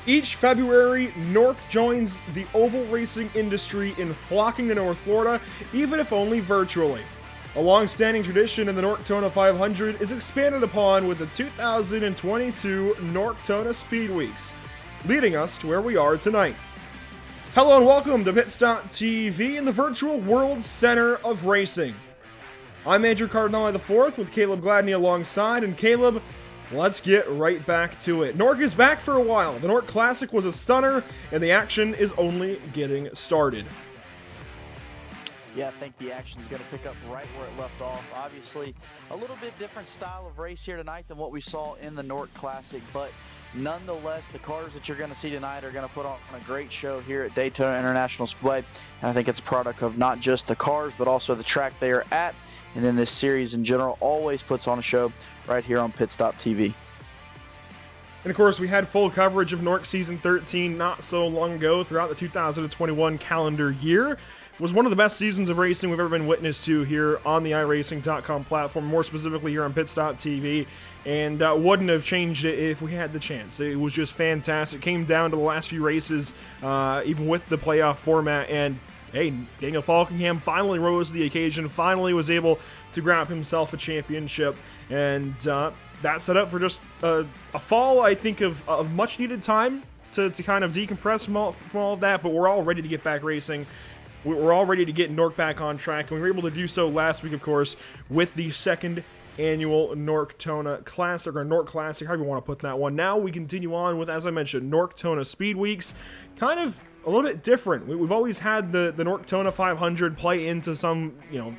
Each February, NORC joins the oval racing industry in flocking to North Florida, even if only virtually. A long-standing tradition in the Norctona 500 is expanded upon with the 2022 Norctona Speedweeks, leading us to where we are tonight. Hello and welcome to Pit.TV in the virtual World Center of Racing. I'm Andrew Cardinale IV with Caleb Gladney alongside, and Caleb, let's get right back to it. NORC is back for a while. The NORC Classic was a stunner, and the action is only getting started. Yeah, I think the action is going to pick up right where it left off. Obviously, a little bit different style of race here tonight than what we saw in the NORC Classic, but nonetheless, the cars that you're going to see tonight are going to put on a great show here at Daytona International Speedway. And I think it's a product of not just the cars, but also the track they are at. And then this series in general always puts on a show right here on Pit.TV. And of course, we had full coverage of NORC Season 13 not so long ago throughout the 2021 calendar year. It was one of the best seasons of racing we've ever been witness to here on the iRacing.com platform, more specifically here on Pits.TV, and wouldn't have changed it if we had the chance. It was just fantastic. It came down to the last few races, even with the playoff format, and hey, Daniel Falkingham finally rose to the occasion, finally was able to grab himself a championship, and that set up for just a fall, I think, of much-needed time to kind of decompress from all of that, but we're all ready to get back racing. We're all ready to get NORC back on track, and we were able to do so last week, of course, with the second annual Norctona Classic, or NORC Classic, however you want to put that one. Now we continue on with, as I mentioned, Norctona Speedweeks, kind of a little bit different. We've always had the Norctona 500 play into some,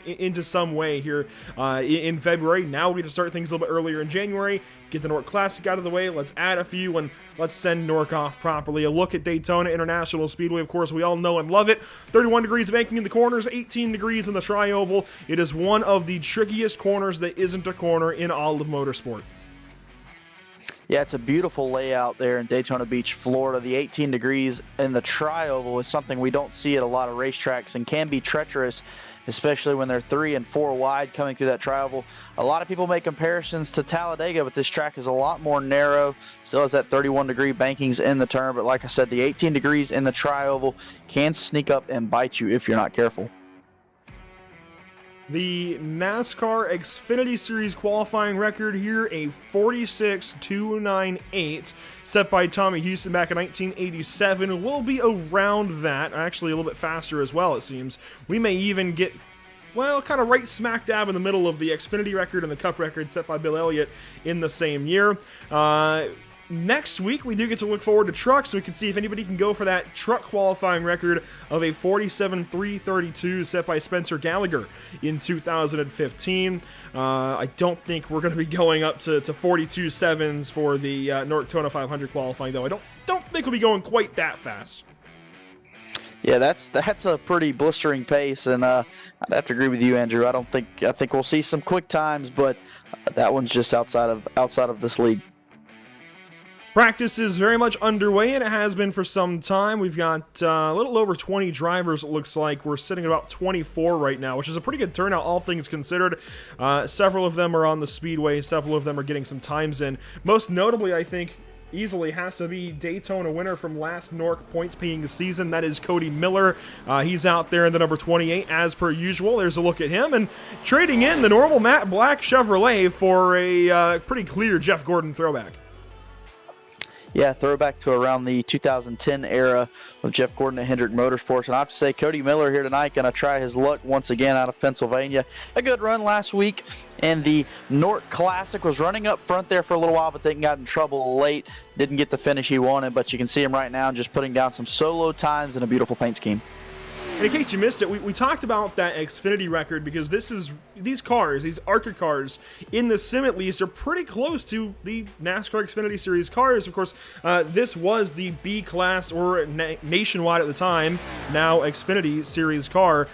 into some way here in February. Now we get to start things a little bit earlier in January, get the NORC Classic out of the way, let's add a few, and let's send NORC off properly. A look at Daytona International Speedway, of course, we all know and love it. 31 degrees of banking in the corners, 18 degrees in the tri-oval. It is one of the trickiest corners that isn't a corner in all of motorsport. Yeah, it's a beautiful layout there in Daytona Beach, Florida. The 18 degrees in the tri-oval is something we don't see at a lot of racetracks and can be treacherous, especially when they're 3 and 4 wide coming through that tri-oval. A lot of people make comparisons to Talladega, but this track is a lot more narrow. Still has that 31-degree bankings in the turn, but like I said, the 18 degrees in the tri-oval can sneak up and bite you if you're not careful. The NASCAR Xfinity Series qualifying record here, a 46.298, set by Tommy Houston back in 1987. Will be around that, actually a little bit faster as well, it seems. We may even get, well, kind of right smack dab in the middle of the Xfinity record and the Cup record set by Bill Elliott in the same year. Next week, we do get to look forward to trucks, so we can see if anybody can go for that truck qualifying record of a 47.332 set by Spencer Gallagher in 2015. I don't think we're going to be going up to 42.7s for the Norctona 500 qualifying, though. I don't think we'll be going quite that fast. Yeah, that's a pretty blistering pace, and I'd have to agree with you, Andrew. I think we'll see some quick times, but that one's just outside of this league. Practice is very much underway, and it has been for some time. We've got a little over 20 drivers, it looks like. We're sitting at about 24 right now, which is a pretty good turnout, all things considered. Several of them are on the speedway. Several of them are getting some times in. Most notably, I think, easily has to be Daytona winner from last NORC points paying season. That is Cody Miller. He's out there in the number 28 as per usual. There's a look at him, and trading in the normal matte black Chevrolet for a pretty clear Jeff Gordon throwback. Yeah, throwback to around the 2010 era of Jeff Gordon at Hendrick Motorsports. And I have to say, Cody Miller here tonight going to try his luck once again out of Pennsylvania. A good run last week, and the NORC Classic was running up front there for a little while, but then got in trouble late. Didn't get the finish he wanted, but you can see him right now just putting down some solo times and a beautiful paint scheme. And in case you missed it, we talked about that Xfinity record because these cars, these ARCA cars, in the sim at least, are pretty close to the NASCAR Xfinity Series cars. Of course, this was the B-Class, or nationwide at the time, now Xfinity Series car,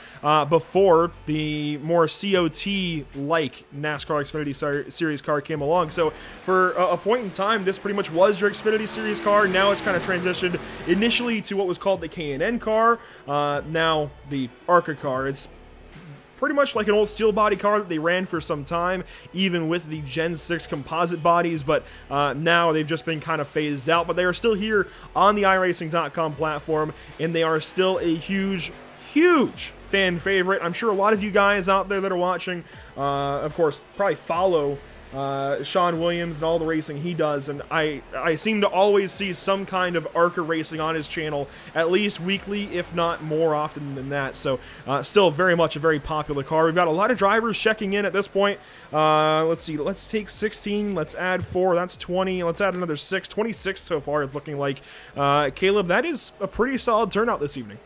before the more COT-like NASCAR Xfinity Series car came along. So for a point in time, this pretty much was your Xfinity Series car. Now it's kind of transitioned initially to what was called the K&N car, now the ARCA car. It's pretty much like an old steel body car that they ran for some time, even with the Gen 6 composite bodies, but now they've just been kind of phased out. But they are still here on the iRacing.com platform, and they are still a huge fan favorite. I'm sure a lot of you guys out there that are watching, of course, probably follow Sean Williams and all the racing he does, and I seem to always see some kind of ARCA racing on his channel, at least weekly, if not more often than that. So still very much a very popular car. We've got a lot of drivers checking in at this point. Let's see, let's take 16, let's add 4, that's 20, let's add another 6, 26 so far it's looking like. Caleb, that is a pretty solid turnout this evening.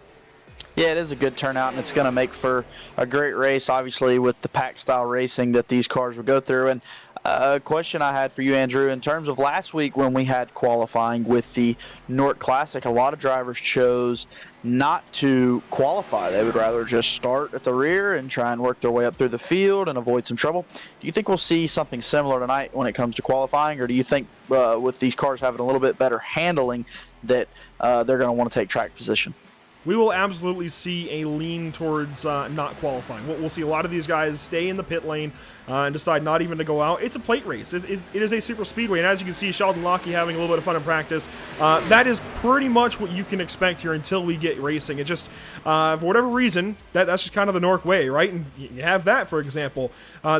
Yeah, it is a good turnout, and it's going to make for a great race, obviously, with the pack-style racing that these cars will go through. And a question I had for you, Andrew, in terms of last week when we had qualifying with the NORC Classic, a lot of drivers chose not to qualify. They would rather just start at the rear and try and work their way up through the field and avoid some trouble. Do you think we'll see something similar tonight when it comes to qualifying, or do you think with these cars having a little bit better handling that they're going to want to take track position? We will absolutely see a lean towards not qualifying. We'll see a lot of these guys stay in the pit lane and decide not even to go out. It's a plate race. It is a super speedway, and as you can see, Sheldon Lockie having a little bit of fun in practice. That is pretty much what you can expect here until we get racing. It just, for whatever reason, that's just kind of the NORC way, right? And you have that, for example.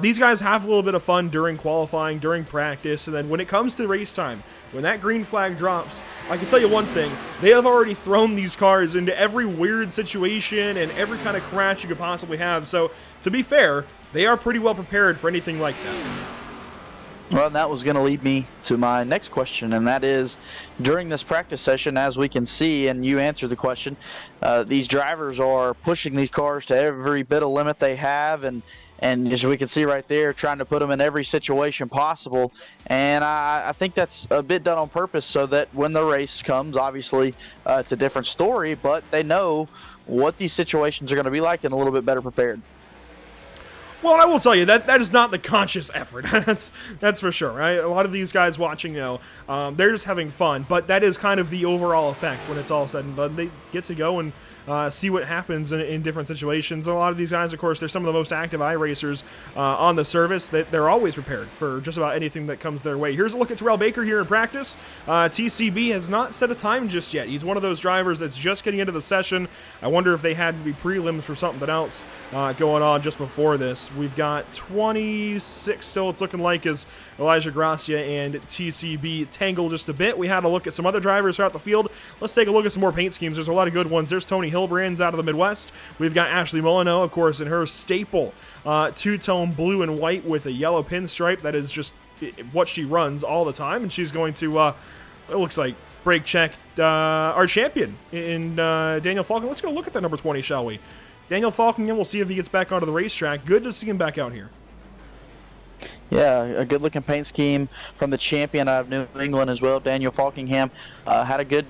These guys have a little bit of fun during qualifying, during practice, and then when it comes to race time, when that green flag drops, I can tell you one thing, they have already thrown these cars into every weird situation and every kind of crash you could possibly have. So, to be fair, they are pretty well prepared for anything like that. Well, that was going to lead me to my next question, and that is, during this practice session, as we can see, and you answered the question, these drivers are pushing these cars to every bit of limit they have, and as we can see right there, trying to put them in every situation possible. And I think that's a bit done on purpose so that when the race comes, obviously it's a different story, but they know what these situations are going to be like and a little bit better prepared. Well, I will tell you, that is not the conscious effort. That's for sure, right? A lot of these guys watching now, they're just having fun, but that is kind of the overall effect when it's all said and done. They get to go and see what happens in different situations. A lot of these guys, of course, they're some of the most active iRacers on the service. They're always prepared for just about anything that comes their way. Here's a look at Terrell Baker here in practice. TCB has not set a time just yet. He's one of those drivers that's just getting into the session. I wonder if they had to be prelims for something else going on just before this. We've got 26 still, it's looking like, as Elijah Gracia and TCB tangle just a bit. We had a look at some other drivers throughout the field. Let's take a look at some more paint schemes. There's a lot of good ones. There's Tony Hilbrands out of the Midwest. We've got Ashley Molyneux, of course, in her staple two-tone blue and white with a yellow pinstripe. That is just what she runs all the time, and she's going to, it looks like, brake check our champion in Daniel Falcon. Let's go look at that number 20, shall we? Daniel Falcon, we'll see if he gets back onto the racetrack. Good to see him back out here. Yeah, a good-looking paint scheme from the champion out of New England as well. Daniel Falkingham had a good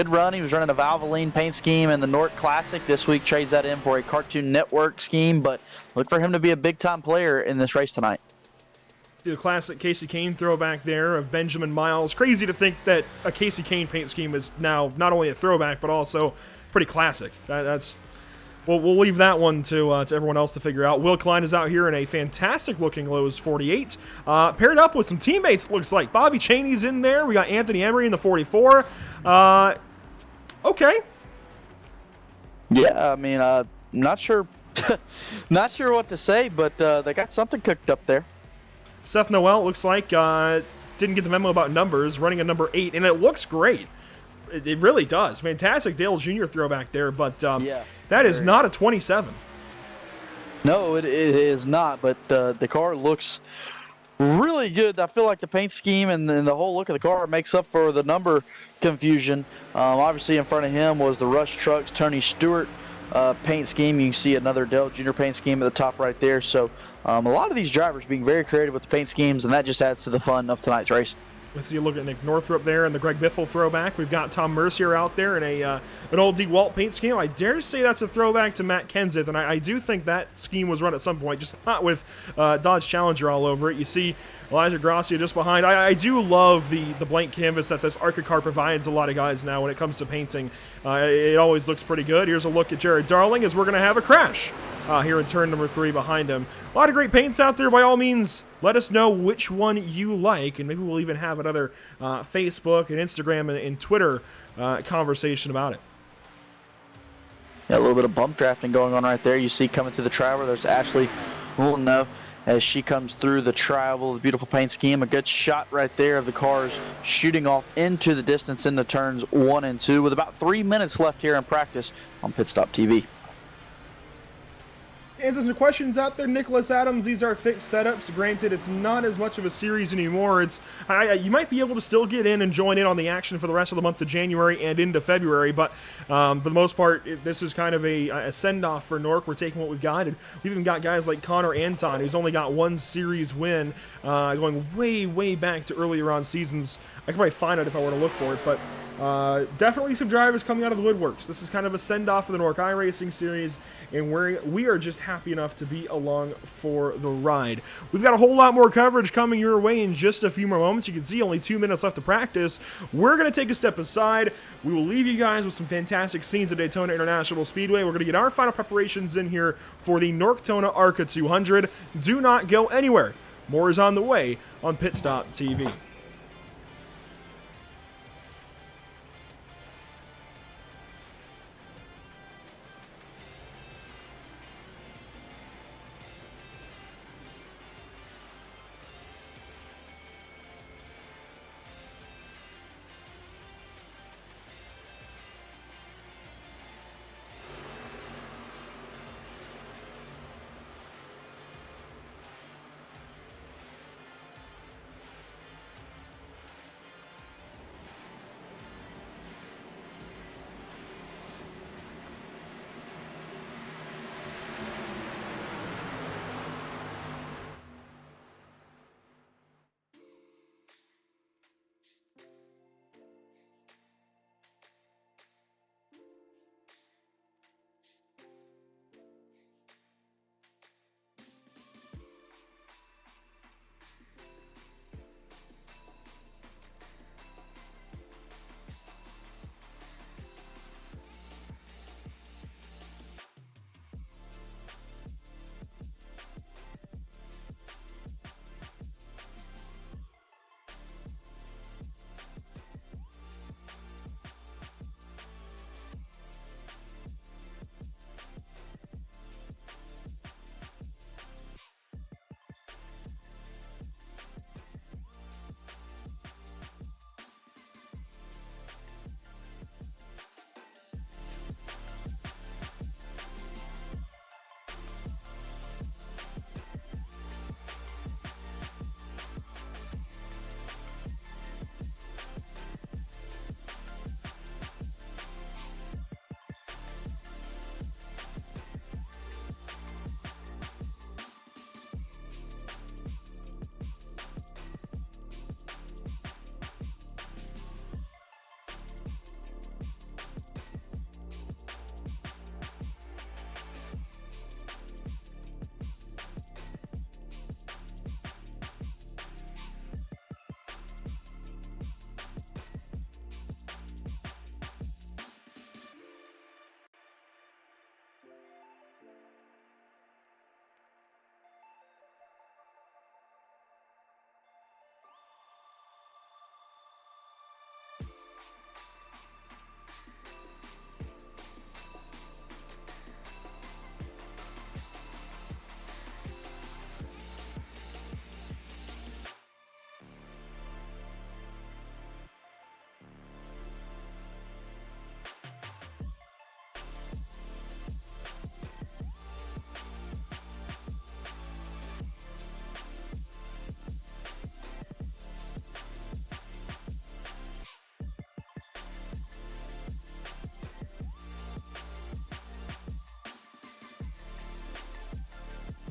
run. He was running a Valvoline paint scheme in the NORC Classic. This week trades that in for a Cartoon Network scheme, but look for him to be a big-time player in this race tonight. The classic Casey Kane throwback there of Benjamin Miles. Crazy to think that a Casey Kane paint scheme is now not only a throwback, but also pretty classic. That's... Well, we'll leave that one to everyone else to figure out. Will Klein is out here in a fantastic-looking Lowe's 48. Paired up with some teammates, looks like. Bobby Cheney's in there. We got Anthony Emery in the 44. Okay. Yeah, I mean, not sure not sure what to say, but they got something cooked up there. Seth Noel, looks like, didn't get the memo about numbers, running a number 8, and it looks great. It really does. Fantastic Dale Jr. throwback there, but yeah, that is not a 27. No, it is not, but the car looks really good. I feel like the paint scheme and the whole look of the car makes up for the number confusion. Obviously, in front of him was the Rush Trucks Tony Stewart paint scheme. You can see another Dale Jr. paint scheme at the top right there. So a lot of these drivers being very creative with the paint schemes, and that just adds to the fun of tonight's race. Let's see a look at Nick Northrup there and the Greg Biffle throwback. We've got Tom Mercier out there in an old DeWalt paint scheme. I dare say that's a throwback to Matt Kenseth, and I do think that scheme was run at some point, just not with Dodge Challenger all over it. You see Elijah Gracia just behind. I do love the blank canvas that this ARCA car provides a lot of guys now when it comes to painting. It always looks pretty good. Here's a look at Jared Darling as we're going to have a crash here in turn number 3 behind him. A lot of great paints out there. By all means, let us know which one you like, and maybe we'll even have another Facebook and Instagram and Twitter conversation about it. Yeah, a little bit of bump drafting going on right there. You see coming through the tri-oval, there's Ashley Woolno as she comes through the tri-oval, the beautiful paint scheme. A good shot right there of the cars shooting off into the distance into turns 1 and 2 with about 3 minutes left here in practice on Pit Stop TV. Answers some questions out there, Nicholas Adams. These are fixed setups. Granted, it's not as much of a series anymore. You might be able to still get in and join in on the action for the rest of the month of January and into February, but for the most part, this is kind of a send-off for NORC. We're taking what we've got, and we've even got guys like Connor Anton, who's only got 1 series win, going way, way back to earlier on seasons. I could probably find it if I were to look for it, but definitely some drivers coming out of the woodworks. This is kind of a send-off for the NORC iRacing series, and we are just happy enough to be along for the ride. We've got a whole lot more coverage coming your way in just a few more moments. You can see only 2 minutes left to practice. We're going to take a step aside. We will leave you guys with some fantastic scenes at Daytona International Speedway. We're going to get our final preparations in here for the Norctona ARCA 200. Do not go anywhere. More is on the way on Pit Stop TV.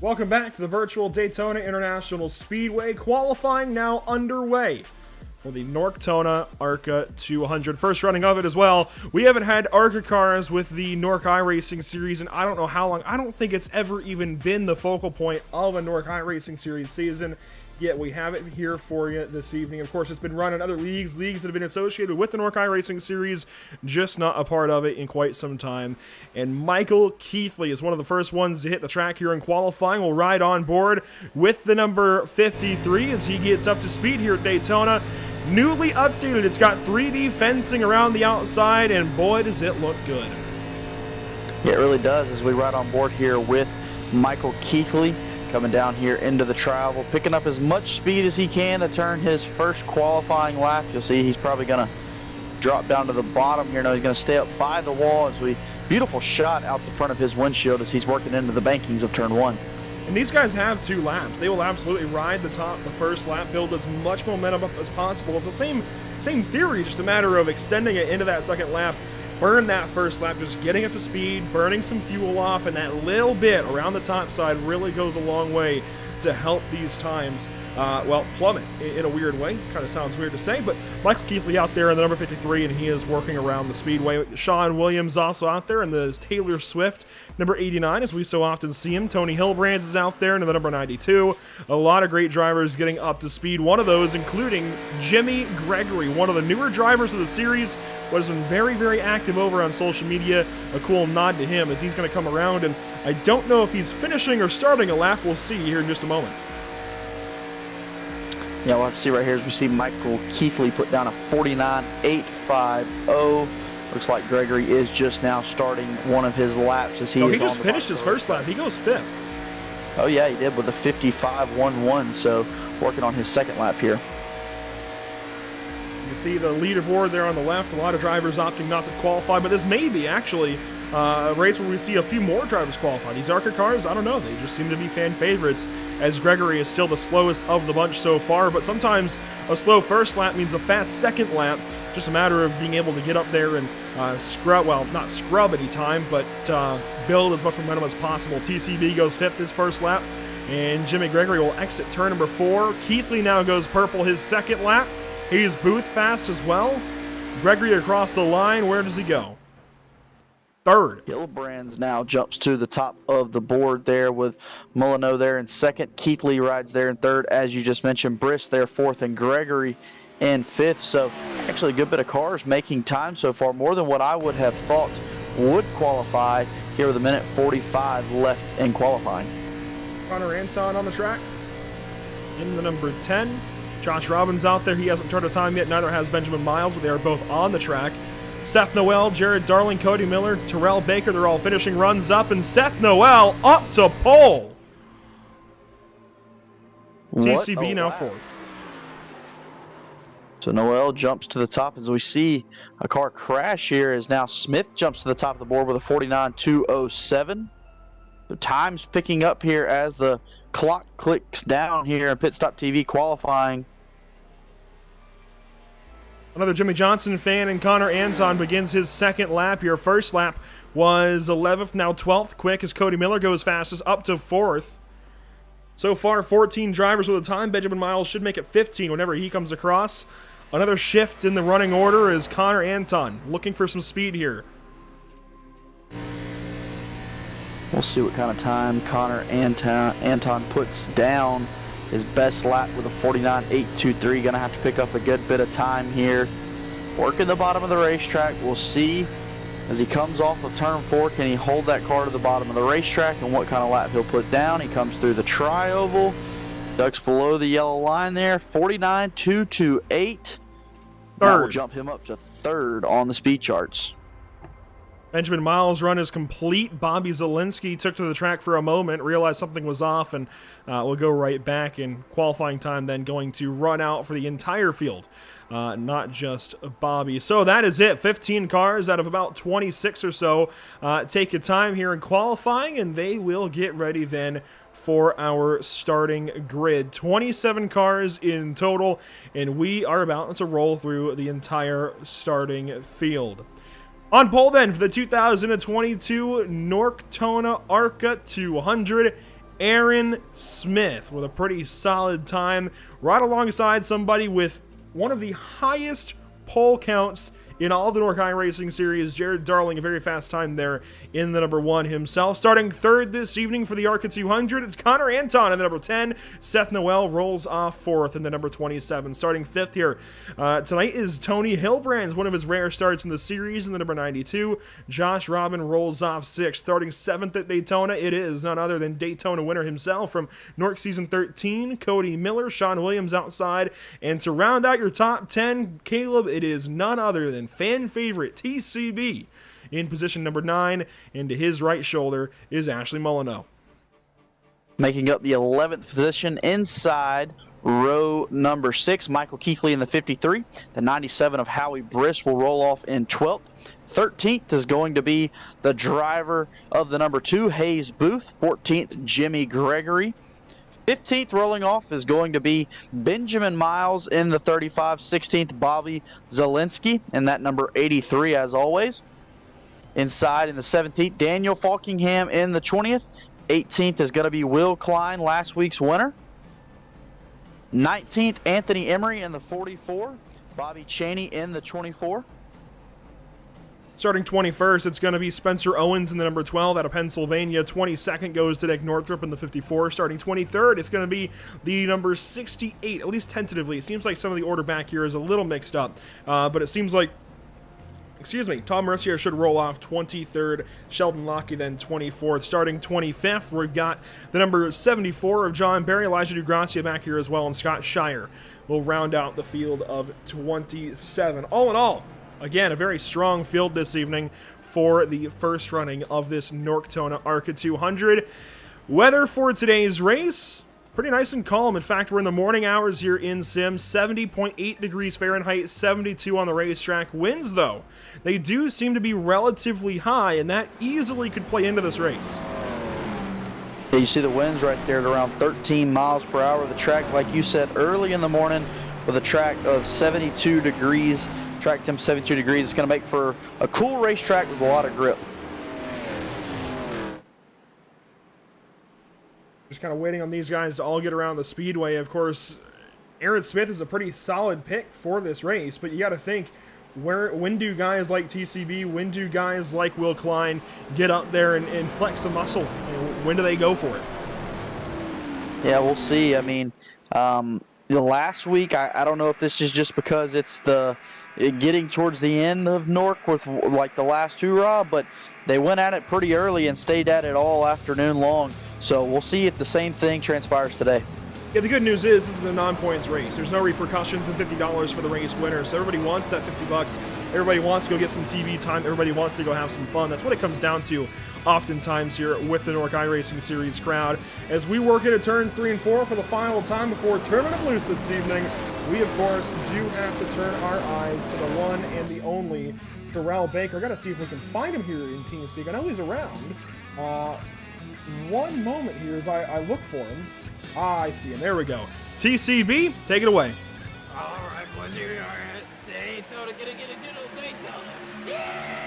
Welcome back to the virtual Daytona International Speedway. Qualifying now underway for the Norctona ARCA 200. First running of it as well. We haven't had ARCA cars with the NORC iRacing series in I don't know how long. I don't think it's ever even been the focal point of a NORC iRacing series season. yet we have it here for you this evening. Of course, it's been run in other leagues that have been associated with the NORC iRacing Series, just not a part of it in quite some time. And Michael Keithley is one of the first ones to hit the track here in qualifying. Will ride on board with the number 53 as he gets up to speed here at Daytona. Newly updated, it's got 3D fencing around the outside, and boy, does it look good. Yeah, it really does, as we ride on board here with Michael Keithley, coming down here into the travel, picking up as much speed as he can to turn his first qualifying lap. You'll see he's probably going to drop down to the bottom here. No, he's going to stay up by the wall as beautiful shot out the front of his windshield as he's working into the bankings of turn 1. And these guys have 2 laps. They will absolutely ride the top the first lap, build as much momentum up as possible. It's the same theory, just a matter of extending it into that second lap. Burn that first lap, just getting up to speed, burning some fuel off, and that little bit around the top side really goes a long way to help these times, plummet in a weird way. Kind of sounds weird to say, but Michael Keithley out there in the number 53, and he is working around the speedway. Sean Williams also out there in the Taylor Swift, number 89, as we so often see him. Tony Hillbrands is out there in the number 92. A lot of great drivers getting up to speed. One of those including Jimmy Gregory, one of the newer drivers of the series, has been very, very active over on social media. A cool nod to him as he's going to come around, and I don't know if he's finishing or starting a lap. We'll see here in just a moment. Yeah, we'll have to see right here as we see Michael Keithley put down a 49.850. Looks like Gregory is just now starting one of his laps as he just finished his first lap. He goes 5th. Oh yeah, he did with a 55.11, so working on his second lap here. You can see the leaderboard there on the left. A lot of drivers opting not to qualify, but this may be actually a race where we see a few more drivers qualify. These ARCA cars, I don't know, they just seem to be fan favorites, as Gregory is still the slowest of the bunch so far, but sometimes a slow first lap means a fast second lap. Just a matter of being able to get up there and not scrub any time, but build as much momentum as possible. TCB goes 5th his first lap, and Jimmy Gregory will exit turn number 4. Keithley now goes purple his second lap. He's booth fast as well. Gregory across the line, where does he go? 3rd. Hillbrands now jumps to the top of the board there with Molyneux there in 2nd. Keithley rides there in 3rd, as you just mentioned. Briss there 4th, and Gregory in 5th. So actually a good bit of cars making time so far, more than what I would have thought would qualify here with a minute 45 left in qualifying. Connor Anton on the track in the number 10. Josh Robbins out there. He hasn't turned a time yet. Neither has Benjamin Miles, but they are both on the track. Seth Noel, Jared Darling, Cody Miller, Terrell Baker, they're all finishing runs up, and Seth Noel up to pole. TCB now 4th. So Noel jumps to the top as we see a car crash here, as now Smith jumps to the top of the board with a 49.207. So time's picking up here as the clock clicks down here in Pit Stop TV qualifying. Another Jimmy Johnson fan, and Connor Anton begins his second lap. Your first lap was 11th, now 12th. Quick as Cody Miller goes fastest up to 4th. So far, 14 drivers with a time. Benjamin Miles should make it 15 whenever he comes across. Another shift in the running order is Connor Anton, looking for some speed here. We'll see what kind of time Connor Anton puts down. His best lap with a 49.823. Gonna have to pick up a good bit of time here. Working the bottom of the racetrack. We'll see as he comes off of turn 4. Can he hold that car to the bottom of the racetrack, and what kind of lap he'll put down? He comes through the tri-oval, ducks below the yellow line there. 49.228. That will jump him up to 3rd on the speed charts. Benjamin Miles' run is complete. Bobby Zielinski took to the track for a moment, realized something was off, and will go right back in qualifying time, then going to run out for the entire field, not just Bobby. So that is it. 15 cars out of about 26 or so take a time here in qualifying, and they will get ready then for our starting grid. 27 cars in total, and we are about to roll through the entire starting field. On pole then for the 2022 Norctona ARCA 200, Aaron Smith with a pretty solid time, right alongside somebody with one of the highest pole counts in all of the NORC iRacing Series. Jared Darling, a very fast time there in the number 1 himself. Starting third this evening for the ARCA 200, it's Connor Anton in the number 10. Seth Noel rolls off fourth in the number 27. Starting fifth here tonight is Tony Hilbrands, one of his rare starts in the series in the number 92. Josh Robin rolls off sixth. Starting seventh at Daytona, it is none other than Daytona winner himself from NORC Season 13, Cody Miller. Sean Williams outside. And to round out your top 10, Caleb, it is none other than fan favorite TCB in position number 9, and to his right shoulder is Ashley Molyneux. Making up the 11th position inside row number 6, Michael Keithley in the 53. The 97 of Howie Briss will roll off in 12th. 13th is going to be the driver of the number 2, Hayes Booth. 14th, Jimmy Gregory. 15th rolling off is going to be Benjamin Miles in the 35. 16th, Bobby Zielinski in that number 83, as always. Inside in the 17th, Daniel Falkingham in the 20th. 18th is going to be Will Klein, last week's winner. 19th, Anthony Emery in the 44. Bobby Cheney in the 24. Starting 21st, it's going to be Spencer Owens in the number 12 out of Pennsylvania. 22nd goes to Nick Northrup in the 54. Starting 23rd, it's going to be the number 68, at least tentatively. It seems like some of the order back here is a little mixed up, but it seems like, Tom Mercier should roll off 23rd, Sheldon Lockey then 24th. Starting 25th, we've got the number 74 of John Barry, Elijah DeGracia back here as well, and Scott Shire will round out the field of 27. All in all, again, a very strong field this evening for the first running of this Norctona ARCA 200. Weather for today's race, pretty nice and calm. In fact, we're in the morning hours here in Sim. 70.8 degrees Fahrenheit, 72 on the racetrack. Winds, though, they do seem to be relatively high, and that easily could play into this race. Yeah, you see the winds right there at around 13 miles per hour. The track, like you said, early in the morning with a track of 72 degrees. Track temp 72 degrees. It's going to make for a cool racetrack with a lot of grip. Just kind of waiting on these guys to all get around the speedway. Of course, Aaron Smith is a pretty solid pick for this race, but you got to think, when do guys like TCB, when do guys like Will Klein get up there and flex the muscle? When do they go for it? Yeah, we'll see. I mean, the last week, I don't know if this is just because it's getting towards the end of NORC with like the last hoorah, but they went at it pretty early and stayed at it all afternoon long. So we'll see if the same thing transpires today. Yeah, the good news is this is a non-points race. There's no repercussions and $50 for the race winner. So everybody wants that $50. Everybody wants to go get some TV time. Everybody wants to go have some fun. That's what it comes down to oftentimes here with the NORC iRacing Series crowd. As we work into turns 3 and 4 for the final time before Tournament Loose this evening, we, of course, do have to turn our eyes to the one and the only Terrell Baker. I got to see if we can find him here in TeamSpeak. I know he's around. One moment here as I look for him. I see him. There we go. TCB, take it away. All right, boys, here we are at Daytona. Get a good old Daytona. Yeah!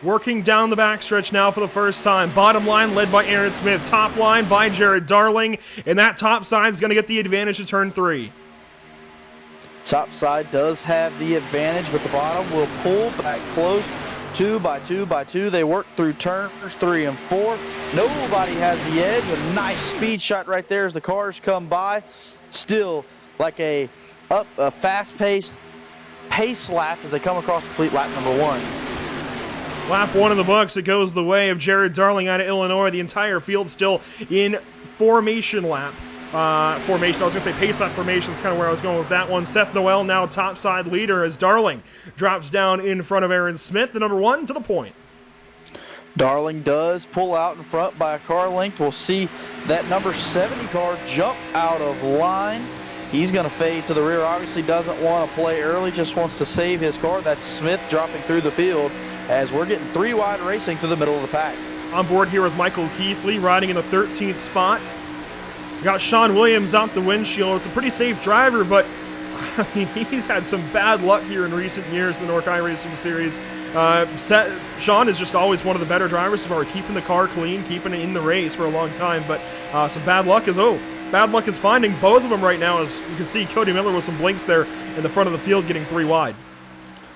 Working down the backstretch now for the first time. Bottom line led by Aaron Smith. Top line by Jared Darling. And that top side is going to get the advantage to turn 3. Top side does have the advantage, but the bottom will pull back close. 2 by 2 by 2. They work through turns 3 and 4. Nobody has the edge. A nice speed shot right there as the cars come by. Still like a fast-paced pace lap as they come across complete lap number 1. Lap 1 in the books. It goes the way of Jared Darling out of Illinois. The entire field still in formation lap. I was going to say pace lap formation. That's kind of where I was going with that one. Seth Noel now topside leader as Darling drops down in front of Aaron Smith, the number 1 to the point. Darling does pull out in front by a car length. We'll see that number 70 car jump out of line. He's going to fade to the rear. Obviously doesn't want to play early, just wants to save his car. That's Smith dropping through the field as we're getting 3 wide racing to the middle of the pack. On board here with Michael Keithley riding in the 13th spot. We got Sean Williams out the windshield. It's a pretty safe driver, but I mean, he's had some bad luck here in recent years in the NORC iRacing Series. Sean is just always one of the better drivers so far, keeping the car clean, keeping it in the race for a long time, but some bad luck is finding both of them right now. As you can see, Cody Miller with some blinks there in the front of the field, getting 3 wide.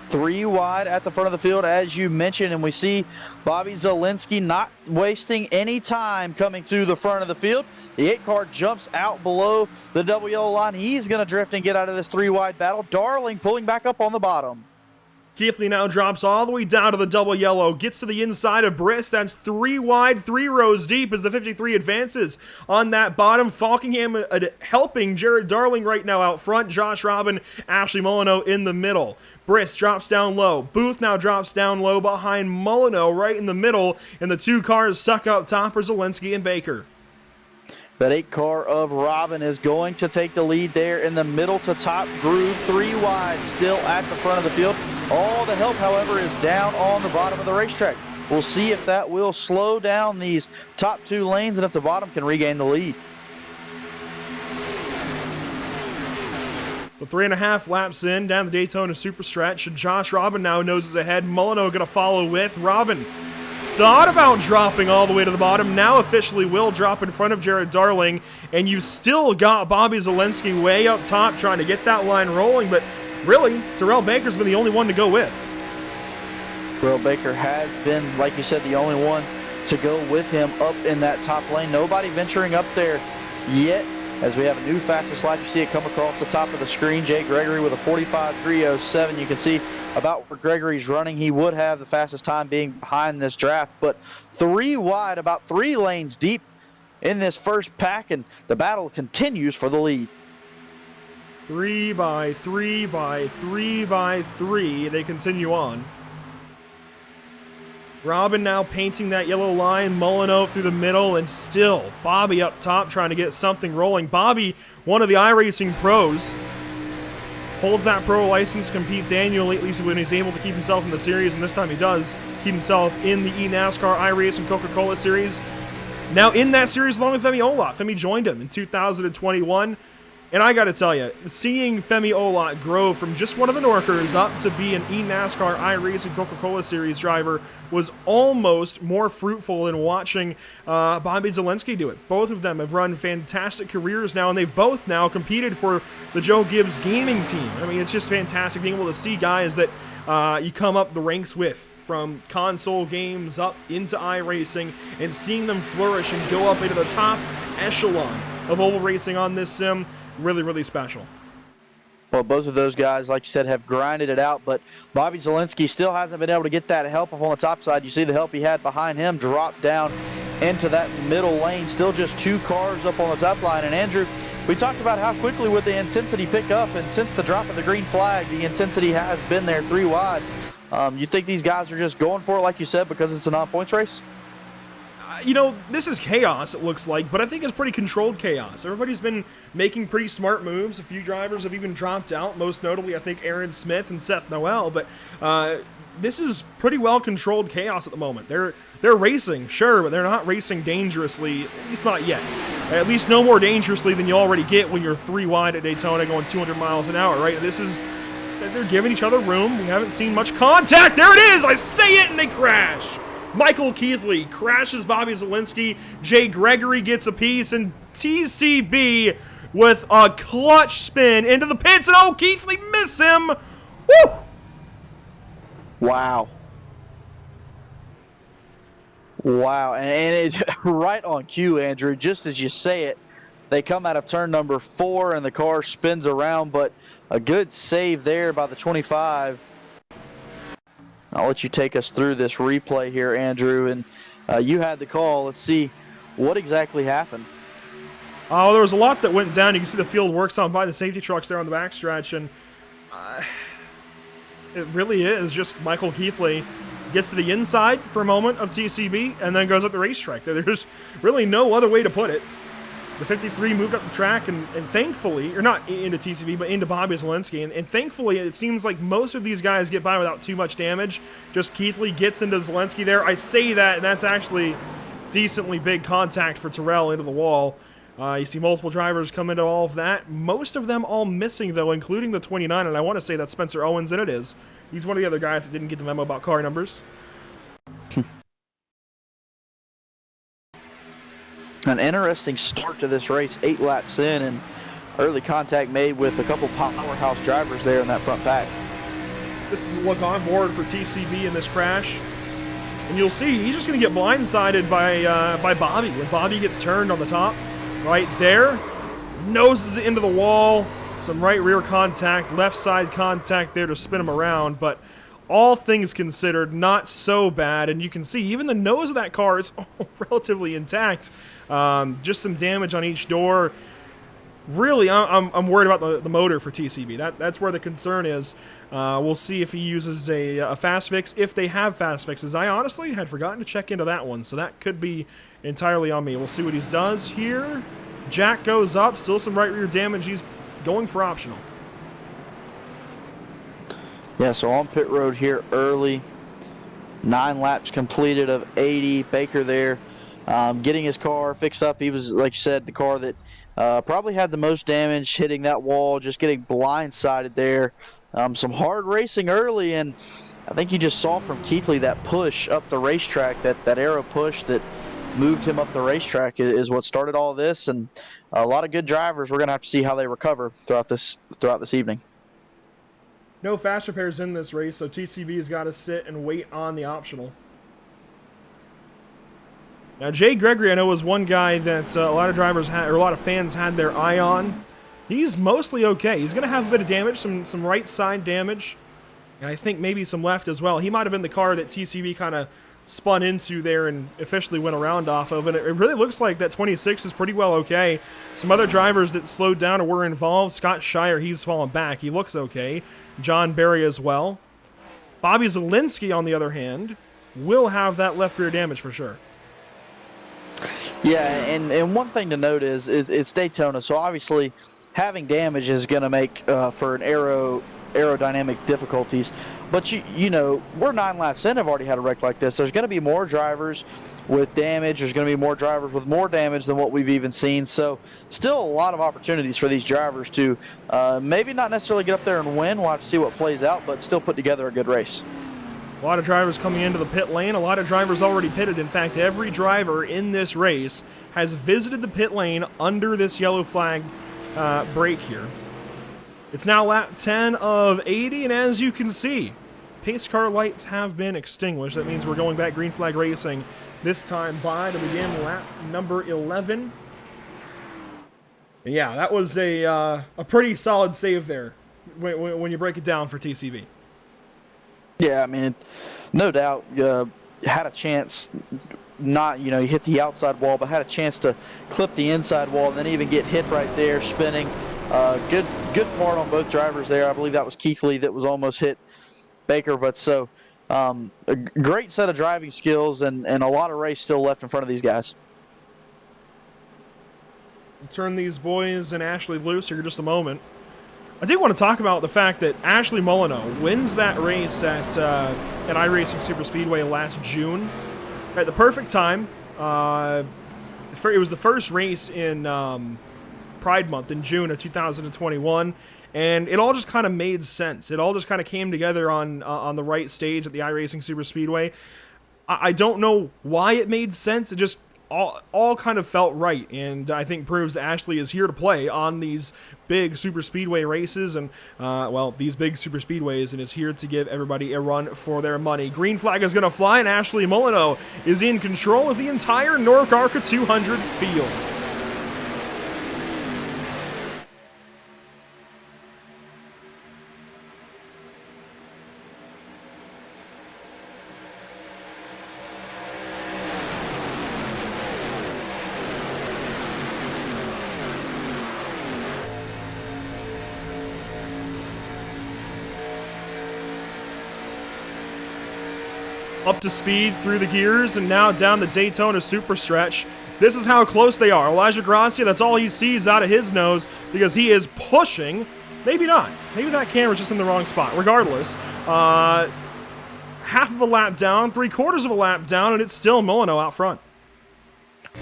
3 wide at the front of the field, as you mentioned, and we see Bobby Zielinski not wasting any time coming to the front of the field. The 8 car jumps out below the double yellow line. He's going to drift and get out of this 3 wide battle. Darling pulling back up on the bottom. Keithley now drops all the way down to the double yellow, gets to the inside of Briss. That's 3 wide, 3 rows deep as the 53 advances on that bottom. Falkingham helping Jared Darling right now out front. Josh Robin, Ashley Molyneux in the middle. Briss drops down low. Booth now drops down low behind Molyneux right in the middle, and the 2 cars stuck up top are Zielinski and Baker. That 8 car of Robin is going to take the lead there in the middle to top groove. 3 wide still at the front of the field. All the help, however, is down on the bottom of the racetrack. We'll see if that will slow down these top 2 lanes and if the bottom can regain the lead. So 3.5 laps in, down the Daytona Super Stretch, and Josh Robin now noses ahead. Molyneux going to follow with. Robin thought about dropping all the way to the bottom, now officially will drop in front of Jared Darling, and you've still got Bobby Zielinski way up top trying to get that line rolling, but really, Terrell Baker's been the only one to go with. Terrell Baker has been, like you said, the only one to go with him up in that top lane. Nobody venturing up there yet, as we have a new fastest lap. You see it come across the top of the screen. Jay Gregory with a 45.307. You can see about where Gregory's running. He would have the fastest time being behind this draft, but 3 wide, about 3 lanes deep in this first pack, and the battle continues for the lead. 3 by 3 by 3 by 3, they continue on. Robin now painting that yellow line, Molyneux through the middle, and still Bobby up top trying to get something rolling. Bobby, one of the iRacing pros, holds that pro license, competes annually, at least when he's able to keep himself in the series, and this time he does keep himself in the eNASCAR iRacing Coca-Cola Series. Now in that series along with Femi Olot. Femi joined him in 2021. And I got to tell you, seeing Femi Olot grow from just one of the Norkers up to be an eNASCAR iRacing Coca-Cola Series driver was almost more fruitful than watching Bobby Zielinski do it. Both of them have run fantastic careers now, and they've both now competed for the Joe Gibbs gaming team. I mean, it's just fantastic being able to see guys that you come up the ranks with, from console games up into iRacing, and seeing them flourish and go up into the top echelon of oval racing on this sim. Really, really special. Well, both of those guys, like you said, have grinded it out, but Bobby Zielinski still hasn't been able to get that help up on the top side. You see the help he had behind him drop down into that middle lane. Still just 2 cars up on the top line. And Andrew, we talked about how quickly would the intensity pick up, and since the drop of the green flag, the intensity has been there 3 wide. You think these guys are just going for it, like you said, because it's a non-points race? You know, this is chaos, it looks like, but I think it's pretty controlled chaos. Everybody's been making pretty smart moves. A few drivers have even dropped out, most notably, I think, Aaron Smith and Seth Noel, but this is pretty well-controlled chaos at the moment. They're racing, sure, but they're not racing dangerously, at least not yet. At least no more dangerously than you already get when you're 3 wide at Daytona going 200 miles an hour, right? They're giving each other room. We haven't seen much contact. There it is! I say it, and they crash! Michael Keithley crashes Bobby Zielinski. Jay Gregory gets a piece, and TCB with a clutch spin into the pits, and oh, Keithley miss him. Woo! Wow. Wow, and it's right on cue, Andrew. Just as you say it, they come out of turn number 4, and the car spins around, but a good save there by the 25. I'll let you take us through this replay here, Andrew, and you had the call. Let's see what exactly happened. Oh, there was a lot that went down. You can see the field works on by the safety trucks there on the backstretch, and it really is just Michael Keithley gets to the inside for a moment of TCB and then goes up the racetrack. There's really no other way to put it. The 53 moved up the track and thankfully, or not into TCV, but into Bobby Zielinski. And thankfully, it seems like most of these guys get by without too much damage. Just Keithley gets into Zielinski there. I say that, and that's actually decently big contact for Terrell into the wall. You see multiple drivers come into all of that. Most of them all missing, though, including the 29. And I want to say that's Spencer Owens, and it is. He's one of the other guys that didn't get the memo about car numbers. An interesting start to this race, 8 laps in, and early contact made with a couple powerhouse drivers there in that front pack. This is a look on board for TCB in this crash. And you'll see he's just going to get blindsided by Bobby. When Bobby gets turned on the top, right there, noses it into the wall. Some right rear contact, left side contact there to spin him around. But all things considered, not so bad. And you can see even the nose of that car is relatively intact. Just some damage on each door. Really, I'm worried about the motor for TCB. That's where the concern is. We'll see if he uses a fast fix, if they have fast fixes. I honestly had forgotten to check into that one, so that could be entirely on me. We'll see what he does here. Jack goes up, still some right rear damage. He's going for optional. Yeah, so on pit road here early. 9 laps completed of 80. Baker there getting his car fixed up. He was, like you said, the car that probably had the most damage, hitting that wall, just getting blindsided there. Some hard racing early, and I think you just saw from Keithley that push up the racetrack, that arrow push that moved him up the racetrack is what started all this, and a lot of good drivers. We're going to have to see how they recover throughout this evening. No fast repairs in this race, so TCV's got to sit and wait on the optional. Now, Jay Gregory, I know, was one guy that a lot of drivers had, or a lot of fans had their eye on. He's mostly okay. He's going to have a bit of damage, some right side damage, and I think maybe some left as well. He might have been the car that TCV kind of spun into there and officially went around off of, and it really looks like that 26 is pretty well okay. Some other drivers that slowed down or were involved, Scott Shire, he's fallen back. He looks okay. John Berry as well. Bobby Zielinski, on the other hand, will have that left rear damage for sure. Yeah, and one thing to note is it's Daytona, so obviously having damage is going to make for an aerodynamic difficulties. But you know, we're 9 laps in, have already had a wreck like this. There's going to be more drivers with damage. There's going to be more drivers with more damage than what we've even seen. So still a lot of opportunities for these drivers to maybe not necessarily get up there and win. We'll have to see what plays out, but still put together a good race. A lot of drivers coming into the pit lane. A lot of drivers already pitted. In fact, every driver in this race has visited the pit lane under this yellow flag break here. It's now lap 10 of 80, and as you can see, pace car lights have been extinguished. That means we're going back green flag racing, this time by to begin lap number 11. And yeah, that was a pretty solid save there when you break it down for TCV. Yeah, I mean, no doubt, had a chance. Not, you hit the outside wall, but had a chance to clip the inside wall and then even get hit right there, spinning. Good part on both drivers there. I believe that was Keithley that was almost hit Baker, but so a great set of driving skills and a lot of race still left in front of these guys. We'll turn these boys and Ashley loose here in just a moment. I do want to talk about the fact that Ashley Molyneux wins that race at iRacing Super Speedway last June at the perfect time. It was the first race in Pride Month in June of 2021, and it all just kind of made sense. It all just kind of came together on the right stage at the iRacing Super Speedway. I don't know why it made sense. It just all kind of felt right, and I think proves that Ashley is here to play on these big super speedway races and these big super speedways, and is here to give everybody a run for their money. Green flag is going to fly, and Ashley Molyneux is in control of the entire NORC ARCA 200 field. Up to speed through the gears, and now down the Daytona super stretch. This is how close they are. Elijah Gracia, that's all he sees out of his nose because he is pushing. Maybe not. Maybe that camera's just in the wrong spot. Regardless, half of a lap down, 3/4 of a lap down, and it's still Molyneux out front.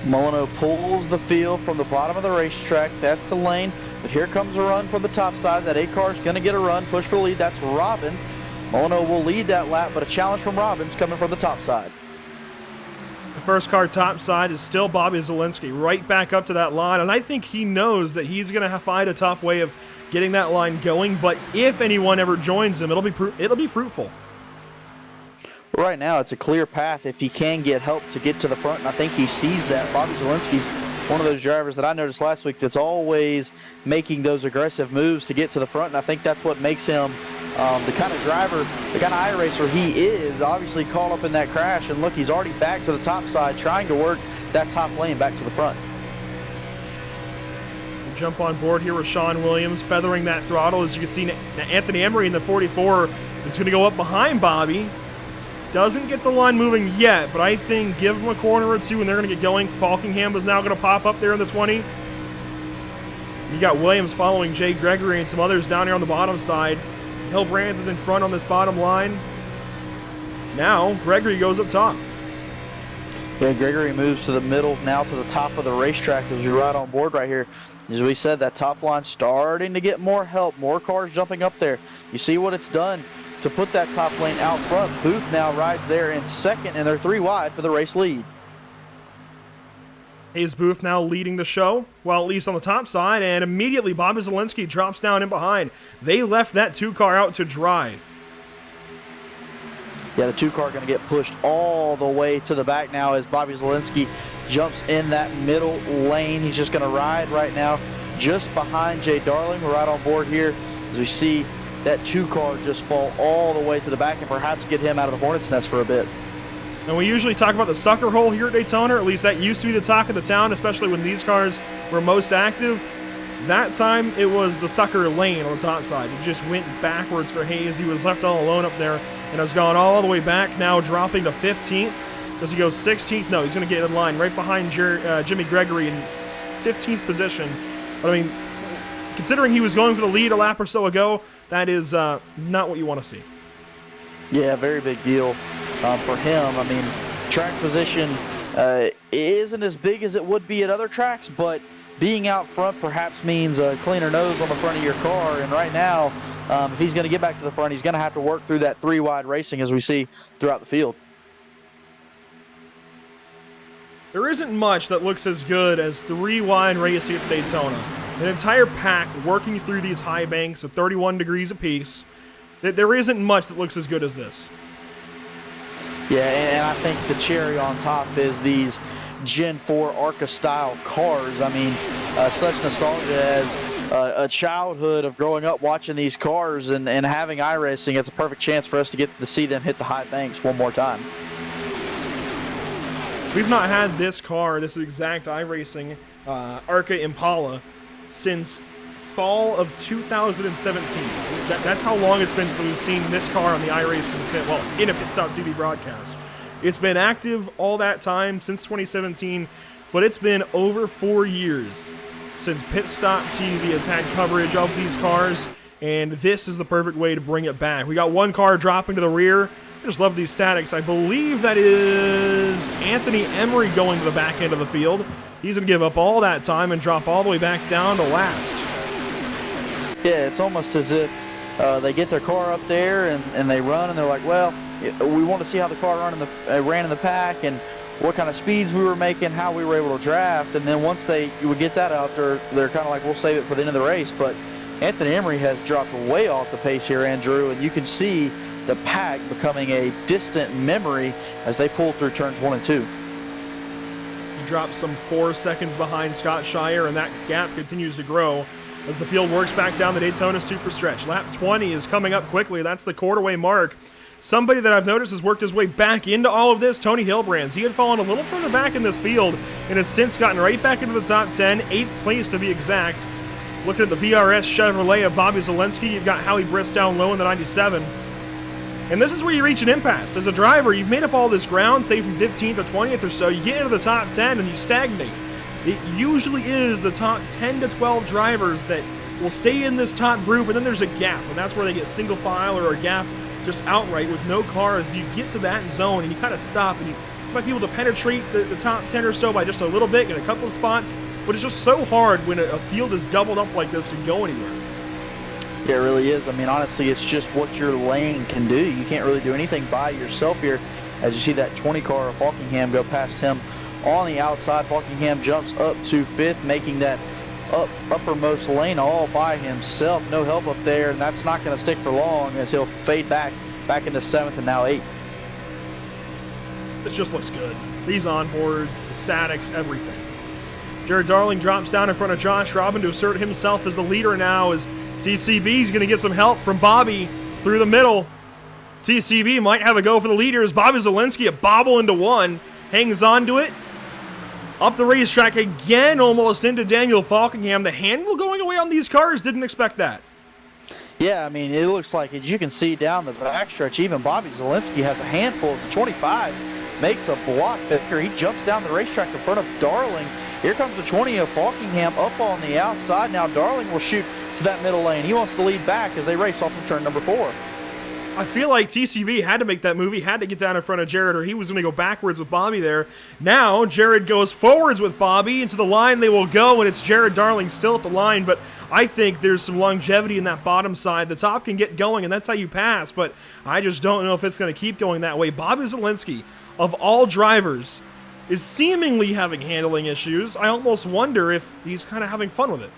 Molyneux pulls the field from the bottom of the racetrack. That's the lane. But here comes a run from the top side. That 8 car is going to get a run, push for the lead. That's Robin. Molyneux will lead that lap, but a challenge from Robin's coming from the top side. The first car top side is still Bobby Zielinski, right back up to that line, and I think he knows that he's going to find a tough way of getting that line going, but if anyone ever joins him, it'll be fruitful. Right now, it's a clear path if he can get help to get to the front, and I think he sees that. Bobby Zielinski's one of those drivers that I noticed last week that's always making those aggressive moves to get to the front, and I think that's what makes him the kind of driver, the kind of iRacer he is. Obviously caught up in that crash, and look, he's already back to the top side trying to work that top lane back to the front. We'll jump on board here with Sean Williams, feathering that throttle. As you can see, Anthony Emery in the 44 is going to go up behind Bobby. Doesn't get the line moving yet, but I think give them a corner or two and they're going to get going. Falkingham is now going to pop up there in the 20. You got Williams following Jay Gregory and some others down here on the bottom side. Hilbrands is in front on this bottom line. Now, Gregory goes up top. Yeah, Gregory moves to the middle, now to the top of the racetrack as we ride on board right here. As we said, that top line starting to get more help, more cars jumping up there. You see what it's done to put that top lane out front. Booth now rides there in second, and they're 3 wide for the race lead. Hayes Booth now leading the show, well, at least on the top side, and immediately Bobby Zielinski drops down in behind. They left that 2 car out to dry. Yeah, the 2 car going to get pushed all the way to the back now as Bobby Zielinski jumps in that middle lane. He's just going to ride right now just behind Jay Darling. We're right on board here as we see that 2 car just fall all the way to the back and perhaps get him out of the hornet's nest for a bit. And we usually talk about the sucker hole here at Daytona, or at least that used to be the talk of the town, especially when these cars were most active. That time, it was the sucker lane on the top side. It just went backwards for Hayes. He was left all alone up there and has gone all the way back, now dropping to 15th. Does he go 16th? No, he's going to get in line right behind Jimmy Gregory in 15th position. But, I mean, considering he was going for the lead a lap or so ago, that is not what you want to see. Yeah, very big deal for him. I mean, track position isn't as big as it would be at other tracks, but being out front perhaps means a cleaner nose on the front of your car. And right now, if he's going to get back to the front, he's going to have to work through that 3 wide racing as we see throughout the field. There isn't much that looks as good as 3 wide racing at Daytona. An entire pack working through these high banks at 31 degrees apiece. There isn't much that looks as good as this. Yeah, and I think the cherry on top is these Gen 4 ARCA style cars. I mean, such nostalgia as a childhood of growing up watching these cars and having iRacing. It's a perfect chance for us to get to see them hit the high banks one more time. We've not had this car, this exact iRacing ARCA Impala, since fall of 2017. That's how long it's been since we've seen this car on the iRacing set, well, in a Pit Stop TV broadcast. It's been active all that time since 2017, but it's been over 4 years since Pit Stop TV has had coverage of these cars, and this is the perfect way to bring it back. We got 1 car dropping to the rear. I just love these statics. I believe that is Anthony Emery going to the back end of the field. He's going to give up all that time and drop all the way back down to last. Yeah, it's almost as if they get their car up there and they run and they're like, well, we want to see how the car ran in the pack and what kind of speeds we were making, how we were able to draft. And then once you would get that out there, they're kind of like, we'll save it for the end of the race. But Anthony Emery has dropped way off the pace here, Andrew, and you can see the pack becoming a distant memory as they pull through turns 1 and 2. He drops some 4 seconds behind Scott Shire, and that gap continues to grow as the field works back down the Daytona Superstretch. Lap 20 is coming up quickly. That's the quarterway mark. Somebody that I've noticed has worked his way back into all of this, Tony Hilbrands. He had fallen a little further back in this field and has since gotten right back into the top 10, 8th place to be exact. Looking at the VRS Chevrolet of Bobby Zielinski, you've got Howie Briss down low in the 97. And this is where you reach an impasse. As a driver, you've made up all this ground, say from 15th to 20th or so. You get into the top 10 and you stagnate. It usually is the top 10 to 12 drivers that will stay in this top group, and then there's a gap, and that's where they get single file or a gap just outright with no cars. You get to that zone and you kind of stop, and you might be able to penetrate the top 10 or so by just a little bit in a couple of spots, but it's just so hard when a field is doubled up like this to go anywhere. Yeah, it really is. I mean, honestly, it's just what your lane can do. You can't really do anything by yourself here. As you see that 20 car of Falkingham go past him on the outside. Falkingham jumps up to 5th, making that uppermost lane all by himself. No help up there, and that's not going to stick for long as he'll fade back into 7th and now 8th. This just looks good. These onboards, the statics, everything. Jared Darling drops down in front of Josh Robin to assert himself as the leader now, as TCB is going to get some help from Bobby through the middle. TCB might have a go for the leader as Bobby Zielinski, a bobble into 1, hangs on to it. Up the racetrack again, almost into Daniel Falkingham. The handle going away on these cars, didn't expect that. Yeah, I mean, it looks like, as you can see down the backstretch, even Bobby Zielinski has a handful. As the 25 makes a block picker. He jumps down the racetrack in front of Darling. Here comes the 20 of Falkingham up on the outside. Now Darling will shoot to that middle lane. He wants to lead back as they race off of turn number 4. I feel like TCB had to make that move. He had to get down in front of Jared, or he was going to go backwards with Bobby there. Now, Jared goes forwards with Bobby. Into the line they will go, and it's Jared Darling still at the line, but I think there's some longevity in that bottom side. The top can get going, and that's how you pass, but I just don't know if it's going to keep going that way. Bobby Zielinski, of all drivers, is seemingly having handling issues. I almost wonder if he's kind of having fun with it.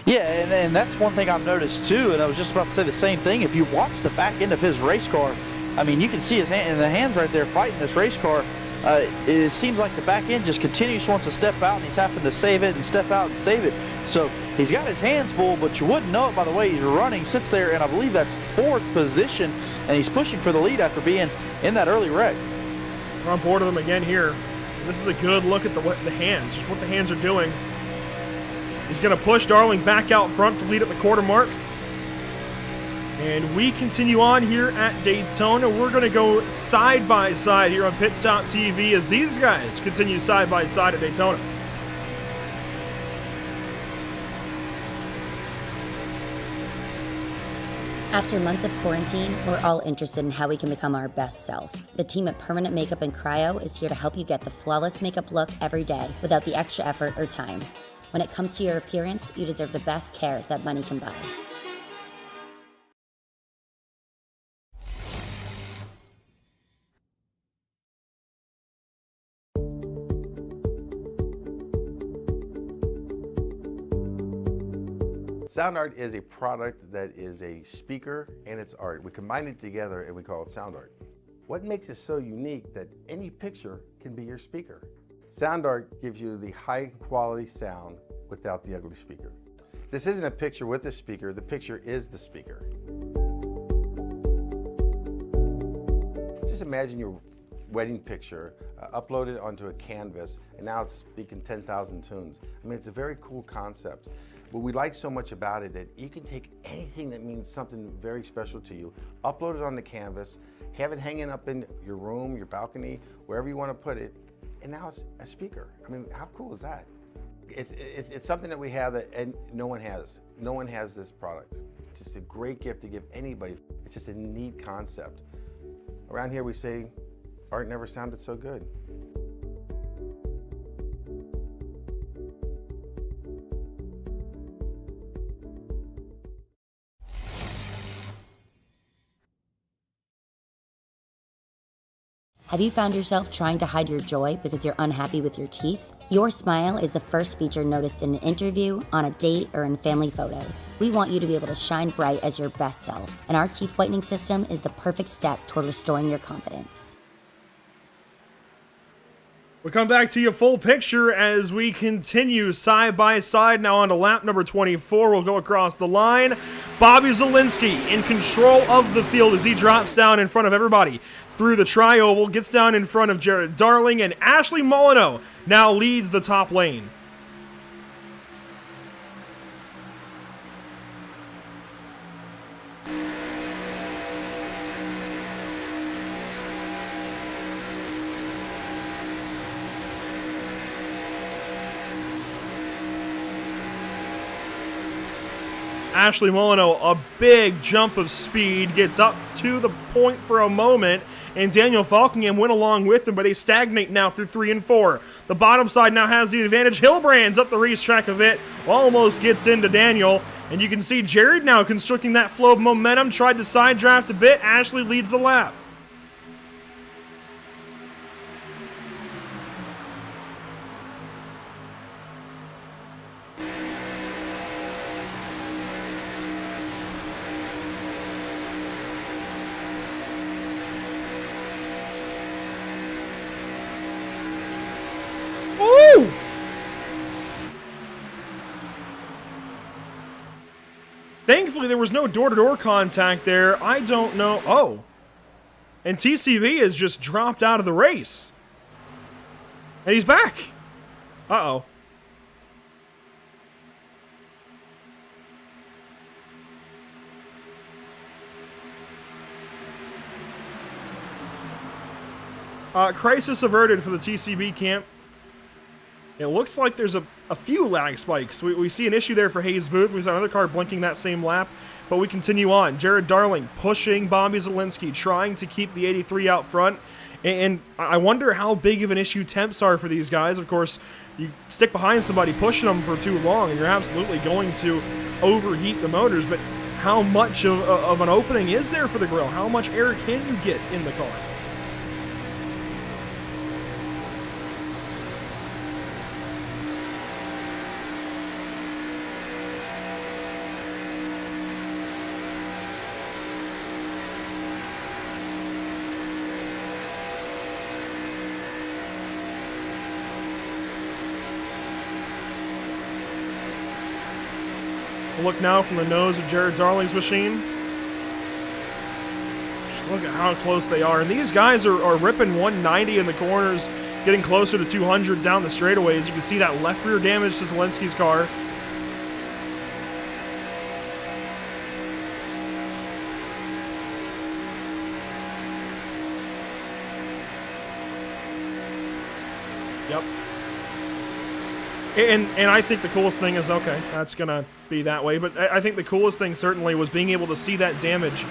Yeah, and that's one thing I've noticed too, and I was just about to say the same thing. If you watch the back end of his race car, I mean, you can see his hand, and the hands right there fighting this race car. It seems like the back end just continues wants to step out, and he's having to save it and step out and save it. So he's got his hands full, but you wouldn't know it by the way he's running. Sits there, and I believe that's 4th position, and he's pushing for the lead after being in that early wreck. We're on board with them again here. This is a good look at the hands, just what the hands are doing. He's going to push Darling back out front to lead at the quarter mark. And we continue on here at Daytona. We're going to go side by side here on Pit Stop TV as these guys continue side by side at Daytona. After months of quarantine, we're all interested in how we can become our best self. The team at Permanent Makeup and Cryo is here to help you get the flawless makeup look every day without the extra effort or time. When it comes to your appearance, you deserve the best care that money can buy. Sound art is a product that is a speaker and it's art. We combine it together and we call it sound art. What makes it so unique that any picture can be your speaker? Sound art gives you the high quality sound without the ugly speaker. This isn't a picture with a speaker, the picture is the speaker. Just imagine your wedding picture uploaded onto a canvas and now it's speaking 10,000 tunes. I mean, it's a very cool concept. What we like so much about it that you can take anything that means something very special to you, upload it on the canvas, have it hanging up in your room, your balcony, wherever you want to put it, and now it's a speaker. I mean, how cool is that? It's something that we have that and no one has. No one has this product. It's just a great gift to give anybody. It's just a neat concept. Around here we say, art never sounded so good. Have you found yourself trying to hide your joy because you're unhappy with your teeth? Your smile is the first feature noticed in an interview, on a date, or in family photos. We want you to be able to shine bright as your best self, and our teeth whitening system is the perfect step toward restoring your confidence. We come back to you full picture as we continue side by side. Now on to lap number 24. We'll go across the line. Bobby Zielinski in control of the field as he drops down in front of everybody through the tri-oval, gets down in front of Jared Darling, and Ashley Molyneux now leads the top lane. Ashley Molyneux, a big jump of speed, gets up to the point for a moment, and Daniel Falkingham went along with him, but they stagnate now through 3 and 4. The bottom side now has the advantage. Hilbrand's up the racetrack a bit, almost gets into Daniel, and you can see Jared now constricting that flow of momentum, tried to side draft a bit. Ashley leads the lap. Thankfully, there was no door-to-door contact there. I don't know. Oh. And TCB has just dropped out of the race. And he's back. Uh-oh. Crisis averted for the TCB camp. It looks like there's a few lag spikes. We see an issue there for Hayes Booth. We saw another car blinking that same lap, but we continue on. Jared Darling pushing Bobby Zielinski, trying to keep the 83 out front. And I wonder how big of an issue temps are for these guys. Of course, you stick behind somebody pushing them for too long, and you're absolutely going to overheat the motors. But how much of an opening is there for the grill? How much air can you get in the car? Look now from the nose of Jared Darling's machine. Just look at how close they are. And these guys are ripping 190 in the corners, getting closer to 200 down the straightaways. You can see that left rear damage to Zielinski's car. Yep. And I think the coolest thing is, okay, that's going to be that way. But I think the coolest thing certainly was being able to see that damage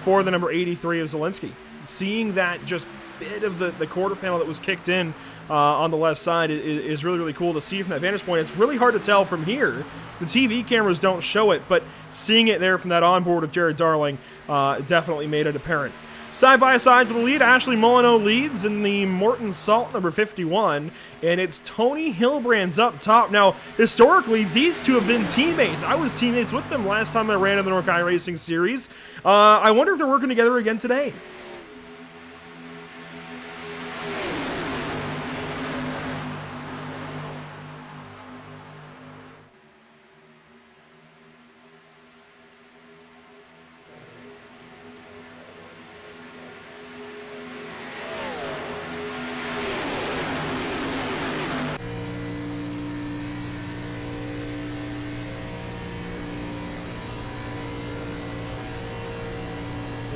for the number 83 of Zielinski. Seeing that just bit of the quarter panel that was kicked in on the left side is really, really cool to see from that vantage point. It's really hard to tell from here. The TV cameras don't show it, but seeing it there from that onboard of Jared Darling definitely made it apparent. Side by side for the lead, Ashley Molyneux leads in the Morton Salt number 51, and it's Tony Hilbrand's up top. Now, historically, these two have been teammates. I was teammates with them last time I ran in the NORC iRacing Series. I wonder if they're working together again today.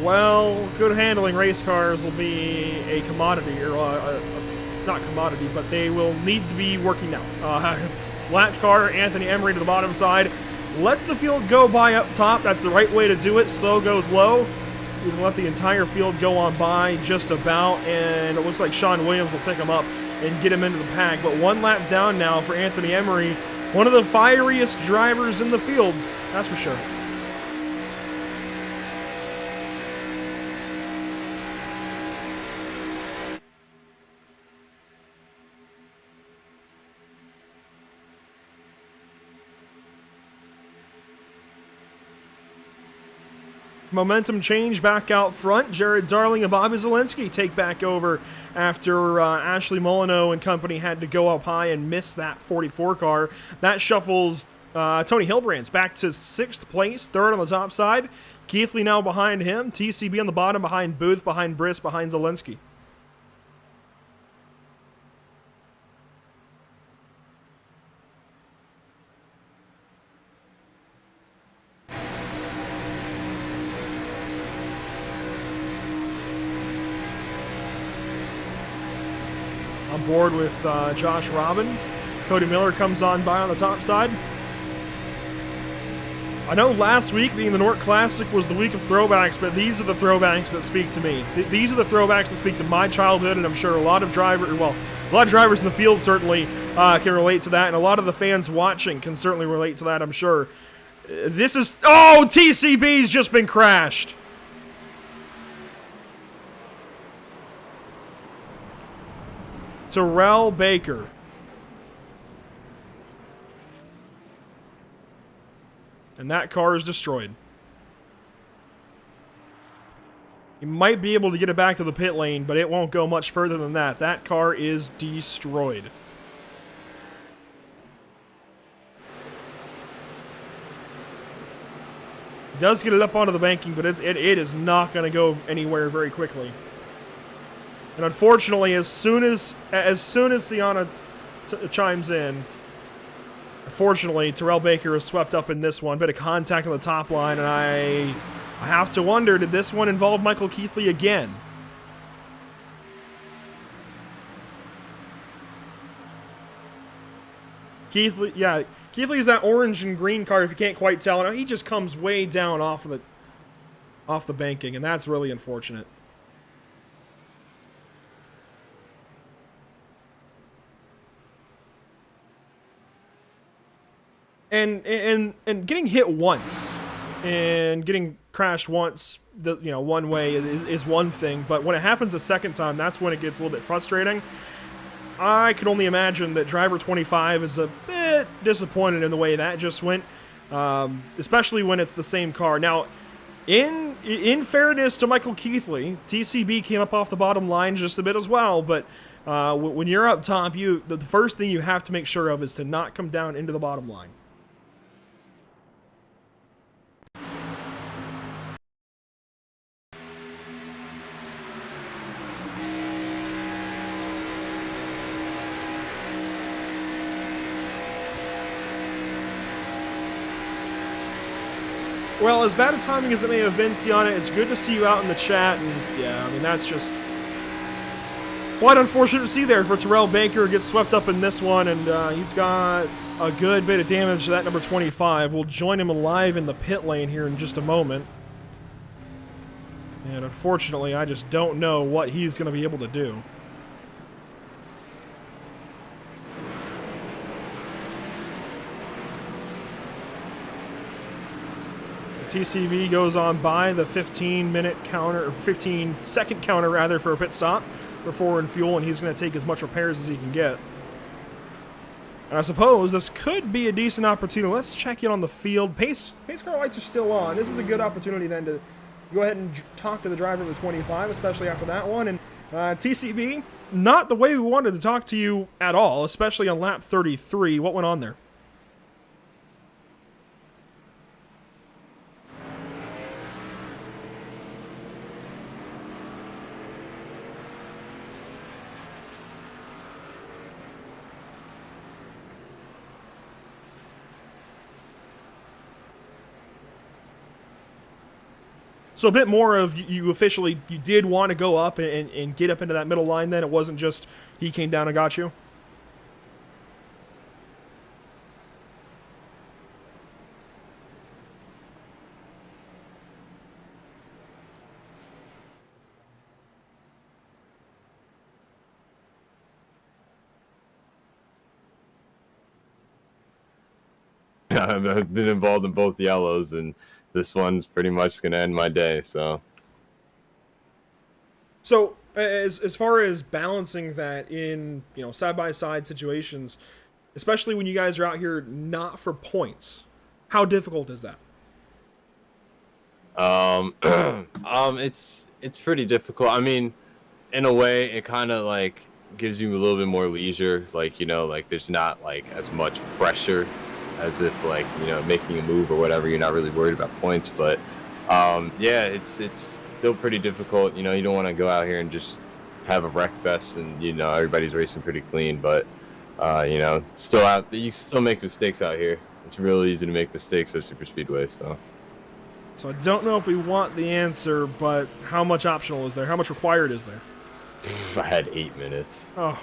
Well, good handling race cars will be a commodity, or not commodity, but they will need to be working now. Lap car, Anthony Emery to the bottom side. Lets the field go by up top. That's the right way to do it. Slow goes low. You can let the entire field go on by just about, and it looks like Sean Williams will pick him up and get him into the pack. But one lap down now for Anthony Emery, one of the fieriest drivers in the field, that's for sure. Momentum change back out front. Jared Darling and Bobby Zielinski take back over after Ashley Molyneux and company had to go up high and miss that 44 car. That shuffles Tony Hilbrand's back to 6th place, 3rd on the top side. Keithley now behind him. TCB on the bottom behind Booth, behind Briss, behind Zielinski. On board with Josh Robin. Cody Miller comes on by on the top side. I know last week, being the NORC Classic, was the week of throwbacks, but these are the throwbacks that speak to me. These are the throwbacks that speak to my childhood, and I'm sure a lot of drivers in the field certainly can relate to that, and a lot of the fans watching can certainly relate to that, I'm sure. This is... Oh, TCB's just been crashed! Terrell Baker. And that car is destroyed. You might be able to get it back to the pit lane, but it won't go much further than that. That car is destroyed. He does get it up onto the banking, but it is not going to go anywhere very quickly. And unfortunately, as soon as Sienna chimes in, unfortunately, Terrell Baker is swept up in this one. Bit of contact on the top line, and I have to wonder, did this one involve Michael Keithley again? Keithley, yeah, Keithley is that orange and green car, if you can't quite tell. Now, he just comes way down off the banking, and that's really unfortunate. And getting hit once and getting crashed once, one way is one thing, but when it happens a second time, that's when it gets a little bit frustrating. I can only imagine that driver 25 is a bit disappointed in the way that just went, especially when it's the same car. Now, in fairness to Michael Keithley, TCB came up off the bottom line just a bit as well, but when you're up top, the first thing you have to make sure of is to not come down into the bottom line. Well, as bad a timing as it may have been, Sienna, it's good to see you out in the chat, and yeah, I mean, that's just quite unfortunate to see there for Terrell Baker. Gets swept up in this one, and he's got a good bit of damage to that number 25. We'll join him live in the pit lane here in just a moment. And unfortunately, I just don't know what he's going to be able to do. TCV goes on by the 15-minute counter, or 15-second counter rather, for a pit stop for forward fuel, and he's going to take as much repairs as he can get. And I suppose this could be a decent opportunity. Let's check in on the field. Pace car lights are still on. This is a good opportunity then to go ahead and talk to the driver of the 25, especially after that one. And TCB, not the way we wanted to talk to you at all, especially on lap 33. What went on there? So a bit more of you did want to go up and get up into that middle line then? It wasn't just he came down and got you? I've been involved in both yellows, and this one's pretty much going to end my day, so. So, as far as balancing that in, side-by-side situations, especially when you guys are out here not for points, how difficult is that? It's pretty difficult. I mean, in a way, it kind of, like, gives you a little bit more leisure. Like, there's not, like, as much pressure as if, like, making a move or whatever. You're not really worried about points, but yeah, it's still pretty difficult. You don't want to go out here and just have a wreck fest and everybody's racing pretty clean, but still you still make mistakes out here. It's real easy to make mistakes at super speedway. So I don't know if we want the answer, but how much optional is there? How much required is there? I had 8 minutes. Oh,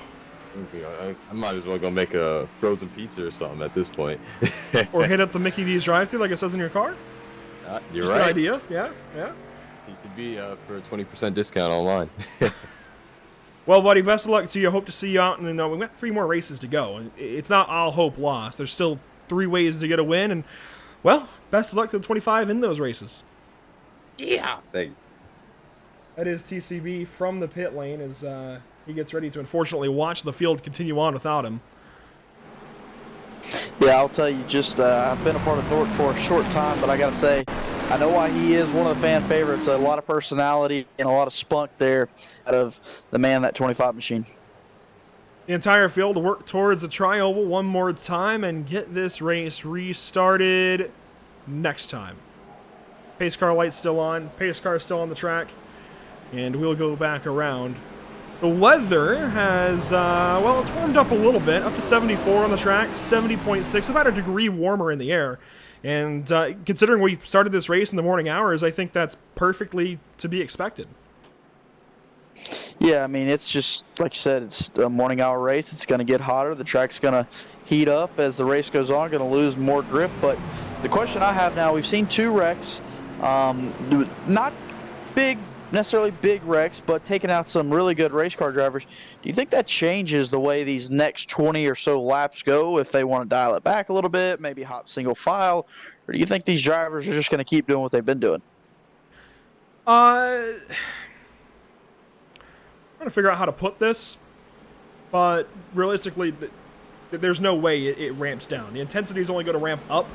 I might as well go make a frozen pizza or something at this point. Or hit up the Mickey D's drive-thru like it says in your car. You're Just right. an idea. Yeah, yeah. PCB for a 20% discount online. Well, buddy, best of luck to you. Hope to see you out. And we've got 3 more races to go. It's not all hope lost. There's still 3 ways to get a win. And, well, best of luck to the 25 in those races. Yeah. Thank you. That is TCB from the pit lane as he gets ready to, unfortunately, watch the field continue on without him. Yeah, I'll tell you, I've been a part of NORC for a short time, but I got to say, I know why he is one of the fan favorites. A lot of personality and a lot of spunk there out of the man, that 25 machine. The entire field will work towards the tri-oval one more time and get this race restarted next time. Pace car light's still on. Pace car is still on the track. And we'll go back around. The weather has, well, it's warmed up a little bit, up to 74 on the track, 70.6, about a degree warmer in the air. And considering we started this race in the morning hours, I think that's perfectly to be expected. Yeah, I mean, it's just, like you said, it's a morning hour race. It's going to get hotter. The track's going to heat up as the race goes on, going to lose more grip. But the question I have now, we've seen 2 wrecks, not necessarily big wrecks, but taking out some really good race car drivers. Do you think that changes the way these next 20 or so laps go if they want to dial it back a little bit, maybe hop single file? Or do you think these drivers are just going to keep doing what they've been doing? I'm trying to figure out how to put this, but realistically, there's no way it ramps down. The intensity is only going to ramp up.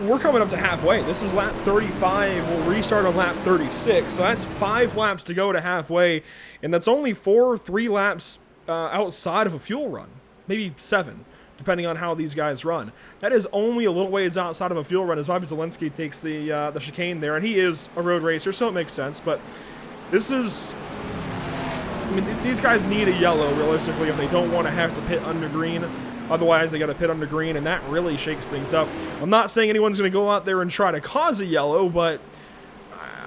We're coming up to halfway. This is lap 35. We'll restart on lap 36. So that's 5 laps to go to halfway. And that's only 3 laps outside of a fuel run. Maybe 7, depending on how these guys run. That is only a little ways outside of a fuel run as Bobby Zelensky takes the chicane there. And he is a road racer, so it makes sense. But this is... I mean, these guys need a yellow, realistically, if they don't want to have to pit under green. Otherwise, they got to pit under green, and that really shakes things up. I'm not saying anyone's going to go out there and try to cause a yellow, but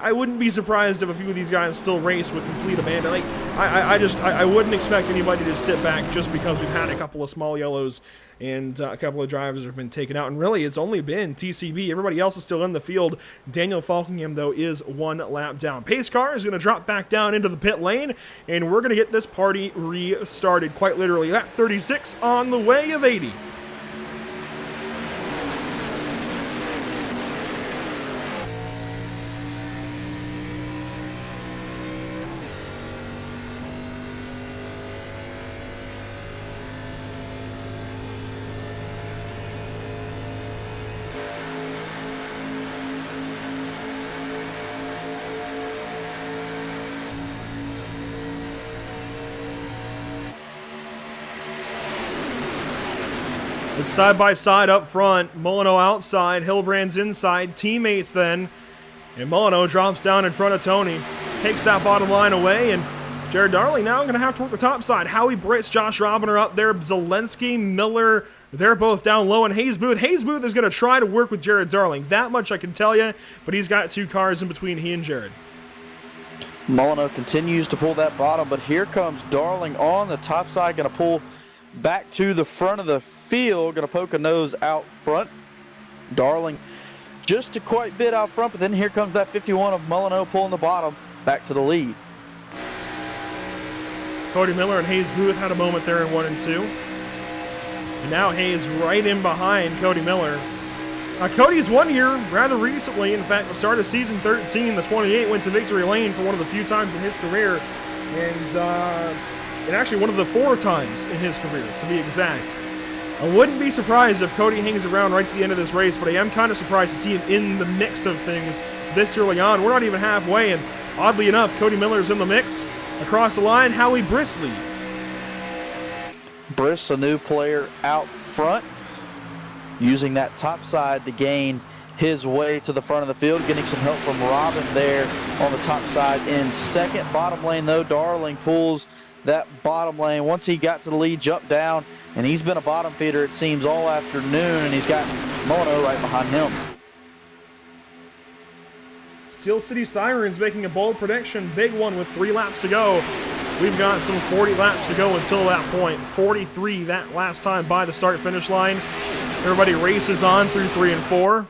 I wouldn't be surprised if a few of these guys still race with complete abandon. Like, I wouldn't expect anybody to sit back just because we've had a couple of small yellows and a couple of drivers have been taken out. And really, it's only been TCB. Everybody else is still in the field. Daniel Falkingham, though, is 1 lap down. Pace car is going to drop back down into the pit lane, and we're going to get this party restarted. Quite literally, lap 36 on the way of 80. It's side by side up front. Molyneux outside. Hillbrand's inside. Teammates then. And Molyneux drops down in front of Tony. Takes that bottom line away. And Jared Darling now going to have to work the top side. Howie Britz, Josh Robiner up there. Zelensky, Miller, they're both down low. And Hayes Booth is going to try to work with Jared Darling. That much I can tell you. But he's got 2 cars in between he and Jared. Molyneux continues to pull that bottom, but here comes Darling on the top side, going to pull back to the front of the field, going to poke a nose out front. Darling just a quite bit out front, but then here comes that 51 of Molyneux pulling the bottom back to the lead. Cody Miller and Hayes Booth had a moment there in 1 and 2. And now Hayes right in behind Cody Miller. Cody's won here rather recently. In fact, the start of season 13, the 28 went to victory lane for one of the few times in his career. And actually one of the 4 times in his career, to be exact. I wouldn't be surprised if Cody hangs around right to the end of this race, but I am kind of surprised to see him in the mix of things this early on. We're not even halfway, and oddly enough, Cody Miller's in the mix. Across the line, Howie Briss leads. Briss, a new player out front, using that top side to gain his way to the front of the field, getting some help from Robin there on the top side in second. Bottom lane, though, Darling pulls that bottom lane. Once he got to the lead, jumped down, and he's been a bottom feeder, it seems, all afternoon, and he's got Molyneux right behind him. Steel City Sirens making a bold prediction, big one with 3 laps to go. We've got some 40 laps to go until that point. 43 that last time by the start-finish line. Everybody races on through 3 and 4.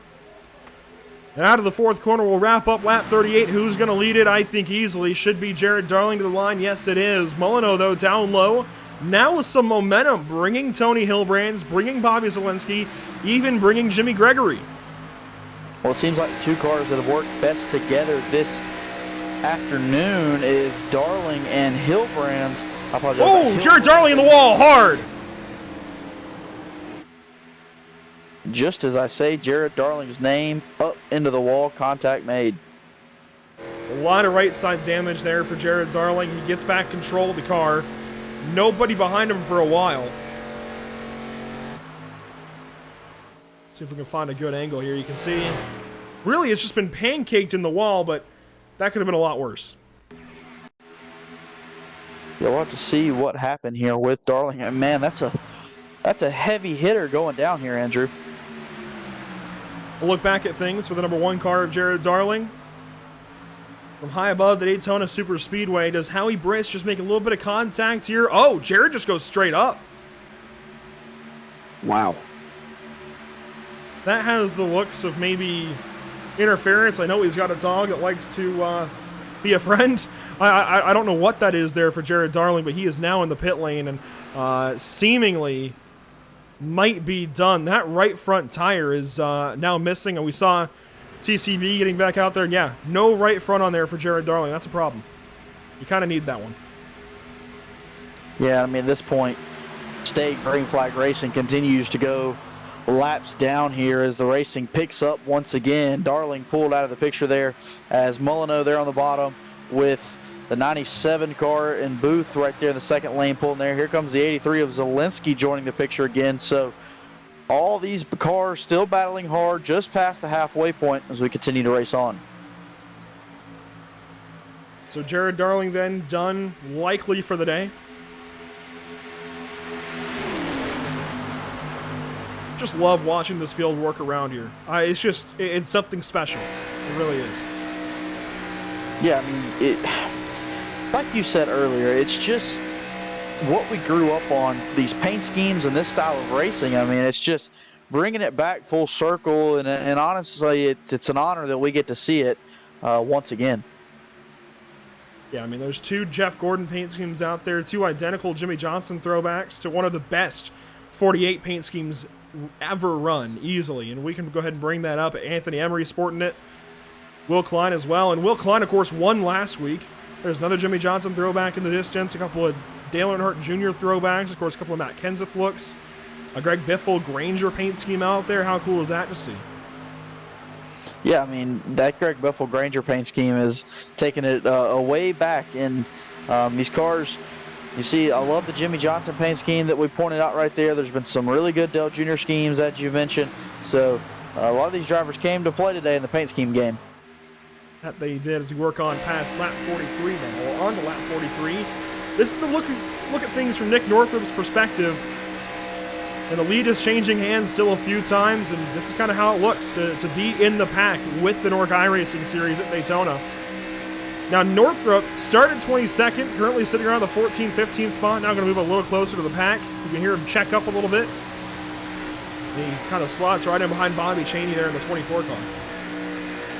And out of the fourth corner, we'll wrap up lap 38. Who's going to lead it? I think easily. Should be Jared Darling to the line. Yes, it is. Molyneux, though, down low. Now with some momentum, bringing Tony Hilbrands, bringing Bobby Zielinski, even bringing Jimmy Gregory. Well, it seems like the two cars that have worked best together this afternoon is Darling and Hilbrands. I apologize. Oh, Jared Darling in the wall, hard. Just as I say Jared Darling's name, up into the wall, contact made. A lot of right side damage there for Jared Darling. He gets back control of the car. Nobody behind him for a while. See if we can find a good angle here. You can see, really, it's just been pancaked in the wall, but that could have been a lot worse. You'll have to see what happened here with Darling. And man, that's a heavy hitter going down here, Andrew. We'll look back at things for the number 1 car of Jared Darling. From high above the Daytona Super Speedway, does Howie Briss just make a little bit of contact here? Oh, Jared just goes straight up. Wow. That has the looks of maybe interference. I know he's got a dog that likes to be a friend. I don't know what that is there for Jared Darling, but he is now in the pit lane and seemingly might be done. That right front tire is now missing, and we saw TCB getting back out there. Yeah, no right front on there for Jared Darling. That's a problem. You kind of need that one. Yeah, I mean, at this point, State Green Flag Racing continues to go laps down here as the racing picks up once again. Darling pulled out of the picture there as Molyneux there on the bottom with the 97 car and Booth right there in the second lane pulling there. Here comes the 83 of Zielinski joining the picture again. So all these cars still battling hard just past the halfway point as we continue to race on. So Jared Darling then done likely for the day. Just love watching this field work around here. It's something special. It really is. Yeah, I mean, like you said earlier, it's just what we grew up on, these paint schemes and this style of racing. I mean, it's just bringing it back full circle, and honestly, it's an honor that we get to see it once again. Yeah, I mean, there's 2 Jeff Gordon paint schemes out there, 2 identical Jimmy Johnson throwbacks to one of the best 48 paint schemes ever run, easily. And we can go ahead and bring that up. Anthony Emery sporting it. Will Klein as well. And Will Klein, of course, won last week. There's another Jimmy Johnson throwback in the distance, a couple of Dale Earnhardt Jr. throwbacks, of course, a couple of Matt Kenseth looks. A Greg Biffle Granger paint scheme out there. How cool is that to see? Yeah, I mean, that Greg Biffle Granger paint scheme is taking it way back in these cars. You see, I love the Jimmy Johnson paint scheme that we pointed out right there. There's been some really good Dale Jr. schemes that you mentioned. So a lot of these drivers came to play today in the paint scheme game. That they did as we work on past lap 43 now. We're on to lap 43. This is the look at things from Nick Northrop's perspective. And the lead is changing hands still a few times, and this is kind of how it looks to be in the pack with the NORC iRacing Series at Daytona. Now, Northrop started 22nd, currently sitting around the 14th, 15th spot. Now going to move a little closer to the pack. You can hear him check up a little bit. He kind of slots right in behind Bobby Chaney there in the 24 car.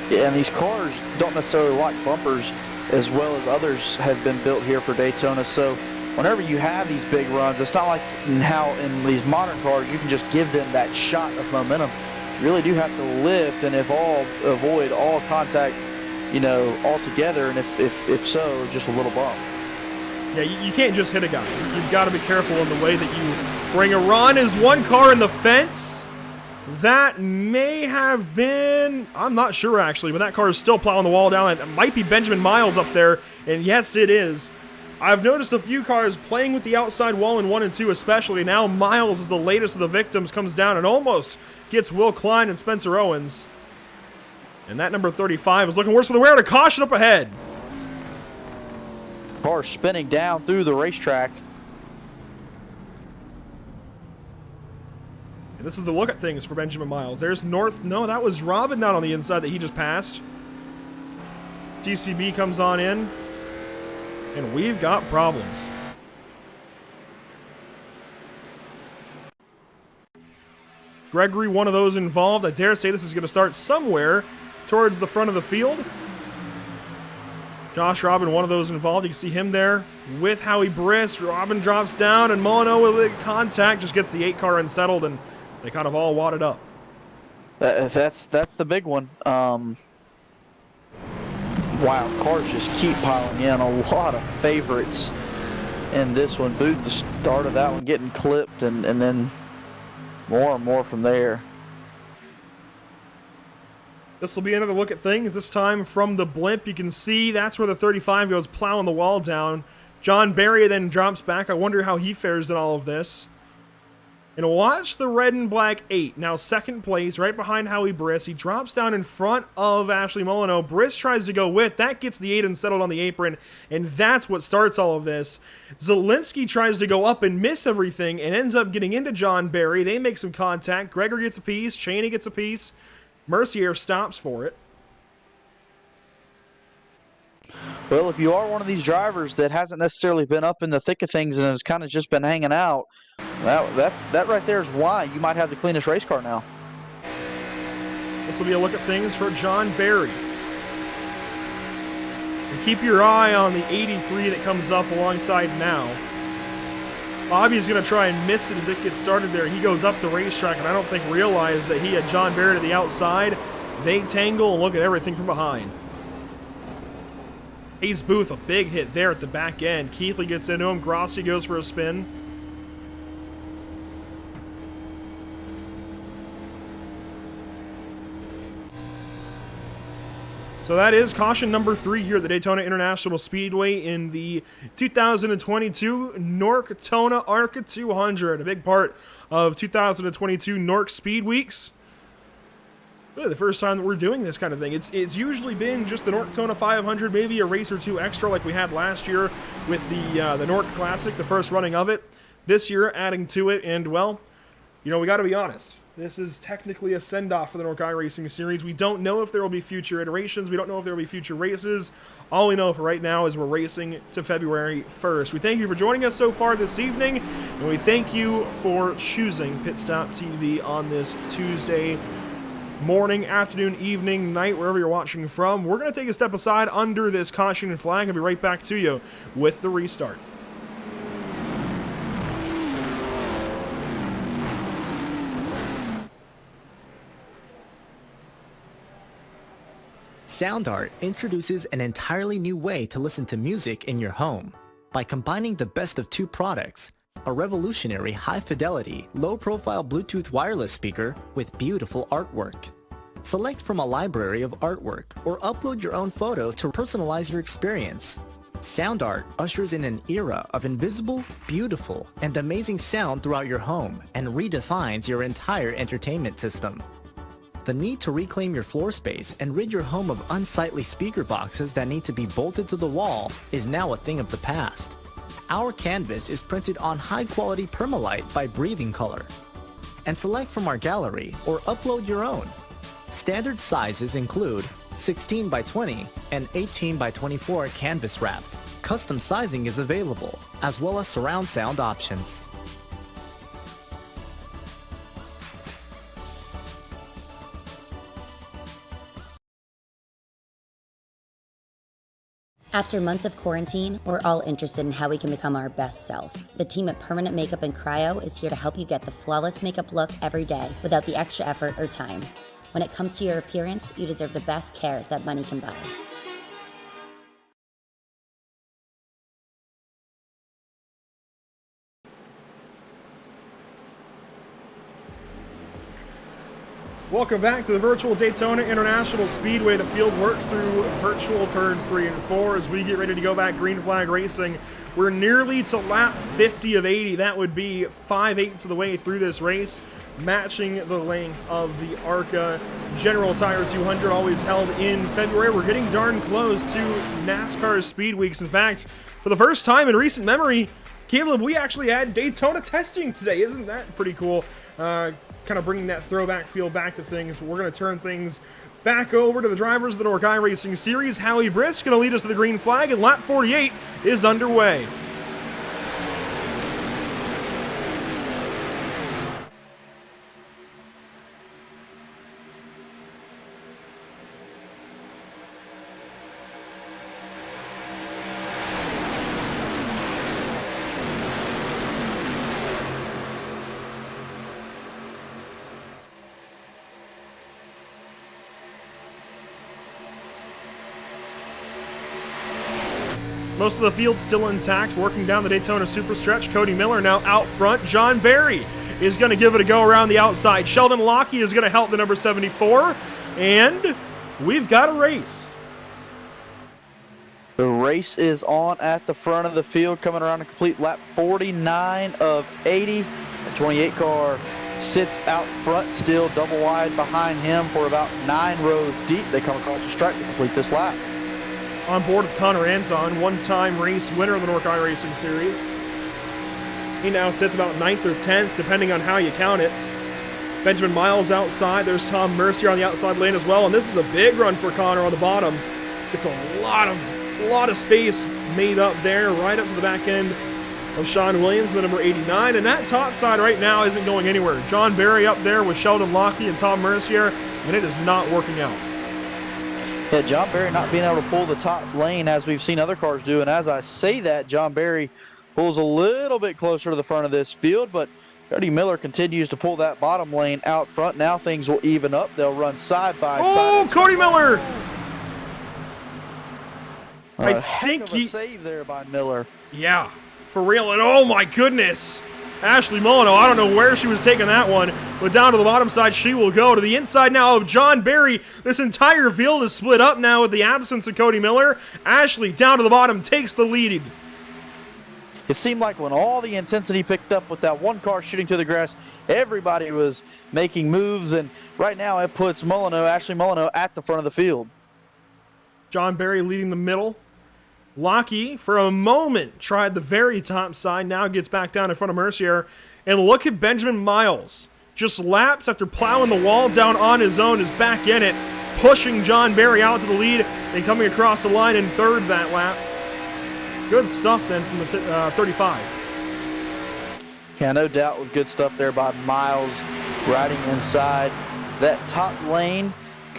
Yeah, and these cars don't necessarily like bumpers as well as others have been built here for Daytona. So whenever you have these big runs, it's not like how in these modern cars you can just give them that shot of momentum. You really do have to lift and avoid all contact, altogether, and if so, just a little bump. Yeah, you can't just hit a guy. You've got to be careful in the way that you bring a run. Is one car in the fence? That may have been, I'm not sure actually, but that car is still plowing the wall down. It might be Benjamin Miles up there, and yes, it is. I've noticed a few cars playing with the outside wall in 1 and 2 especially. Now Miles is the latest of the victims, comes down and almost gets Will Klein and Spencer Owens. And that number 35 is looking worse for the wear, and a caution up ahead. Car spinning down through the racetrack. And this is the look at things for Benjamin Miles. There's North. No, that was Robin not on the inside that he just passed. TCB comes on in. and we've got problems. Gregory, one of those involved. I dare say this is going to start somewhere towards the front of the field. Josh Robin, one of those involved. You can see him there with Howie Briss. Robin drops down, and Molyneux with contact just gets the 8 car unsettled, and they kind of all wadded up. That's the big one. Wow, cars just keep piling in. A lot of favorites in this one. Booth the start of that one getting clipped, and then more and more from there. This will be another look at things, this time from the blimp. You can see that's where the 35 goes plowing the wall down. John Barry then drops back. I wonder how he fares in all of this. And watch the red and black 8. Now second place, right behind Howie Briss. He drops down in front of Ashley Molyneux. Briss tries to go with. That gets the 8 unsettled on the apron, and that's what starts all of this. Zielinski tries to go up and miss everything and ends up getting into John Barry. They make some contact. Gregory gets a piece. Cheney gets a piece. Mercier stops for it. Well, if you are one of these drivers that hasn't necessarily been up in the thick of things and has kind of just been hanging out, that right there is why you might have the cleanest race car now. This will be a look at things for John Barry. And keep your eye on the 83 that comes up alongside now. Bobby's going to try and miss it as it gets started there. He goes up the racetrack, and I don't think realized that he had John Barry to the outside. They tangle and look at everything from behind. Hayes Booth, a big hit there at the back end. Keithley gets into him. Grossi goes for a spin. So that is caution number 3 here at the Daytona International Speedway in the 2022 Norctona ARCA 200. A big part of 2022 NORC Speedweeks. Really the first time that we're doing this kind of thing. It's usually been just the Norctona 500, maybe a race or two extra like we had last year with the NORC Classic, the first running of it. This year, adding to it, and well, you know, we got to be honest. This is technically a send-off for the NORC iRacing Series. We don't know if there will be future iterations. We don't know if there will be future races. All we know for right now is we're racing to February 1st. We thank you for joining us so far this evening, and we thank you for choosing Pit Stop TV on this Tuesday morning, afternoon, evening, night, wherever you're watching from. We're going to take a step aside under this caution and flag and be right back to you with the restart. Sound Art introduces an entirely new way to listen to music in your home by combining the best of 2 products, a revolutionary high-fidelity, low-profile Bluetooth wireless speaker with beautiful artwork. Select from a library of artwork or upload your own photos to personalize your experience. Sound Art ushers in an era of invisible, beautiful, and amazing sound throughout your home and redefines your entire entertainment system. The need to reclaim your floor space and rid your home of unsightly speaker boxes that need to be bolted to the wall is now a thing of the past. Our canvas is printed on high-quality permalite by Breathing Color. And select from our gallery or upload your own. Standard sizes include 16 by 20 and 18 by 24 canvas wrapped. Custom sizing is available, as well as surround sound options. After months of quarantine, we're all interested in how we can become our best self. The team at Permanent Makeup and Cryo is here to help you get the flawless makeup look every day without the extra effort or time. When it comes to your appearance, you deserve the best care that money can buy. Welcome back to the virtual Daytona International Speedway. The field works through virtual turns 3 and 4 as we get ready to go back green flag racing. We're nearly to lap 50 of 80. That would be 5/8 of the way through this race, matching the length of the ARCA General Tire 200, always held in February. We're getting darn close to NASCAR Speedweeks. In fact, for the first time in recent memory, Caleb, we actually had Daytona testing today. Isn't that pretty cool? kind of bringing that throwback feel back to things. We're going to turn things back over to the drivers of the NORC iRacing Series. Howie Brisk going to lead us to the green flag, and lap 48 is underway. Most of the field still intact, working down the Daytona Super Stretch. Cody Miller now out front. John Barry is going to give it a go around the outside. Sheldon Lockey is going to help the number 74, and we've got a race. The race is on at the front of the field, coming around a complete lap 49 of 80. The 28 car sits out front still, double wide behind him for about 9 rows deep. They come across the stripe to complete this lap. On board with Connor Anton, one-time race winner of the NORC iRacing Series. He now sits about 9th or 10th, depending on how you count it. Benjamin Miles outside. There's Tom Mercier on the outside lane as well, and this is a big run for Connor on the bottom. It's a lot of space made up there, right up to the back end of Sean Williams, the number 89, and that top side right now isn't going anywhere. John Barry up there with Sheldon Lockey and Tom Mercier, and it is not working out. Yeah, John Barry not being able to pull the top lane as we've seen other cars do. And as I say that, John Barry pulls a little bit closer to the front of this field, but Cody Miller continues to pull that bottom lane out front. Now things will even up. They'll run side by side. Oh, Cody Miller! I think heck of a save there by Miller. Yeah, for real. And oh my goodness. Ashley Molyneux, I don't know where she was taking that one, but down to the bottom side she will go. To the inside now of John Barry. This entire field is split up now with the absence of Cody Miller. Ashley down to the bottom takes the lead. It seemed like when all the intensity picked up with that one car shooting to the grass, everybody was making moves, and right now it puts Ashley Molyneux at the front of the field. John Barry leading the middle. Lockey, for a moment, tried the very top side, now gets back down in front of Mercier. And look at Benjamin Miles. Just laps after plowing the wall down on his own, is back in it, pushing John Barry out to the lead and coming across the line in third that lap. Good stuff then from the 35. Yeah, no doubt with good stuff there by Miles riding inside that top lane.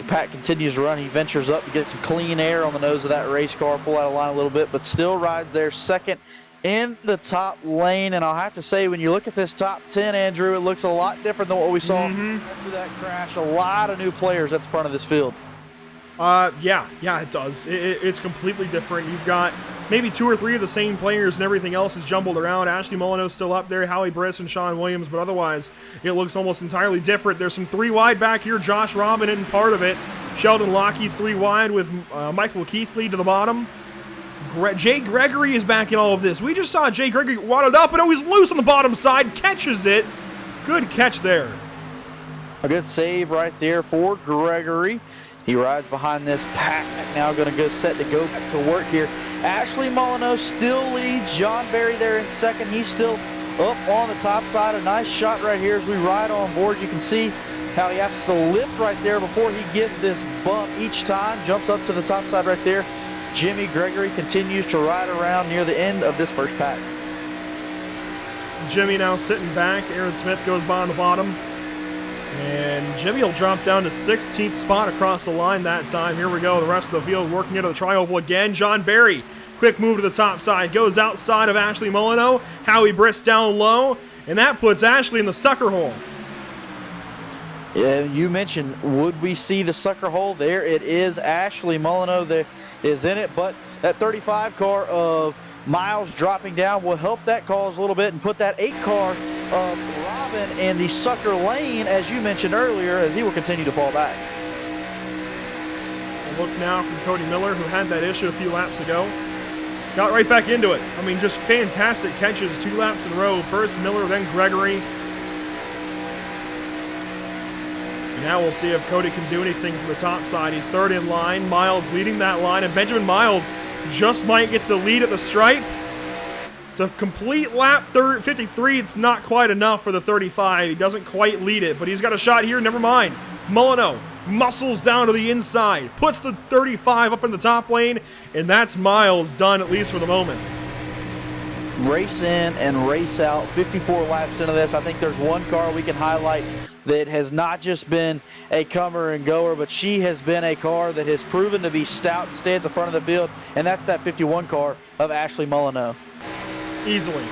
Pat continues to run. He ventures up to get some clean air on the nose of that race car, pull out of line a little bit, but still rides there second in the top lane. And I'll have to say, when you look at this top 10, Andrew, it looks a lot different than what we saw after that crash. A lot of new players at the front of this field. Yeah, it does. It's completely different. You've got maybe 2 or 3 of the same players, and everything else is jumbled around. Ashley Molyneux still up there, Howie Brisk and Sean Williams, but otherwise it looks almost entirely different. There's some 3 wide back here. Josh Robin isn't part of it. Sheldon Lockey's 3 wide with Michael Keithley to the bottom. Jay Gregory is back in all of this. We just saw Jay Gregory waddled up, and he's loose on the bottom side, catches it. Good catch there. A good save right there for Gregory. He rides behind this pack, now going to go set to go back to work here. Ashley Molyneux still leads. John Barry there in second. He's still up on the top side. A nice shot right here as we ride on board. You can see how he has to lift right there before he gives this bump each time. Jumps up to the top side right there. Jimmy Gregory continues to ride around near the end of this first pack. Jimmy now sitting back. Aaron Smith goes by on the bottom. And Jimmy will drop down to 16th spot across the line that time. Here we go, the rest of the field working into the tri-oval again. John Barry, quick move to the top side, goes outside of Ashley Molyneux. Howie Brisk down low, and that puts Ashley in the sucker hole. Yeah, you mentioned, would we see the sucker hole? There it is. Ashley Molyneux there is in it, but that 35 car of Miles dropping down will help that cause a little bit and put that 8 car of Robin in the sucker lane, as you mentioned earlier, as he will continue to fall back. A look now from Cody Miller, who had that issue a few laps ago. Got right back into it. I mean, just fantastic catches 2 laps in a row. First Miller, then Gregory. Now we'll see if Cody can do anything from the top side. He's third in line. Miles leading that line, and Benjamin Miles just might get the lead at the stripe. The complete lap 53, it's not quite enough for the 35. He doesn't quite lead it, but he's got a shot here. Never mind. Molyneux muscles down to the inside, puts the 35 up in the top lane, and that's Miles done, at least for the moment. Race in and race out, 54 laps into this. I think there's one car we can highlight that has not just been a comer and goer, but she has been a car that has proven to be stout and stay at the front of the field, and that's that 51 car of Ashley Molyneux. Easily.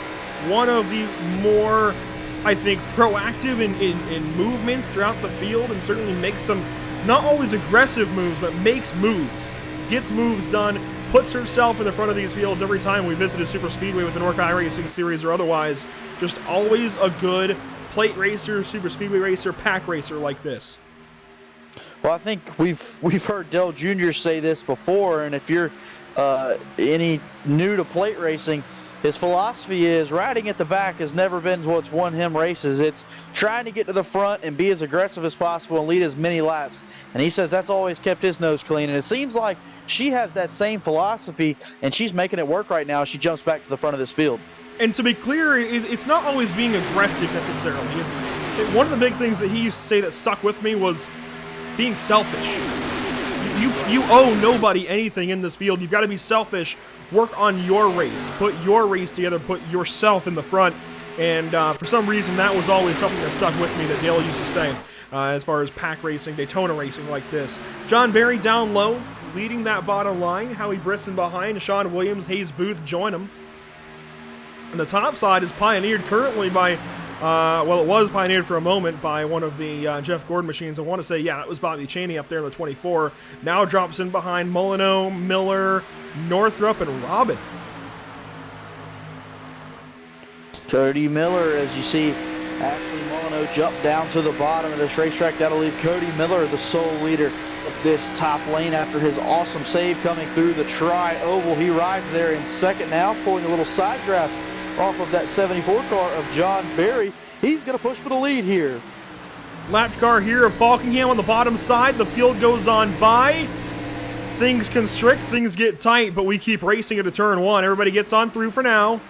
One of the more, I think, proactive in movements throughout the field, and certainly makes some, not always aggressive moves, but makes moves. Gets moves done, puts herself in the front of these fields every time we visit a super speedway with the NORC iRacing series or otherwise. Just always a good plate racer, super speedway racer, pack racer like this. Well, I think we've heard Dale Jr. say this before, and if you're any new to plate racing, his philosophy is riding at the back has never been what's won him races. It's trying to get to the front and be as aggressive as possible and lead as many laps. And he says that's always kept his nose clean. And it seems like she has that same philosophy, and she's making it work right now as she jumps back to the front of this field. And to be clear, it's not always being aggressive necessarily. One of the big things that he used to say that stuck with me was being selfish. You owe nobody anything in this field. You've got to be selfish. Work on your race. Put your race together. Put yourself in the front. And for some reason, that was always something that stuck with me that Dale used to say as far as pack racing, Daytona racing like this. John Barry down low, leading that bottom line. Howie Brisson behind. Sean Williams, Hayes Booth join him. And the top side is pioneered currently by, well, it was pioneered for a moment by one of the Jeff Gordon machines. I want to say, yeah, that was Bobby Chaney up there in the 24. Now drops in behind Molyneux, Miller, Northrop, and Robin. Cody Miller, as you see, Ashley Molyneux jump down to the bottom of this racetrack. That'll leave Cody Miller the sole leader of this top lane after his awesome save coming through the tri-oval. He rides there in second now, pulling a little side draft off of that 74 car of John Barry. He's going to push for the lead here. Lapped car here of Falkingham on the bottom side. The field goes on by. Things constrict, things get tight, but we keep racing into turn one. Everybody gets on through for now.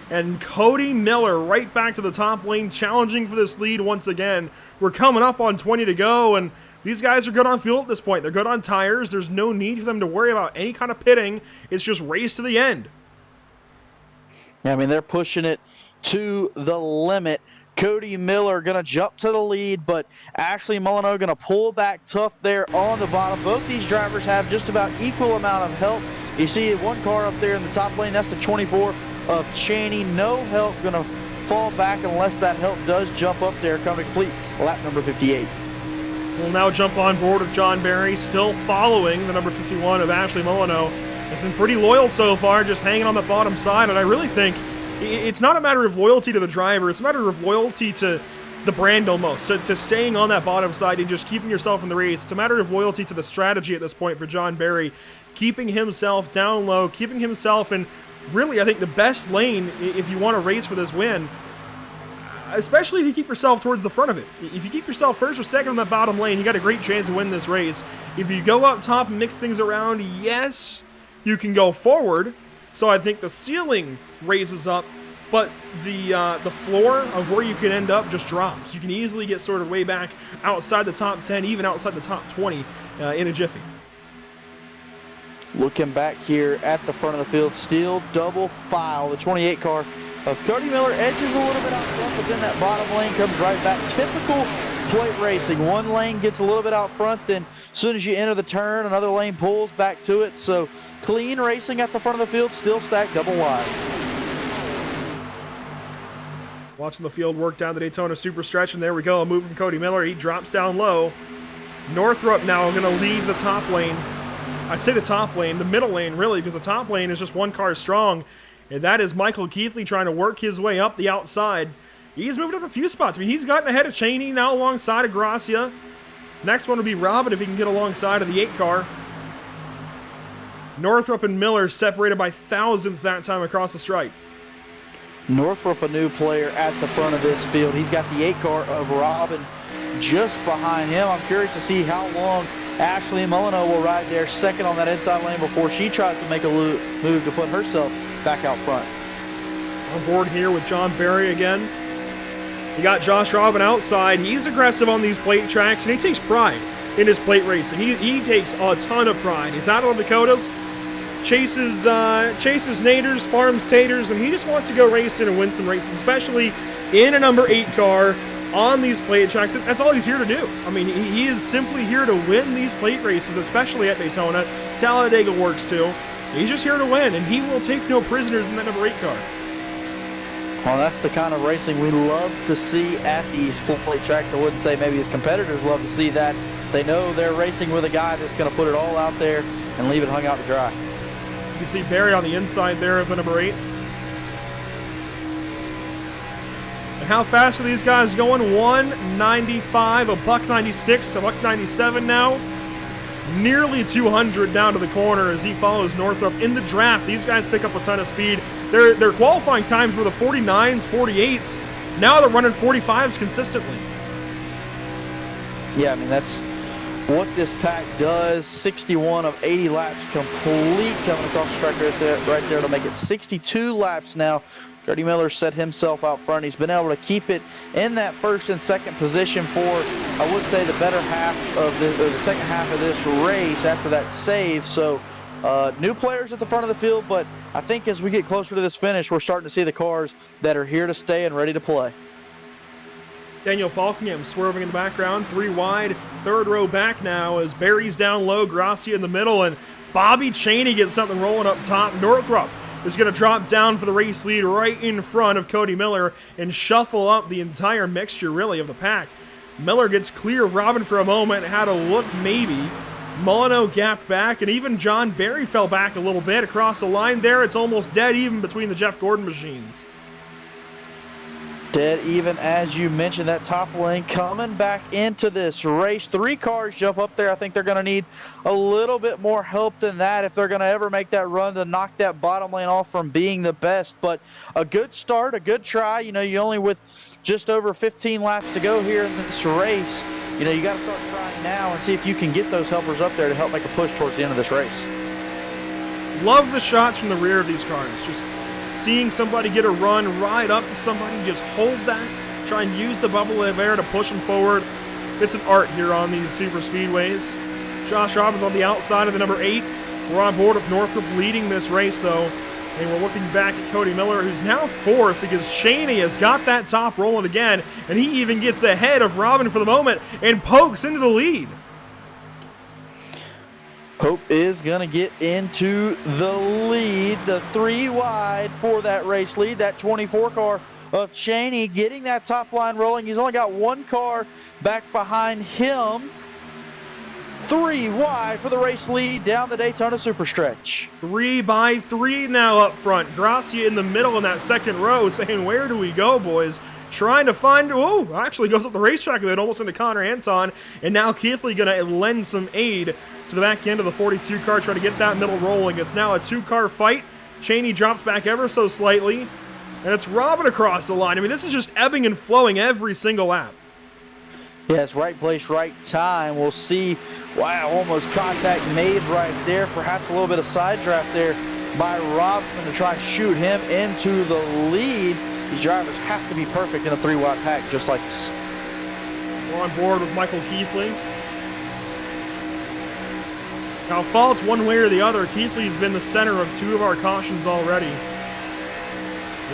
And Cody Miller right back to the top lane, challenging for this lead once again. We're coming up on 20 to go, and these guys are good on fuel at this point. They're good on tires. There's no need for them to worry about any kind of pitting. It's just race to the end. I mean, they're pushing it to the limit. Cody Miller going to jump to the lead, but Ashley Molyneux going to pull back tough there on the bottom. Both these drivers have just about equal amount of help. You see one car up there in the top lane, that's the 24 of Chaney. No help going to fall back unless that help does jump up there, come to complete lap number 58. We'll now jump on board with John Barry, still following the number 51 of Ashley Molyneux. Has been pretty loyal so far, just hanging on the bottom side, and I really think it's not a matter of loyalty to the driver, it's a matter of loyalty to the brand almost, to staying on that bottom side and just keeping yourself in the race. It's a matter of loyalty to the strategy at this point for John Barry, keeping himself down low, keeping himself in really, I think, the best lane if you want to race for this win, especially if you keep yourself towards the front of it. If you keep yourself first or second on that bottom lane, you got a great chance to win this race. If you go up top and mix things around, yes, you can go forward. So I think the ceiling raises up, but the floor of where you can end up just drops. You can easily get sort of way back outside the top 10, even outside the top 20 in a jiffy. Looking back here at the front of the field, still double file. The 28 car of Cody Miller edges a little bit out front, but then that bottom lane comes right back. Typical plate racing. One lane gets a little bit out front, then as soon as you enter the turn, another lane pulls back to it. So clean racing at the front of the field, still stacked double wide. Watching the field work down the Daytona Super Stretch, and there we go, a move from Cody Miller. He drops down low. Northrop now going to leave the top lane. I say the top lane, the middle lane really, because the top lane is just one car strong, and that is Michael Keithley trying to work his way up the outside. He's moved up a few spots. I mean, he's gotten ahead of Chaney, now alongside of Gracia. Next one will be Robin if he can get alongside of the 8 car. Northrop and Miller separated by thousands that time across the stripe. Northrop, a new player at the front of this field. He's got the 8 car of Robin just behind him. I'm curious to see how long Ashley Molyneux will ride there second on that inside lane before she tries to make a move to put herself back out front. On board here with John Barry again. You got Josh Robin outside. He's aggressive on these plate tracks, and he takes pride in his plate racing. He takes a ton of pride. He's out on Dakotas, chases naders, farms taters, and he just wants to go racing and win some races, especially in a number 8 car on these plate tracks. That's all he's here to do. I mean, he is simply here to win these plate races, especially at Daytona. Talladega works too. He's just here to win, and he will take no prisoners in that number 8 car. Well, that's the kind of racing we love to see at these plate tracks. I wouldn't say maybe his competitors love to see that. They know they're racing with a guy that's going to put it all out there and leave it hung out to dry. You can see Barry on the inside there of the number 8. And how fast are these guys going? 195, a buck 96, a buck 97 now. Nearly 200 down to the corner as he follows Northrop in the draft. These guys pick up a ton of speed. Their qualifying times were the 49s, 48s. Now they're running 45s consistently. Yeah, I mean, that's what this pack does. 61 of 80 laps complete coming across the track right there to make it 62 laps now. Cody Miller set himself out front. He's been able to keep it in that first and second position for, I would say, the better half of the second half of this race after that save. So new players at the front of the field, but I think as we get closer to this finish, we're starting to see the cars that are here to stay and ready to play. Daniel Falkingham swerving in the background, 3 wide, third row back now as Barry's down low, Gracia in the middle, and Bobby Chaney gets something rolling up top. Northrop is going to drop down for the race lead right in front of Cody Miller and shuffle up the entire mixture, really, of the pack. Miller gets clear of Robin for a moment, had a look maybe. Molyneux gapped back, and even John Barry fell back a little bit across the line there. It's almost dead even between the Jeff Gordon machines. Dead even, as you mentioned, that top lane coming back into this race. 3 cars jump up there. I think they're going to need a little bit more help than that if they're going to ever make that run to knock that bottom lane off from being the best. But a good start, a good try. You know, you only with just over 15 laps to go here in this race. You know, you got to start trying now and see if you can get those helpers up there to help make a push towards the end of this race. Love the shots from the rear of these cars. Just seeing somebody get a run, ride up to somebody, just hold that, try and use the bubble of air to push them forward. It's an art here on these super speedways. Josh Robbins on the outside of the number 8. We're on board with Northrop leading this race, though. And we're looking back at Cody Miller, who's now 4th because Chaney has got that top rolling again, and he even gets ahead of Robin for the moment and pokes into the lead. Pope is going to get into the lead, the 3 wide for that race lead, that 24 car of Chaney getting that top line rolling. He's only got 1 car back behind him. 3 wide for the race lead down the Daytona Superstretch. 3 by 3 now up front. Gracia in the middle in that second row saying, where do we go, boys? Trying to find, oh, actually goes up the racetrack a bit, almost into Connor Anton. And now Keithley going to lend some aid to the back end of the 42 car, trying to get that middle rolling. It's now a 2-car fight. Chaney drops back ever so slightly. And it's Robin across the line. I mean, this is just ebbing and flowing every single lap. Yes, right place, right time. We'll see, wow, almost contact made right there. Perhaps a little bit of side draft there by Robin to try and shoot him into the lead. These drivers have to be perfect in a 3-wide pack just like this. We're on board with Michael Keithley. Now, faults one way or the other. Keithley's been the center of 2 of our cautions already.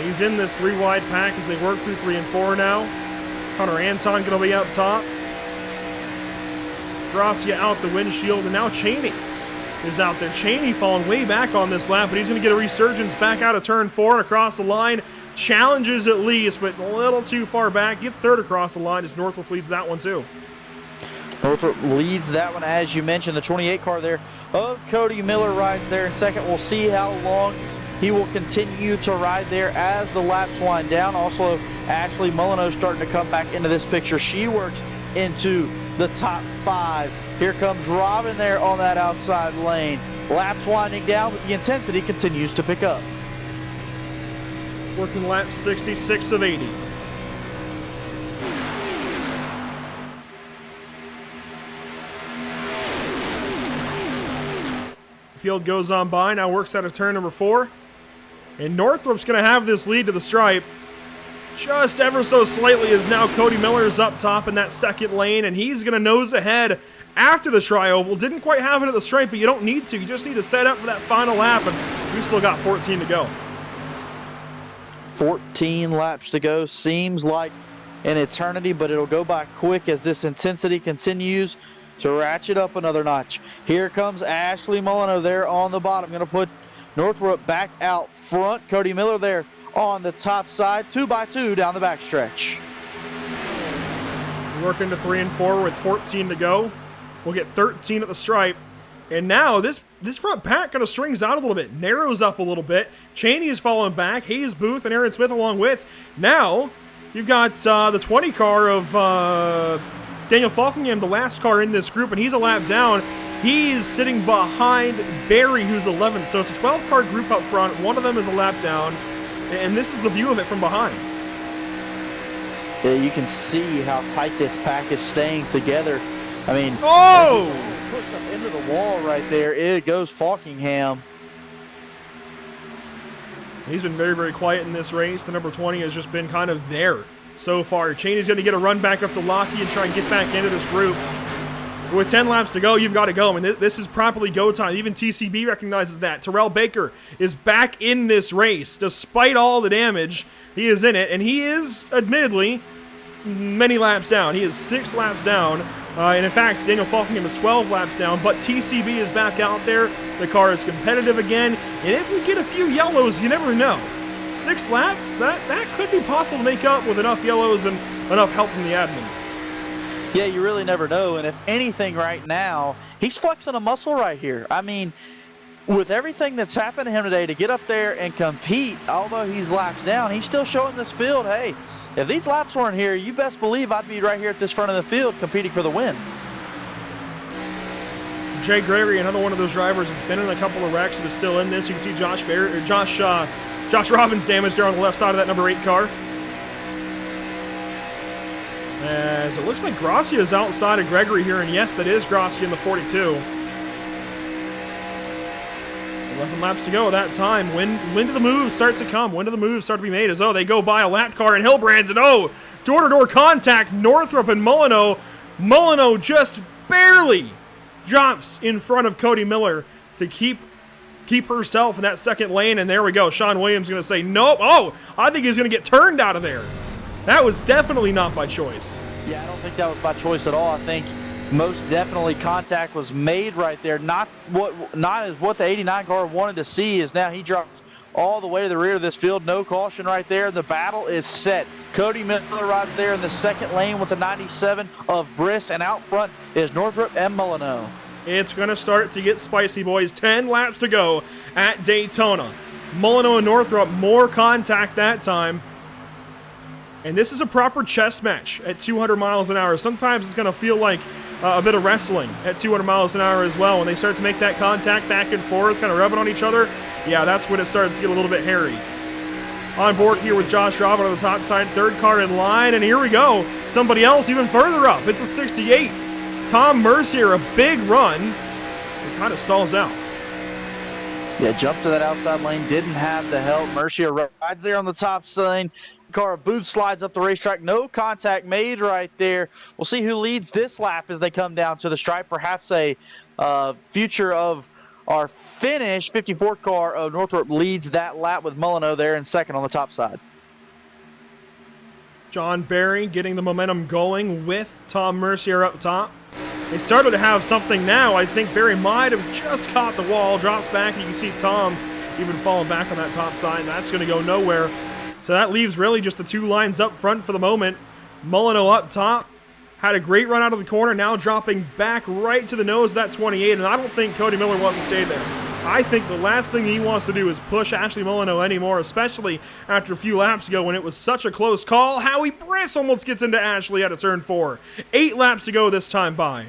He's in this 3-wide pack as they work through 3 and 4 now. Connor Anton going to be up top. Gracia out the windshield, and now Chaney is out there. Chaney falling way back on this lap, but he's going to get a resurgence back out of turn 4 and across the line. Challenges at least, but a little too far back. Gets 3rd across the line as Northrop leads that one too. Northrop leads that one, as you mentioned. The 28 car there of Cody Miller rides there in second. We'll see how long he will continue to ride there as the laps wind down. Also, Ashley Molyneux starting to come back into this picture. She works into the top 5. Here comes Robin there on that outside lane. Laps winding down, but the intensity continues to pick up. Working lap 66 of 80. Field goes on by, now works out of turn number 4. And Northrop's going to have this lead to the stripe. Just ever so slightly as now Cody Miller's up top in that second lane, and he's going to nose ahead after the tri-oval. Didn't quite have it at the stripe, but you don't need to. You just need to set up for that final lap, and we've still got 14 to go. 14 laps to go. Seems like an eternity, but it'll go by quick as this intensity continues to ratchet up another notch. Here comes Ashley Molyneux there on the bottom. Going to put Northrop back out front. Cody Miller there on the top side. 2x2 down the backstretch. Working to 3 and 4 with 14 to go. We'll get 13 at the stripe. And now this front pack kind of strings out a little bit, narrows up a little bit. Cheney is falling back. Hayes Booth and Aaron Smith along with. Now you've got the 20 car of Daniel Falkingham, the last car in this group, and he's a lap down. He's sitting behind Barry, who's 11th. So it's a 12-car group up front. One of them is a lap down, and this is the view of it from behind. Yeah, you can see how tight this pack is staying together. I mean, pushed up into the wall right there. It goes Falkingham. He's been very, very quiet in this race. The number 20 has just been kind of there so far. Cheney's going to get a run back up to Lockie and try and get back into this group. With 10 laps to go, you've got to go. I mean, this is properly go time. Even TCB recognizes that. Terrell Baker is back in this race. Despite all the damage, he is in it. And he is, admittedly, many laps down. He is 6 laps down. And in fact, Daniel Falkingham is 12 laps down. But TCB is back out there. The car is competitive again. And if we get a few yellows, you never know. 6 laps, that could be possible to make up with enough yellows and enough help from the admins. Yeah, you really never know. And if anything right now, he's flexing a muscle right here. I mean, with everything that's happened to him today, to get up there and compete, although he's laps down, he's still showing this field, hey, if these laps weren't here, you best believe I'd be right here at this front of the field competing for the win. Jay Gregory, another one of those drivers, has been in a couple of wrecks and is still in this. You can see Josh Robbins damage there on the left side of that number 8 car. As it looks like Gracia is outside of Gregory here, and yes, that is Gracia in the 42. 11 laps to go at that time. When do the moves start to come? When do the moves start to be made? As they go by a lap car and Hillbrands, and door-to-door contact, Northrop and Molyneux. Molyneux just barely drops in front of Cody Miller to keep herself in that second lane, and there we go. Sean Williams going to say, nope. I think he's going to get turned out of there. That was definitely not by choice. Yeah, I don't think that was by choice at all. I think most definitely contact was made right there. Not as what the 89 car wanted to see, is now he drops all the way to the rear of this field. No caution right there. The battle is set. Cody Miller right there in the second lane with the 97 of Briss, and out front is Northrop and Molyneux. It's going to start to get spicy, boys. 10 laps to go at Daytona. Molyneux and Northrop, more contact that time. And this is a proper chess match at 200 miles an hour. Sometimes it's going to feel like a bit of wrestling at 200 miles an hour as well. When they start to make that contact back and forth, kind of rubbing on each other, yeah, that's when it starts to get a little bit hairy. On board here with Josh Robin on the top side, 3rd car in line, and here we go. Somebody else even further up. It's a 68. Tom Mercier, a big run. It kind of stalls out. Yeah, jumped to that outside lane, didn't have the help. Mercier rides there on the top lane. Car Booth slides up the racetrack. No contact made right there. We'll see who leads this lap as they come down to the stripe. Perhaps a future of our finish. 54 car of Northrop leads that lap with Molyneux there in second on the top side. John Barry getting the momentum going with Tom Mercier up top. They started to have something now. I think Barry might have just caught the wall. Drops back. You can see Tom even falling back on that top side. That's going to go nowhere. So that leaves really just the 2 lines up front for the moment. Molyneux up top. Had a great run out of the corner. Now dropping back right to the nose of that 28. And I don't think Cody Miller wants to stay there. I think the last thing he wants to do is push Ashley Molyneux anymore, especially after a few laps ago when it was such a close call. Howie Briss almost gets into Ashley out of turn 4. 8 laps to go this time by.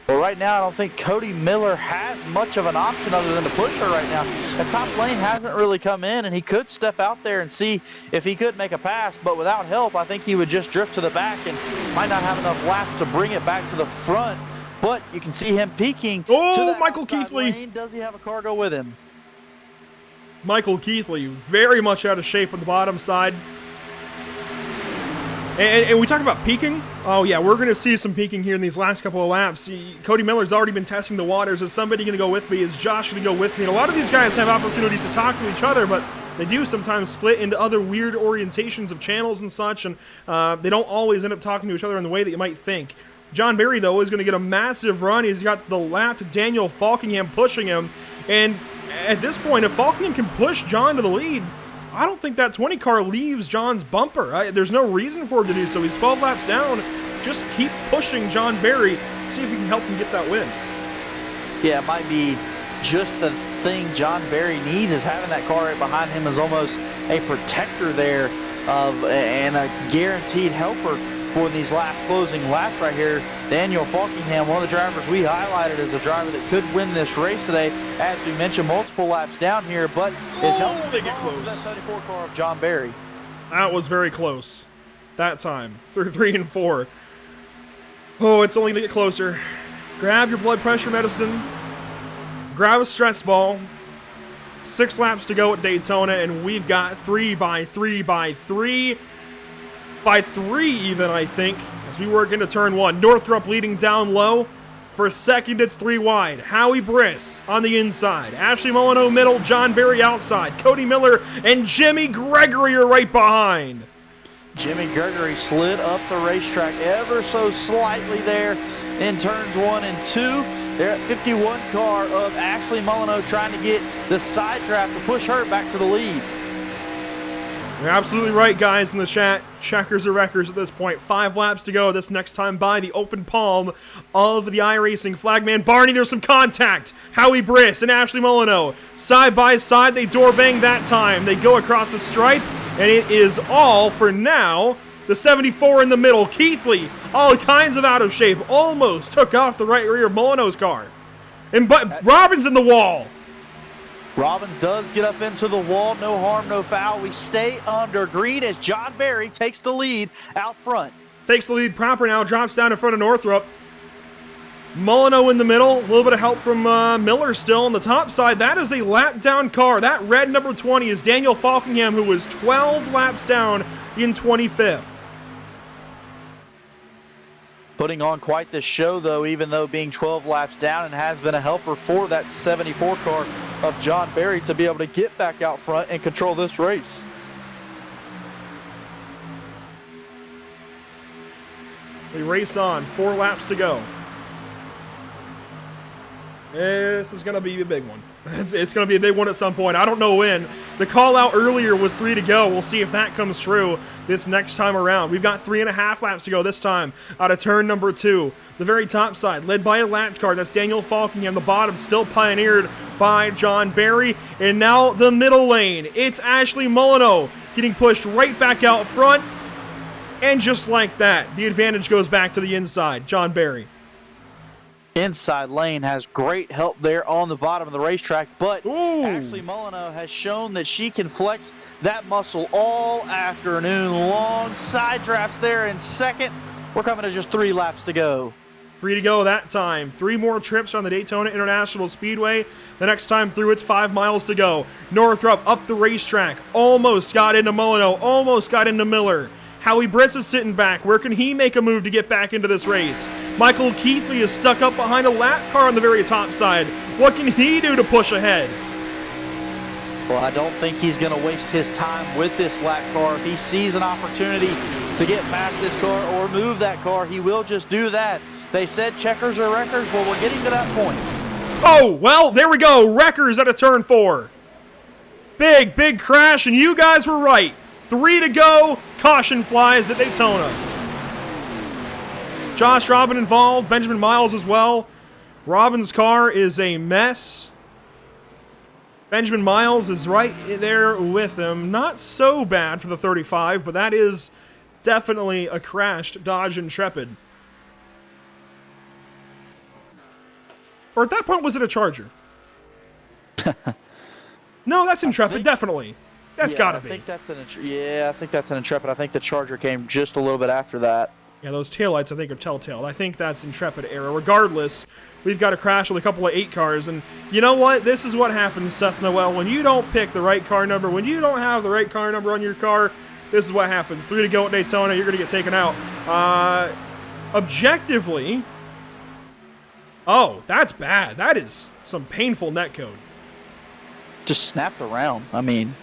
Well, right now, I don't think Cody Miller has much of an option other than to push her right now. The top lane hasn't really come in, and he could step out there and see if he could make a pass, but without help, I think he would just drift to the back and might not have enough laps to bring it back to the front. But you can see him peeking. Oh, Michael Keithley. Lane. Does he have a car go with him? Michael Keithley, very much out of shape on the bottom side. And we talk about peaking. Oh, yeah, we're going to see some peaking here in these last couple of laps. Cody Miller's already been testing the waters. Is somebody going to go with me? Is Josh going to go with me? And a lot of these guys have opportunities to talk to each other, but they do sometimes split into other weird orientations of channels and such, and they don't always end up talking to each other in the way that you might think. John Barry, though, is going to get a massive run. He's got the lapped Daniel Falkingham pushing him, and at this point, if Falkingham can push John to the lead, I don't think that 20 car leaves John's bumper. There's no reason for him to do so. He's 12 laps down. Just keep pushing John Barry. See if you can help him get that win. Yeah, it might be just the thing John Barry needs, is having that car right behind him as almost a protector there and a guaranteed helper for these last closing laps right here. Daniel Falkingham, one of the drivers we highlighted as a driver that could win this race today, as we mentioned, multiple laps down here, but is helping they get close. That 74 car of John Barry. That was very close. That time. Through 3 and 4. Oh, it's only going to get closer. Grab your blood pressure medicine. Grab a stress ball. 6 laps to go at Daytona, and we've got 3 by 3 by 3. By 3 even, I think, as we work into turn 1. Northrop leading down low. For second, it's 3 wide. Howie Briss on the inside. Ashley Molyneux middle. John Barry outside. Cody Miller and Jimmy Gregory are right behind. Jimmy Gregory slid up the racetrack ever so slightly there in turns 1 and 2. They're at 51 car of Ashley Molyneux trying to get the side draft to push her back to the lead. You're absolutely right, guys in the chat. Checkers or wreckers at this point. 5 laps to go this next time by the open palm of the iRacing flagman. Barney, there's some contact. Howie Briss and Ashley Molyneux. Side by side, they door bang that time. They go across the stripe, and it is all for now. The 74 in the middle. Keithley, all kinds of out of shape. Almost took off the right rear of Molyneux's car. But Robbins in the wall. Robbins does get up into the wall. No harm, no foul. We stay under green as John Barry takes the lead out front. Takes the lead proper now. Drops down in front of Northrop. Molyneux in the middle. A little bit of help from Miller still on the top side. That is a lap down car. That red number 20 is Daniel Falkingham, who was 12 laps down in 25th. Putting on quite the show, though, even though being 12 laps down, and has been a helper for that 74 car of John Barry to be able to get back out front and control this race. We race on. 4 laps to go. This is going to be a big one. It's going to be a big one at some point. I don't know when. The call out earlier was 3 to go. We'll see if that comes true this next time around. We've got 3.5 laps to go this time out of turn number 2. The very top side, led by a lap car. That's Daniel Falkingham. The bottom still pioneered by John Barry. And now the middle lane. It's Ashley Molyneux getting pushed right back out front. And just like that, the advantage goes back to the inside. John Barry. Inside lane has great help there on the bottom of the racetrack, but Ooh. Ashley Molyneux has shown that she can flex that muscle all afternoon. Long side drafts there in second. We're coming to just 3 laps to go. 3 to go that time. 3 more trips on the Daytona International Speedway. The next time through, it's 5 miles to go. Northrop up the racetrack. Almost got into Molyneux. Almost got into Miller. Howie Briss is sitting back. Where can he make a move to get back into this race? Michael Keithley is stuck up behind a lap car on the very top side. What can he do to push ahead? Well, I don't think he's going to waste his time with this lap car. If he sees an opportunity to get past this car or move that car, he will just do that. They said checkers or wreckers. Well, we're getting to that point. Oh, well, there we go. Wreckers at a turn 4. Big crash, and you guys were right. 3 to go. Caution flies at Daytona. Josh Robin involved. Benjamin Miles as well. Robin's car is a mess. Benjamin Miles is right there with him. Not so bad for the 35, but that is definitely a crashed Dodge Intrepid. Or at that point, was it a Charger? No, that's Intrepid, definitely. That's gotta be. I think that's an Intrepid. I think the Charger came just a little bit after that. Yeah, those taillights I think are telltale. I think that's Intrepid era. Regardless, we've got a crash with a couple of 8 cars, and you know what? This is what happens, Seth Noel. When you don't pick the right car number, when you don't have the right car number on your car, this is what happens. 3 to go at Daytona, you're going to get taken out. Objectively, oh, that's bad. That is some painful netcode. Just snapped around. I mean,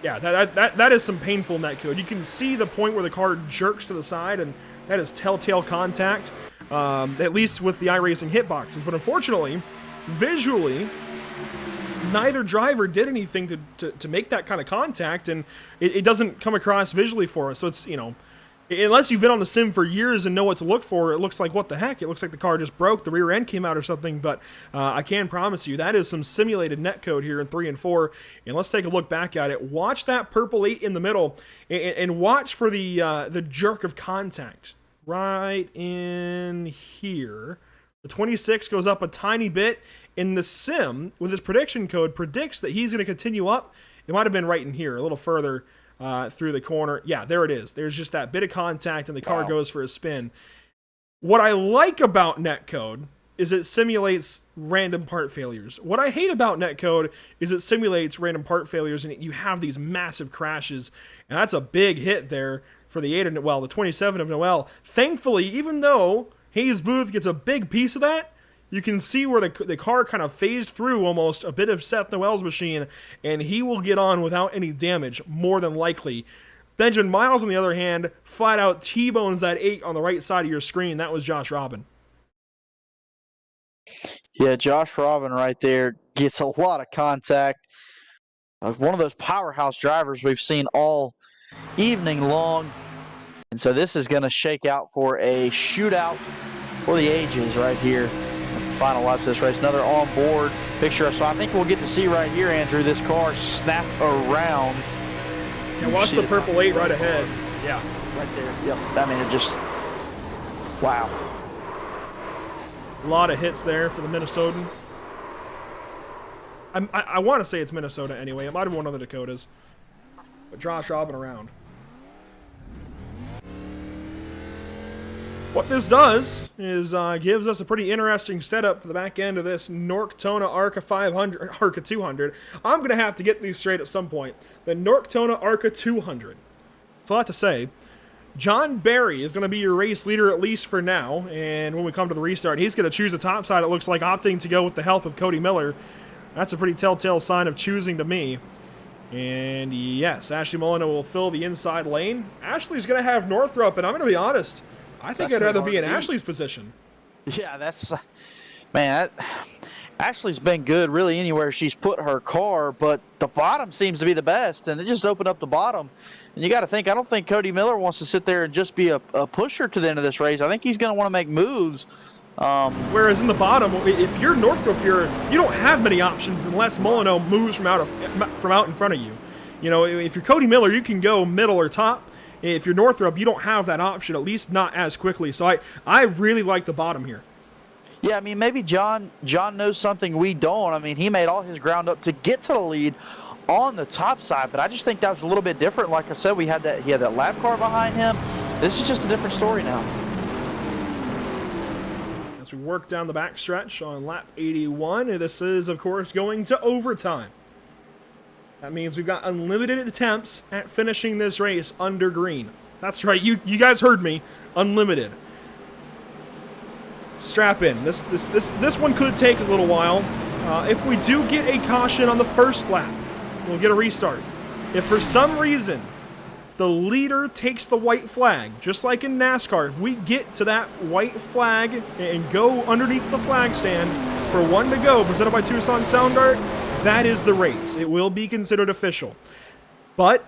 yeah, that is some painful netcode. You can see the point where the car jerks to the side, and that is telltale contact, at least with the iRacing hitboxes. But unfortunately, visually, neither driver did anything to make that kind of contact, and it doesn't come across visually for us. So it's, you know, unless you've been on the sim for years and know what to look for, it looks like, what the heck? It looks like the car just broke, the rear end came out or something, but I can promise you that is some simulated netcode here in 3 and 4, and let's take a look back at it. Watch that purple 8 in the middle, and watch for the jerk of contact right in here. The 26 goes up a tiny bit, and the sim, with his prediction code, predicts that he's going to continue up. It might have been right in here, a little further through the corner. Yeah, there it is. There's just that bit of contact, and the car goes for a spin. What I like about netcode is it simulates random part failures. What I hate about netcode is it simulates random part failures, and you have these massive crashes, and that's a big hit there for the 8 of, well, the 27 of Noel. Thankfully, even though Hayes Booth gets a big piece of that, you can see where the car kind of phased through almost a bit of Seth Noel's machine, and he will get on without any damage, more than likely. Benjamin Miles, on the other hand, flat out T-bones that 8 on the right side of your screen. That was Josh Robin. yeah, Josh Robin right there gets a lot of contact. One of those powerhouse drivers we've seen all evening long. And so this is going to shake out for a shootout for the ages right here. Final laps of this race. Another on-board picture. So I think we'll get to see right here, Andrew, this car snap around. Yeah, watch the purple 8 right ahead. Yeah. Right there. Yep. I mean, it just, wow. A lot of hits there for the Minnesotan. I want to say it's Minnesota anyway. It might have been one of the Dakotas. But Josh Robin around. What this does is gives us a pretty interesting setup for the back end of this Norctona ARCA 500, ARCA 200. I'm going to have to get these straight at some point. The Norctona ARCA 200. It's a lot to say. John Barry is going to be your race leader, at least for now, and when we come to the restart, he's going to choose the top side, it looks like, opting to go with the help of Cody Miller. That's a pretty telltale sign of choosing to me. And yes, Ashley Molino will fill the inside lane. Ashley's going to have Northrop, and I'm going to be honest, I think I'd rather be in Ashley's position. Yeah, that's, man, Ashley's been good really anywhere she's put her car, but the bottom seems to be the best, and it just opened up the bottom. And you got to think, I don't think Cody Miller wants to sit there and just be a pusher to the end of this race. I think he's going to want to make moves. Whereas in the bottom, if you're Northrop here, you don't have many options unless Molino moves from out in front of you. You know, if you're Cody Miller, you can go middle or top. If you're Northrop, you don't have that option, at least not as quickly. So I really like the bottom here. Yeah, I mean, maybe John knows something we don't. I mean, he made all his ground up to get to the lead on the top side, but I just think that was a little bit different. Like I said, he had that lap car behind him. This is just a different story now. As we work down the backstretch on lap 81, this is, of course, going to overtime. That means we've got unlimited attempts at finishing this race under green. That's right, you guys heard me. Unlimited. Strap in. This one could take a little while. If we do get a caution on the first lap, we'll get a restart. If for some reason the leader takes the white flag, just like in NASCAR, if we get to that white flag and go underneath the flag stand for one to go, presented by Tucson Sound Art, that is the race. It will be considered official. But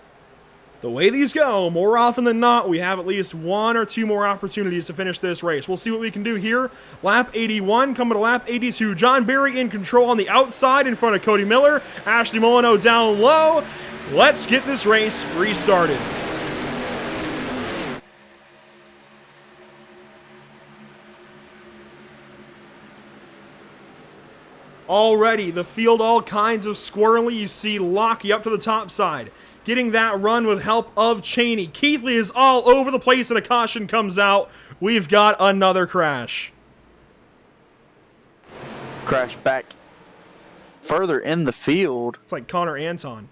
the way these go, more often than not, we have at least 1 or 2 more opportunities to finish this race. We'll see what we can do here. Lap 81, coming to lap 82. John Barry in control on the outside in front of Cody Miller. Ashley Molino down low. Let's get this race restarted. Already, the field all kinds of squirrely. You see Lockie up to the top side. getting that run with help of Cheney. Keithley is all over the place, and a caution comes out. We've got another crash. Crash back further in the field. It's like Connor Anton.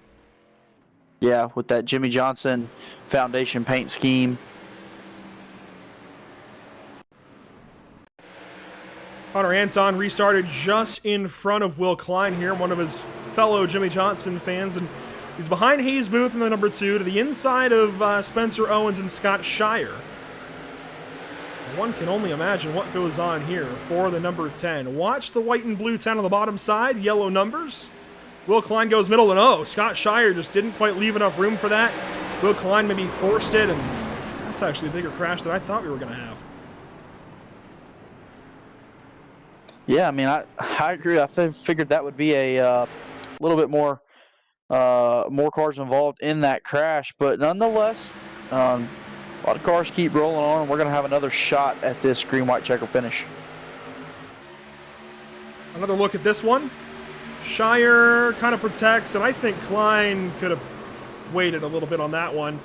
Yeah, with that Jimmy Johnson foundation paint scheme. Connor Anton restarted just in front of Will Klein here, one of his fellow Jimmy Johnson fans, and he's behind Hayes Booth in the number 2 to the inside of Spencer Owens and Scott Shire. One can only imagine what goes on here for the number 10. Watch the white and blue 10 on the bottom side, yellow numbers. Will Klein goes middle, and oh, Scott Shire just didn't quite leave enough room for that. Will Klein maybe forced it, and that's actually a bigger crash than I thought we were going to have. Yeah, I mean, I agree. I figured that would be a little bit more cars involved in that crash, but nonetheless, a lot of cars keep rolling on, and we're going to have another shot at this green-white checker finish. Another look at this one. Shire kind of protects, and I think Klein could have waited a little bit on that one.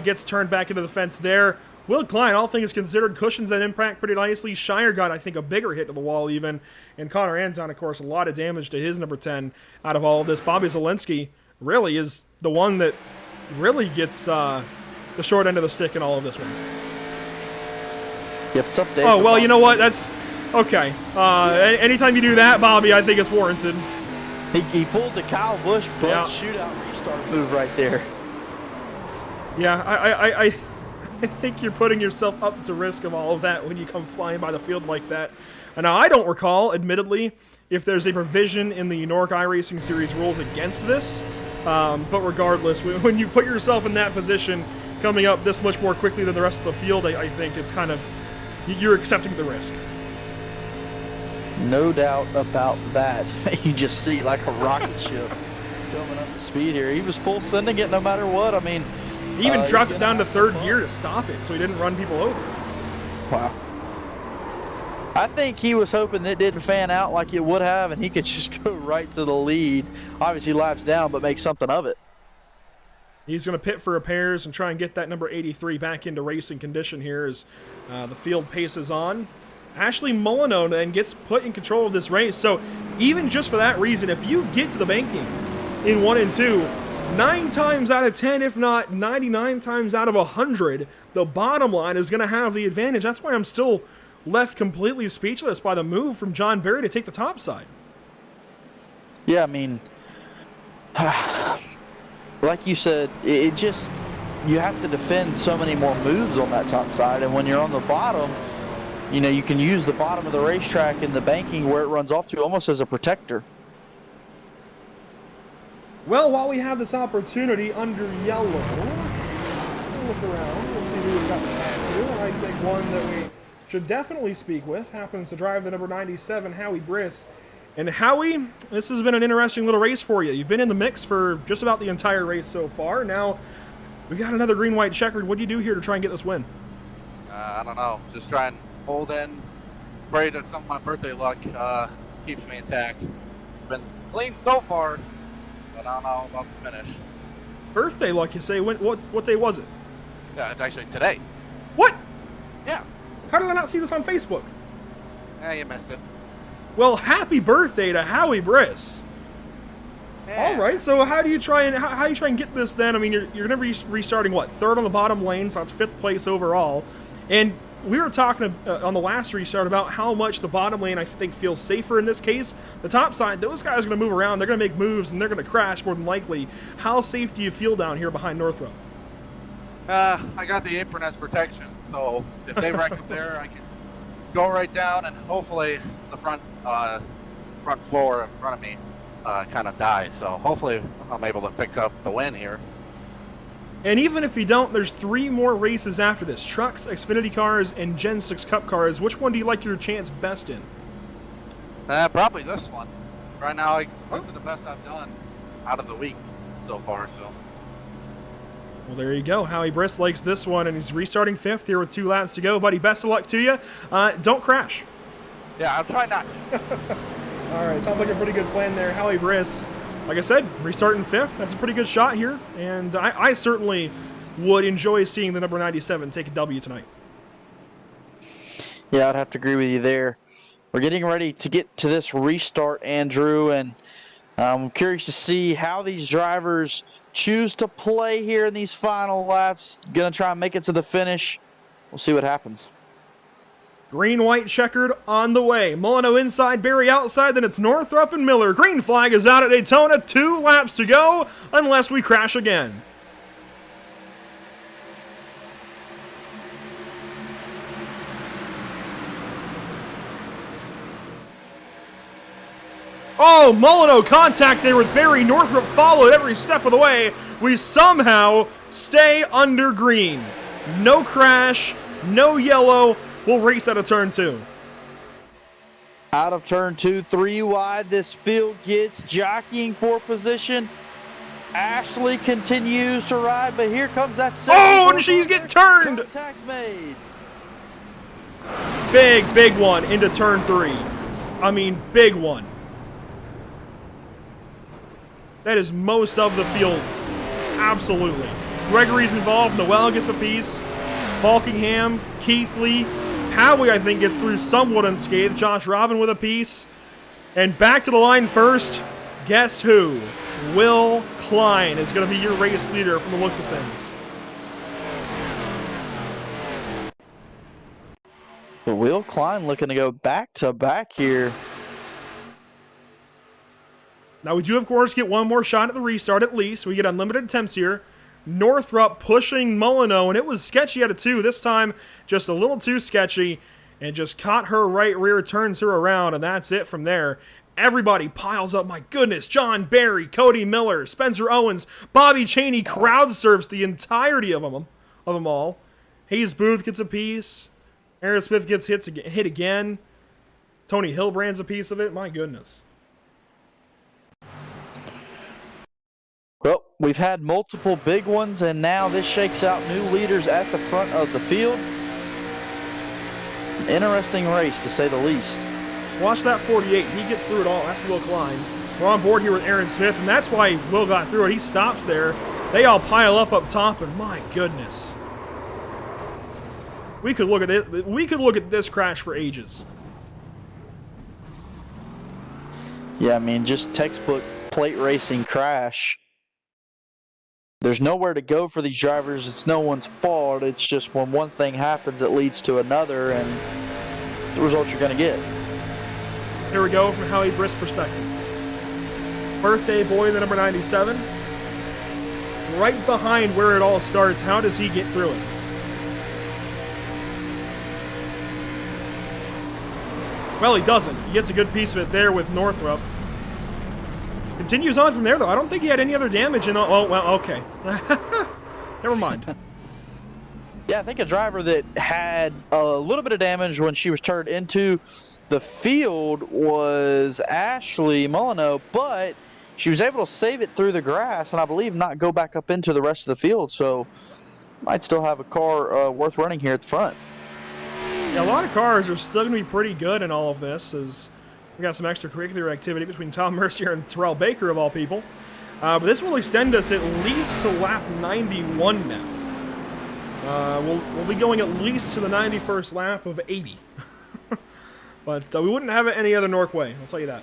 Gets turned back into the fence there. Will Klein, all things considered, cushions that impact pretty nicely. Shire got, I think, a bigger hit to the wall even. And Connor Anton, of course, a lot of damage to his number 10 out of all of this. Bobby Zielinski really is the one that really gets the short end of the stick in all of this one. Yep, it's up there. Oh, well, you know what? That's okay. Anytime you do that, Bobby, I think it's warranted. He pulled the Kyle Busch butt shootout restart move right there. Yeah, I think you're putting yourself up to risk of all of that when you come flying by the field like that. And now, I don't recall, admittedly, if there's a provision in the NORC iRacing Series rules against this. But regardless, when you put yourself in that position, coming up this much more quickly than the rest of the field, I think it's kind of, you're accepting the risk. No doubt about that. You just see like a rocket ship coming up to speed here. He was full sending it no matter what. I mean, he even dropped it down to third gear to stop it, so he didn't run people over. Wow. I think he was hoping that it didn't fan out like it would have, and he could just go right to the lead. Obviously laps down, but make something of it. He's going to pit for repairs and try and get that number 83 back into racing condition here as the field paces on. Ashley Molyneux then gets put in control of this race. So even just for that reason, if you get to the banking in 1 and 2, 9 times out of 10, if not 99 times out of 100, the bottom line is going to have the advantage. That's why I'm still left completely speechless by the move from John Barry to take the top side. Yeah, I mean, like you said, it just, you have to defend so many more moves on that top side, and when you're on the bottom, you know, you can use the bottom of the racetrack and the banking where it runs off to almost as a protector. Well, while we have this opportunity under yellow, we'll look around. We'll see who we've got to talk to. And I think one that we should definitely speak with happens to drive the number 97, Howie Briss. And Howie, this has been an interesting little race for you. You've been in the mix for just about the entire race so far. Now, we've got another green-white checkered. What do you do here to try and get this win? I don't know. Just try and hold in. Pray that some of my birthday luck keeps me intact. Been clean so far, but I don't know about the finish. Birthday luck, you say? What day was it? Yeah, it's actually today. What? Yeah. How did I not see this on Facebook? You missed it. Well, happy birthday to Howie Briss. Yeah. All right, so how do you try and get this then? I mean, you're going to be restarting, what, third on the bottom lane, so that's 5th place overall. And we were talking on the last restart about how much the bottom lane, I think, feels safer in this case. The top side, those guys are going to move around. They're going to make moves, and they're going to crash more than likely. How safe do you feel down here behind Northrop? I got the apron as protection, so if they wreck up there, I can go right down, and hopefully the front floor in front of me kind of dies. So hopefully I'm able to pick up the win here. And even if you don't, there's 3 more races after this. Trucks, Xfinity cars, and Gen 6 Cup cars. Which one do you like your chance best in? Probably this one. Right now, this is the best I've done out of the weeks so far. So. Well, there you go. Howie Briss likes this one, and he's restarting 5th here with 2 laps to go. Buddy, best of luck to you. Don't crash. Yeah, I'll try not to. All right, sounds like a pretty good plan there. Howie Briss like I said, restarting 5th. That's a pretty good shot here. And I certainly would enjoy seeing the number 97 take a W tonight. Yeah, I'd have to agree with you there. We're getting ready to get to this restart, Andrew, and I'm curious to see how these drivers choose to play here in these final laps. Going to try and make it to the finish. We'll see what happens. Green, white, checkered on the way. Molyneux inside, Berry outside, then it's Northrop and Miller. Green flag is out at Daytona. 2 laps to go, unless we crash again. Oh, Molyneux contact there with Berry. Northrop followed every step of the way. We somehow stay under green. No crash, no yellow. We'll race out of turn 2. Out of turn 2, 3 wide. This field gets jockeying for position. Ashley continues to ride, but here comes that second. Oh, and she's getting turned. Contact's made. Big one into turn 3. I mean, big one. That is most of the field. Absolutely. Gregory's involved. Noel gets a piece. Falkingham, Keithley, Howie, I think, gets through somewhat unscathed. Josh Robin with a piece. And back to the line first. Guess who? Will Klein is going to be your race leader from the looks of things. But Will Klein looking to go back-to-back here. Now, we do, of course, get one more shot at the restart at least. We get unlimited attempts here. Northrop pushing Molyneux, and it was sketchy out of 2. This time, just a little too sketchy, and just caught her right rear, turns her around, and that's it from there. Everybody piles up. My goodness, John Berry, Cody Miller, Spencer Owens, Bobby Chaney crowd surfs the entirety of them all. Hayes Booth gets a piece. Aaron Smith gets hit again. Tony Hillbrand's a piece of it. My goodness. Well, we've had multiple big ones, and now this shakes out new leaders at the front of the field. Interesting race, to say the least. Watch that 48. He gets through it all. That's Will Klein. We're on board here with Aaron Smith, and that's why Will got through it. He stops there. They all pile up top, and my goodness. We could look at it. We could look at this crash for ages. Yeah, I mean, just textbook plate racing crash. There's nowhere to go for these drivers. It's no one's fault. It's just when one thing happens, it leads to another, and the result you're going to get. Here we go from Howie Briss' perspective. Birthday boy, the number 97. Right behind where it all starts. How does he get through it? Well, he doesn't. He gets a good piece of it there with Northrop. Continues on from there, though. I don't think he had any other damage in. Oh, well, okay. Never mind. Yeah, I think a driver that had a little bit of damage when she was turned into the field was Ashley Molyneux, but she was able to save it through the grass and I believe not go back up into the rest of the field. So might still have a car worth running here at the front. Yeah, a lot of cars are still going to be pretty good in all of this, as we got some extracurricular activity between Tom Mercier and Terrell Baker, of all people. But this will extend us at least to lap 91 now. We'll be going at least to the 91st lap of 80. But we wouldn't have it any other NORC way, I'll tell you that.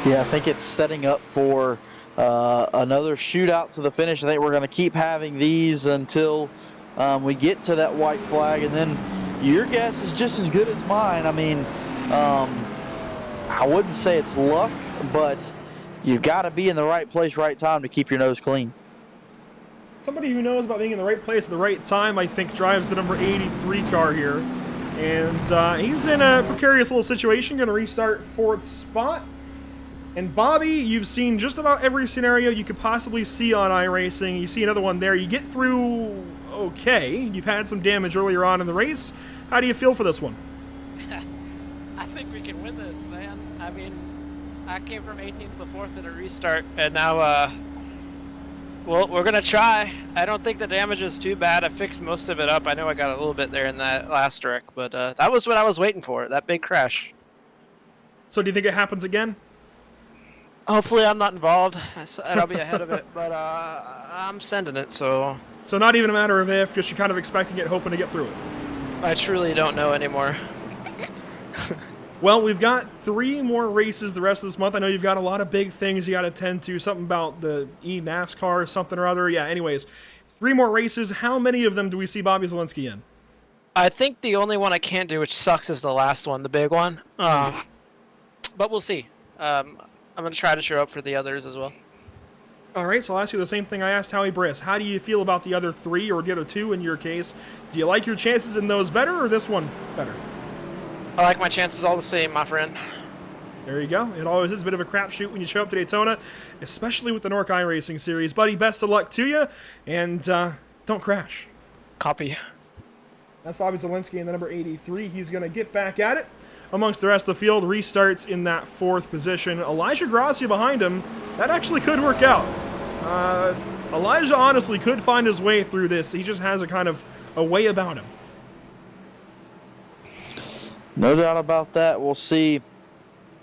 Yeah, I think it's setting up for another shootout to the finish. I think we're going to keep having these until we get to that white flag, and then your guess is just as good as mine. I mean, I wouldn't say it's luck, but you've got to be in the right place, right time to keep your nose clean. Somebody who knows about being in the right place at the right time, I think, drives the number 83 car here. And he's in a precarious little situation, going to restart 4th spot. And Bobby, you've seen just about every scenario you could possibly see on iRacing. You see another one there. You get through okay. You've had some damage earlier on in the race. How do you feel for this one? I think we can win this, man. I mean, I came from 18th to 4th in a restart, and now, well, we're going to try. I don't think the damage is too bad. I fixed most of it up. I know I got a little bit there in that last wreck, but that was what I was waiting for, that big crash. So do you think it happens again? Hopefully I'm not involved, and I'll be ahead of it, but I'm sending it, so... So not even a matter of if, just you're kind of expecting it, hoping to get through it. I truly don't know anymore. Well, we've got 3 more races the rest of this month. I know you've got a lot of big things you got to tend to. Something about the NASCAR or something or other. Yeah, anyways. 3 more races. How many of them do we see Bobby Zielinski in? I think the only one I can't do, which sucks, is the last one, the big one. But we'll see. I'm going to try to show up for the others as well. All right, so I'll ask you the same thing I asked Howie Briss. How do you feel about the other 3, or the other 2 in your case? Do you like your chances in those better, or this one better? I like my chances all the same, my friend. There you go. It always is a bit of a crapshoot when you show up to Daytona, especially with the NORC iRacing Series. Buddy, best of luck to you, and don't crash. Copy. That's Bobby Zielinski in the number 83. He's going to get back at it. Amongst the rest of the field, restarts in that 4th position. Elijah Gracia behind him. That actually could work out. Elijah honestly could find his way through this. He just has a kind of a way about him. No doubt about that. We'll see.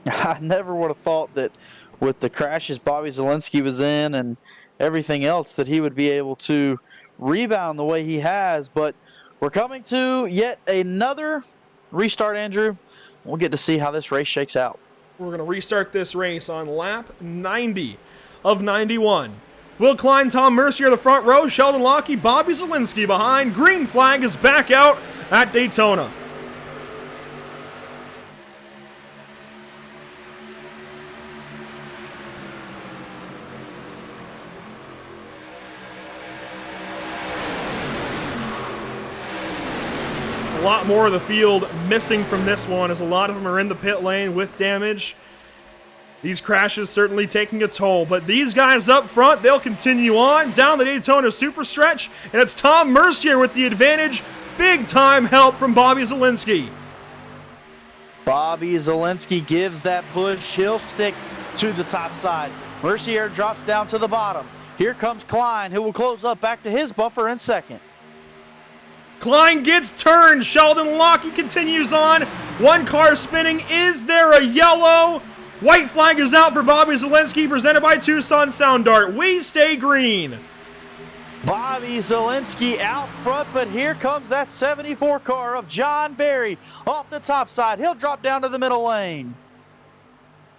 I never would have thought that with the crashes Bobby Zielinski was in and everything else that he would be able to rebound the way he has. But we're coming to yet another restart, Andrew. We'll get to see how this race shakes out. We're going to restart this race on lap 90 of 91. Will Klein, Tom Mercier, the front row. Sheldon Lockie, Bobby Zielinski behind. Green flag is back out at Daytona. A lot more of the field missing from this one, as a lot of them are in the pit lane with damage. These crashes certainly taking a toll, but these guys up front, they'll continue on down the Daytona super stretch, and it's Tom Mercier with the advantage. Big time help from Bobby Zielinski. Bobby Zielinski gives that push. He'll stick to the top side. Mercier drops down to the bottom. Here comes Klein, who will close up back to his bumper in second. Klein gets turned. Sheldon Lockie continues on. One car spinning. Is there a yellow? White flag is out for Bobby Zielinski, presented by Tucson Sound Art. We stay green. Bobby Zielinski out front, but here comes that 74 car of John Berry off the top side. He'll drop down to the middle lane.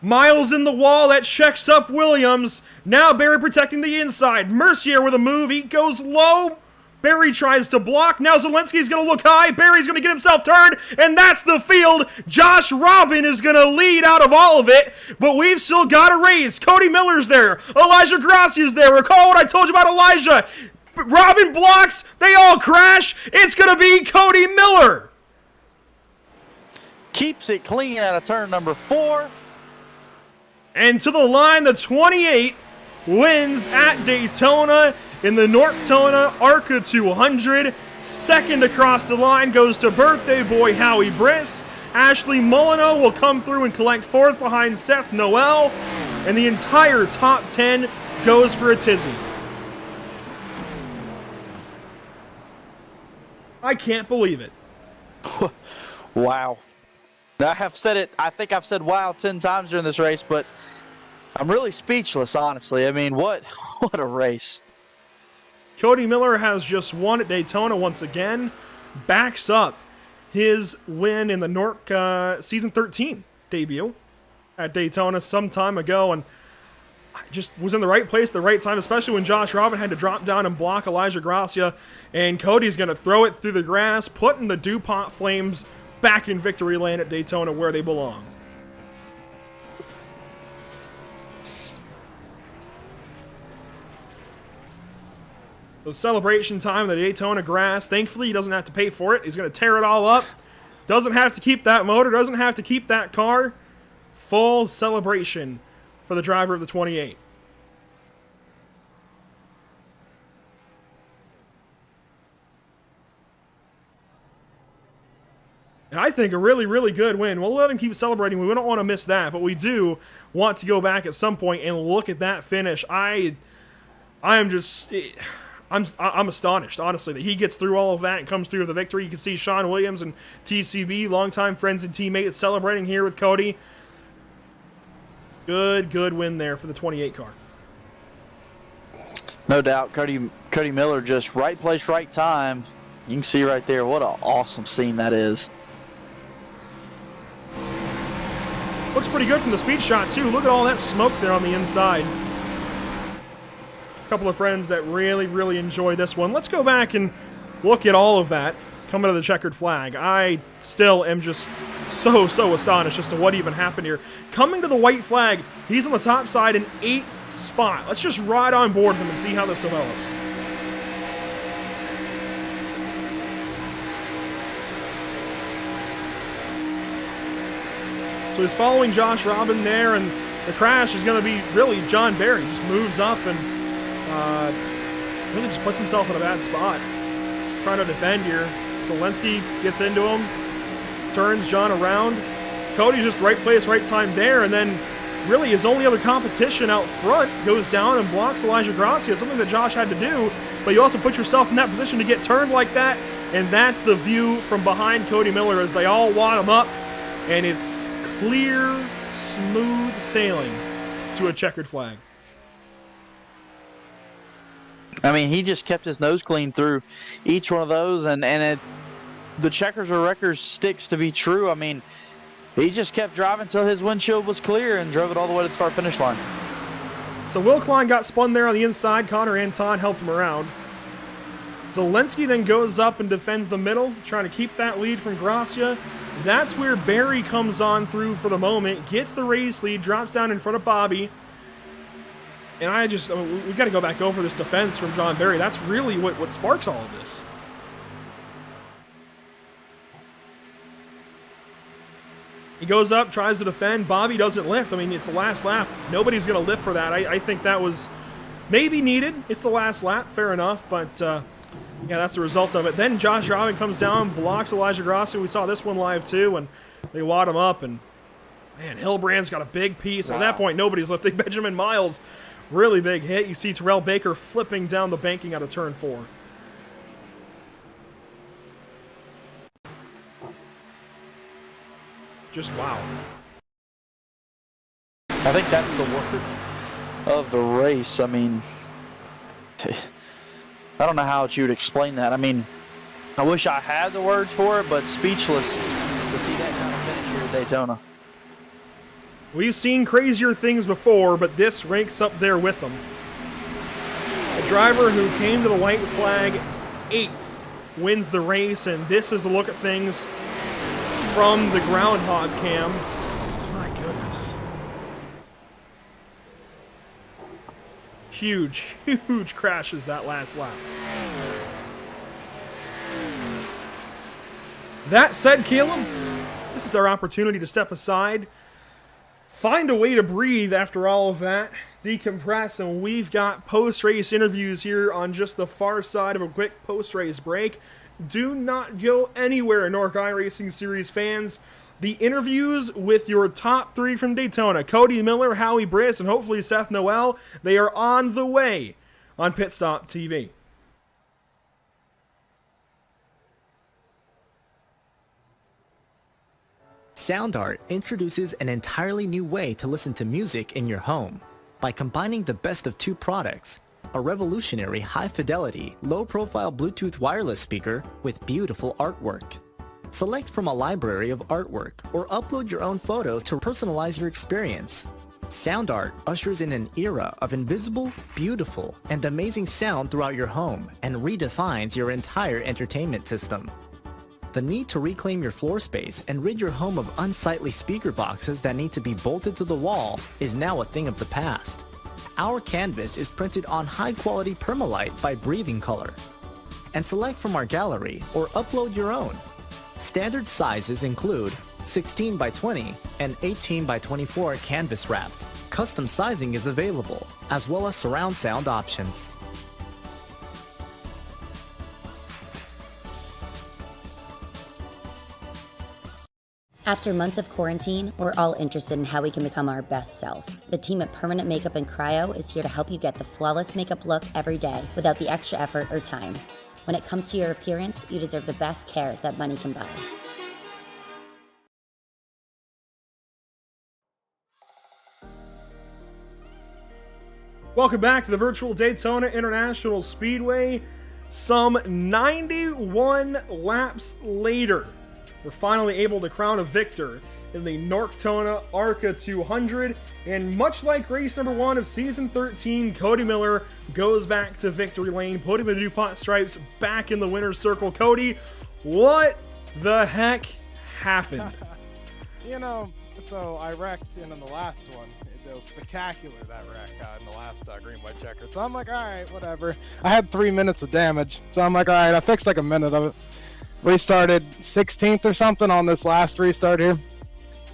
Miles in the wall. That checks up Williams. Now Berry protecting the inside. Mercier with a move. He goes low. Berry tries to block. Now Zielinski's going to look high. Berry's going to get himself turned, and that's the field. Josh Robin is going to lead out of all of it, but we've still got a race. Cody Miller's there. Elijah Gracia's there. Recall what I told you about Elijah. Robin blocks. They all crash. It's going to be Cody Miller. Keeps it clean out of turn number 4. And to the line, the 28 wins at Daytona in the Norctona ARCA 200. Second across the line goes to birthday boy Howie Briss. Ashley Molyneux will come through and collect 4th behind Seth Noel. And the entire top 10 goes for a tizzy. I can't believe it. Wow. I have said it, I think I've said wow 10 times during this race, but I'm really speechless, honestly. I mean, what a race. Cody Miller has just won at Daytona once again. Backs up his win in the NORC Season 13 debut at Daytona some time ago. And just was in the right place at the right time, especially when Josh Robin had to drop down and block Elijah Gracia. And Cody's going to throw it through the grass, putting the DuPont Flames back in victory lane at Daytona where they belong. So celebration time in the Daytona grass. Thankfully, he doesn't have to pay for it. He's going to tear it all up. Doesn't have to keep that motor. Doesn't have to keep that car. Full celebration for the driver of the 28. And I think a really, really good win. We'll let him keep celebrating. We don't want to miss that, but we do want to go back at some point and look at that finish. I'm astonished, honestly, that he gets through all of that and comes through with a victory. You can see Sean Williams and TCB, longtime friends and teammates, celebrating here with Cody. Good win there for the 28 car. No doubt, Cody Miller just right place, right time. You can see right there what an awesome scene that is. Looks pretty good from the speed shot, too. Look at all that smoke there on the inside. A couple of friends that really enjoyed this one. Let's go back and look at all of that coming to the checkered flag. I still am just so astonished as to what even happened here. Coming to the white flag, he's on the top side in 8th spot. Let's just ride on board with him and see how this develops. So he's following Josh Robin there, and the crash is going to be really John Barry. Just moves up and really just puts himself in a bad spot. Trying to defend here. Zelensky gets into him, turns John around. Cody's just right place, right time there, and then really his only other competition out front goes down and blocks Elijah Gracia, something that Josh had to do, but you also put yourself in that position to get turned like that, and that's the view from behind Cody Miller as they all wad him up, and it's clear, smooth sailing to a checkered flag. I mean, he just kept his nose clean through each one of those, and the checkers or wreckers sticks to be true. I mean, he just kept driving until his windshield was clear and drove it all the way to the start-finish line. So Will Klein got spun there on the inside. Connor Anton helped him around. Zelensky then goes up and defends the middle, trying to keep that lead from Gracia. That's where Barry comes on through for the moment, gets the race lead, drops down in front of Bobby. And we got to go back over this defense from John Barry. That's really what sparks all of this. He goes up, tries to defend. Bobby doesn't lift. I mean, it's the last lap. Nobody's going to lift for that. I think that was maybe needed. It's the last lap, fair enough. But, yeah, that's the result of it. Then Josh Robin comes down, blocks Elijah Grassi. We saw this one live, too, and they wad him up. And, man, Hillbrand's got a big piece. Wow. At that point, nobody's lifting. Benjamin Miles, really big hit. You see Terrell Baker flipping down the banking out of turn 4. Just wow. I think that's the word of the race. I mean, I don't know how you would explain that. I mean, I wish I had the words for it, but speechless to see that kind of finish here at Daytona. We've seen crazier things before, but this ranks up there with them. A driver who came to the white flag 8th wins the race, and this is a look at things from the groundhog cam. My goodness. Huge crashes that last lap. That said, Caleb, this is our opportunity to step aside, find a way to breathe after all of that, decompress, and we've got post-race interviews here on just the far side of a quick post-race break. Do not go anywhere, NORC iRacing Series fans. The interviews with your top 3 from Daytona, Cody Miller, Howie Briss, and hopefully Seth Noel, they are on the way on Pit Stop TV. Sound Art introduces an entirely new way to listen to music in your home by combining the best of 2 products. A revolutionary high-fidelity, low-profile Bluetooth wireless speaker with beautiful artwork. Select from a library of artwork or upload your own photos to personalize your experience. Sound Art ushers in an era of invisible, beautiful, and amazing sound throughout your home and redefines your entire entertainment system. The need to reclaim your floor space and rid your home of unsightly speaker boxes that need to be bolted to the wall is now a thing of the past. Our canvas is printed on high-quality permalite by Breathing Color. And select from our gallery or upload your own. Standard sizes include 16 by 20 and 18 by 24 canvas wrapped. Custom sizing is available, as well as surround sound options. After months of quarantine, we're all interested in how we can become our best self. The team at Permanent Makeup and Cryo is here to help you get the flawless makeup look every day without the extra effort or time. When it comes to your appearance, you deserve the best care that money can buy. Welcome back to the virtual Daytona International Speedway. Some 91 laps later, we're finally able to crown a victor in the Norctona ARCA 200. And much like race number 1 of season 13, Cody Miller goes back to victory lane, putting the DuPont stripes back in the winner's circle. Cody, what the heck happened? So I wrecked in the last one. It was spectacular, that wreck in the last green white checker. So I'm like, all right, whatever. I had 3 minutes of damage, so I'm like, all right, I fixed like a minute of it. Restarted 16th or something on this last restart here.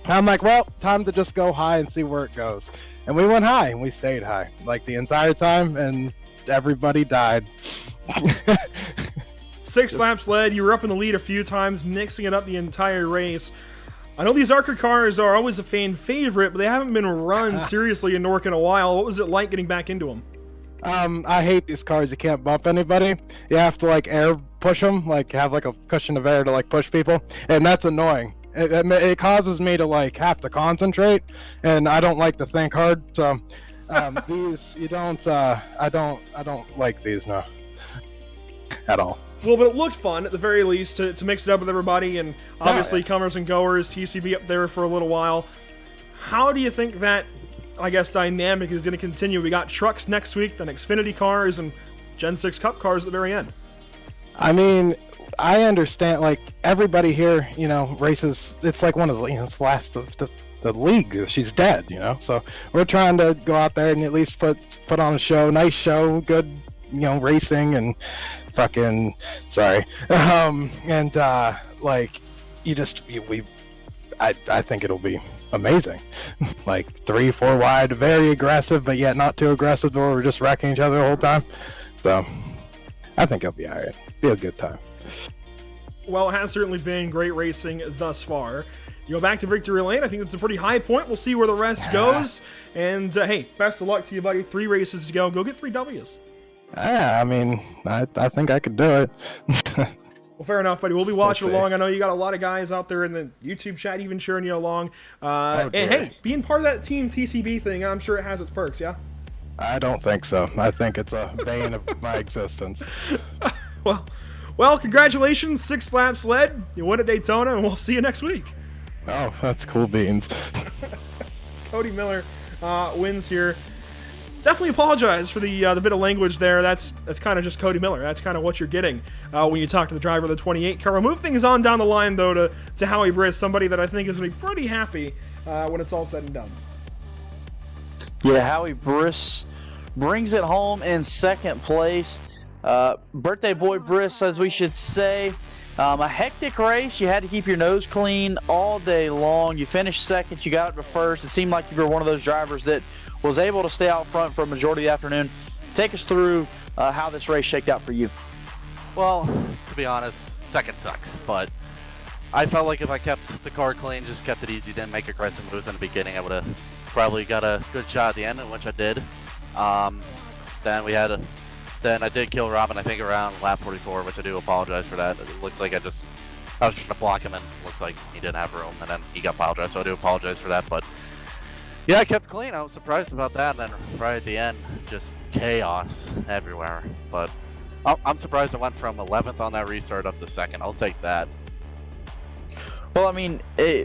I'm like, well, time to just go high and see where it goes. And we went high and we stayed high like the entire time, and everybody died. 6 laps led, you were up in the lead a few times, mixing it up the entire race. I know these ARCA cars are always a fan favorite, but they haven't been run seriously in NORC in a while. What was it like getting back into them? I hate these cars. You can't bump anybody. You have to like air push them, like have like a cushion of air to like push people, and that's annoying. It causes me to like have to concentrate, and I don't like to think hard. So these you don't. I don't like these, no, at all. Well, but it looked fun at the very least to mix it up with everybody, and obviously comers and goers, TCB up there for a little while. How do you think that, I guess, dynamic is going to continue? We got trucks next week, then Xfinity cars, and Gen 6 Cup cars at the very end. I mean, I understand, like, everybody here, races, it's like one of the, it's the last of the league. She's dead, so we're trying to go out there and at least put on a show, nice show, good, racing and fucking, sorry. I think it'll be amazing. Like 3-4 wide, very aggressive, but yet not too aggressive, or we're just wrecking each other the whole time. So I think it'll be all right. Be a good time. Well, it has certainly been great racing thus far. You go back to victory lane. I think it's a pretty high point. We'll see where the rest goes. And hey, best of luck to you, buddy. 3 races to go. Go get 3 W's. Yeah, I mean, I think I could do it. Well, fair enough, buddy. We'll be watching along. I know you got a lot of guys out there in the YouTube chat even cheering you along. And hey, being part of that Team TCB thing, I'm sure it has its perks, yeah? I don't think so. I think it's a bane of my existence. Well, congratulations. 6 laps led. You win at Daytona, and we'll see you next week. Oh, that's cool beans. Cody Miller wins here. Definitely apologize for the bit of language there. That's kind of just Cody Miller. That's kind of what you're getting when you talk to the driver of the 28 car. We'll move things on down the line, though, to Howie Briss, somebody that I think is going to be pretty happy when it's all said and done. Yeah, Howie Briss brings it home in 2nd place. Birthday boy Briss, as we should say. A hectic race. You had to keep your nose clean all day long. You finished 2nd. You got up to 1st. It seemed like you were one of those drivers that was able to stay out front for a majority of the afternoon. Take us through how this race shaked out for you. Well, to be honest, 2nd sucks, but I felt like if I kept the car clean, just kept it easy, didn't make aggressive moves in the beginning, I would have probably got a good shot at the end, which I did. Then I did kill Robin, I think, around lap 44, which I do apologize for that. It looked like I was trying to block him, and it looks like he didn't have room, and then he got apologized, so I do apologize for that. But yeah, I kept clean. I was surprised about that, and then right at the end, just chaos everywhere. But I'm surprised I went from 11th on that restart up to 2nd. I'll take that. Well, I mean,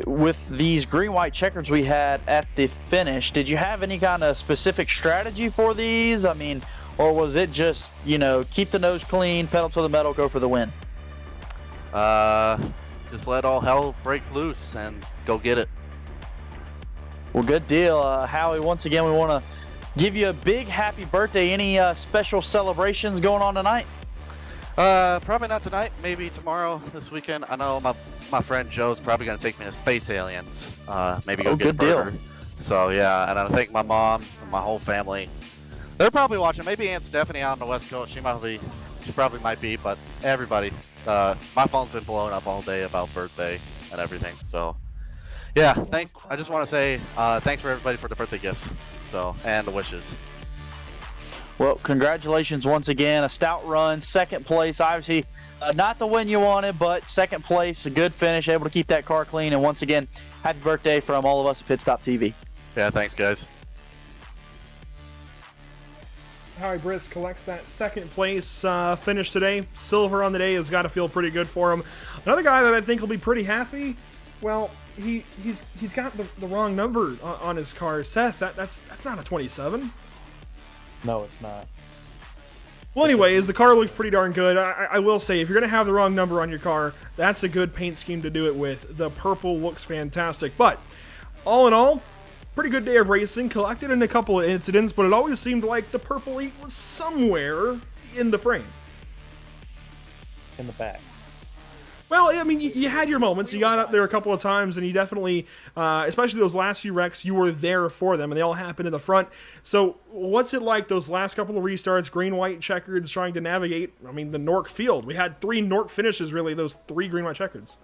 with these green-white checkers we had at the finish, did you have any kind of specific strategy for these? I mean, or was it just, keep the nose clean, pedal to the metal, go for the win? Just let all hell break loose and go get it. Well, good deal. Howie, once again, we want to give you a big happy birthday. Any special celebrations going on tonight? Probably not tonight. Maybe tomorrow, this weekend. I know my friend Joe's probably going to take me to Space Aliens. Maybe go get a burger. Deal. So, yeah, and I think my mom and my whole family, they're probably watching. Maybe Aunt Stephanie out on the West Coast. She probably might be, but everybody. My phone's been blowing up all day about birthday and everything. So, yeah, thanks. I just want to say thanks for everybody for the birthday gifts. So, and the wishes. Well, congratulations once again. A stout run, 2nd place. Obviously, not the win you wanted, but 2nd place, a good finish, able to keep that car clean. And once again, happy birthday from all of us at Pit Stop TV. Yeah, thanks, guys. Howie Briss collects that second place finish today. Silver on the day has got to feel pretty good for him. Another guy that I think will be pretty happy, well, he's got the wrong number on his car. Seth, that's not a 27. No, it's not. Well, anyways, the car looks pretty darn good. I will say, if you're going to have the wrong number on your car, that's a good paint scheme to do it with. The purple looks fantastic. But, all in all, pretty good day of racing. Collected in a couple of incidents, but it always seemed like the purple 8 was somewhere in the frame. In the back. Well, I mean, you had your moments. You got up there a couple of times, and you definitely, especially those last few wrecks, you were there for them, and they all happened in the front. So what's it like, those last couple of restarts, green, white, checkers, trying to navigate, I mean, the NORC field? We had 3 NORC finishes, really, those 3 green, white, checkers.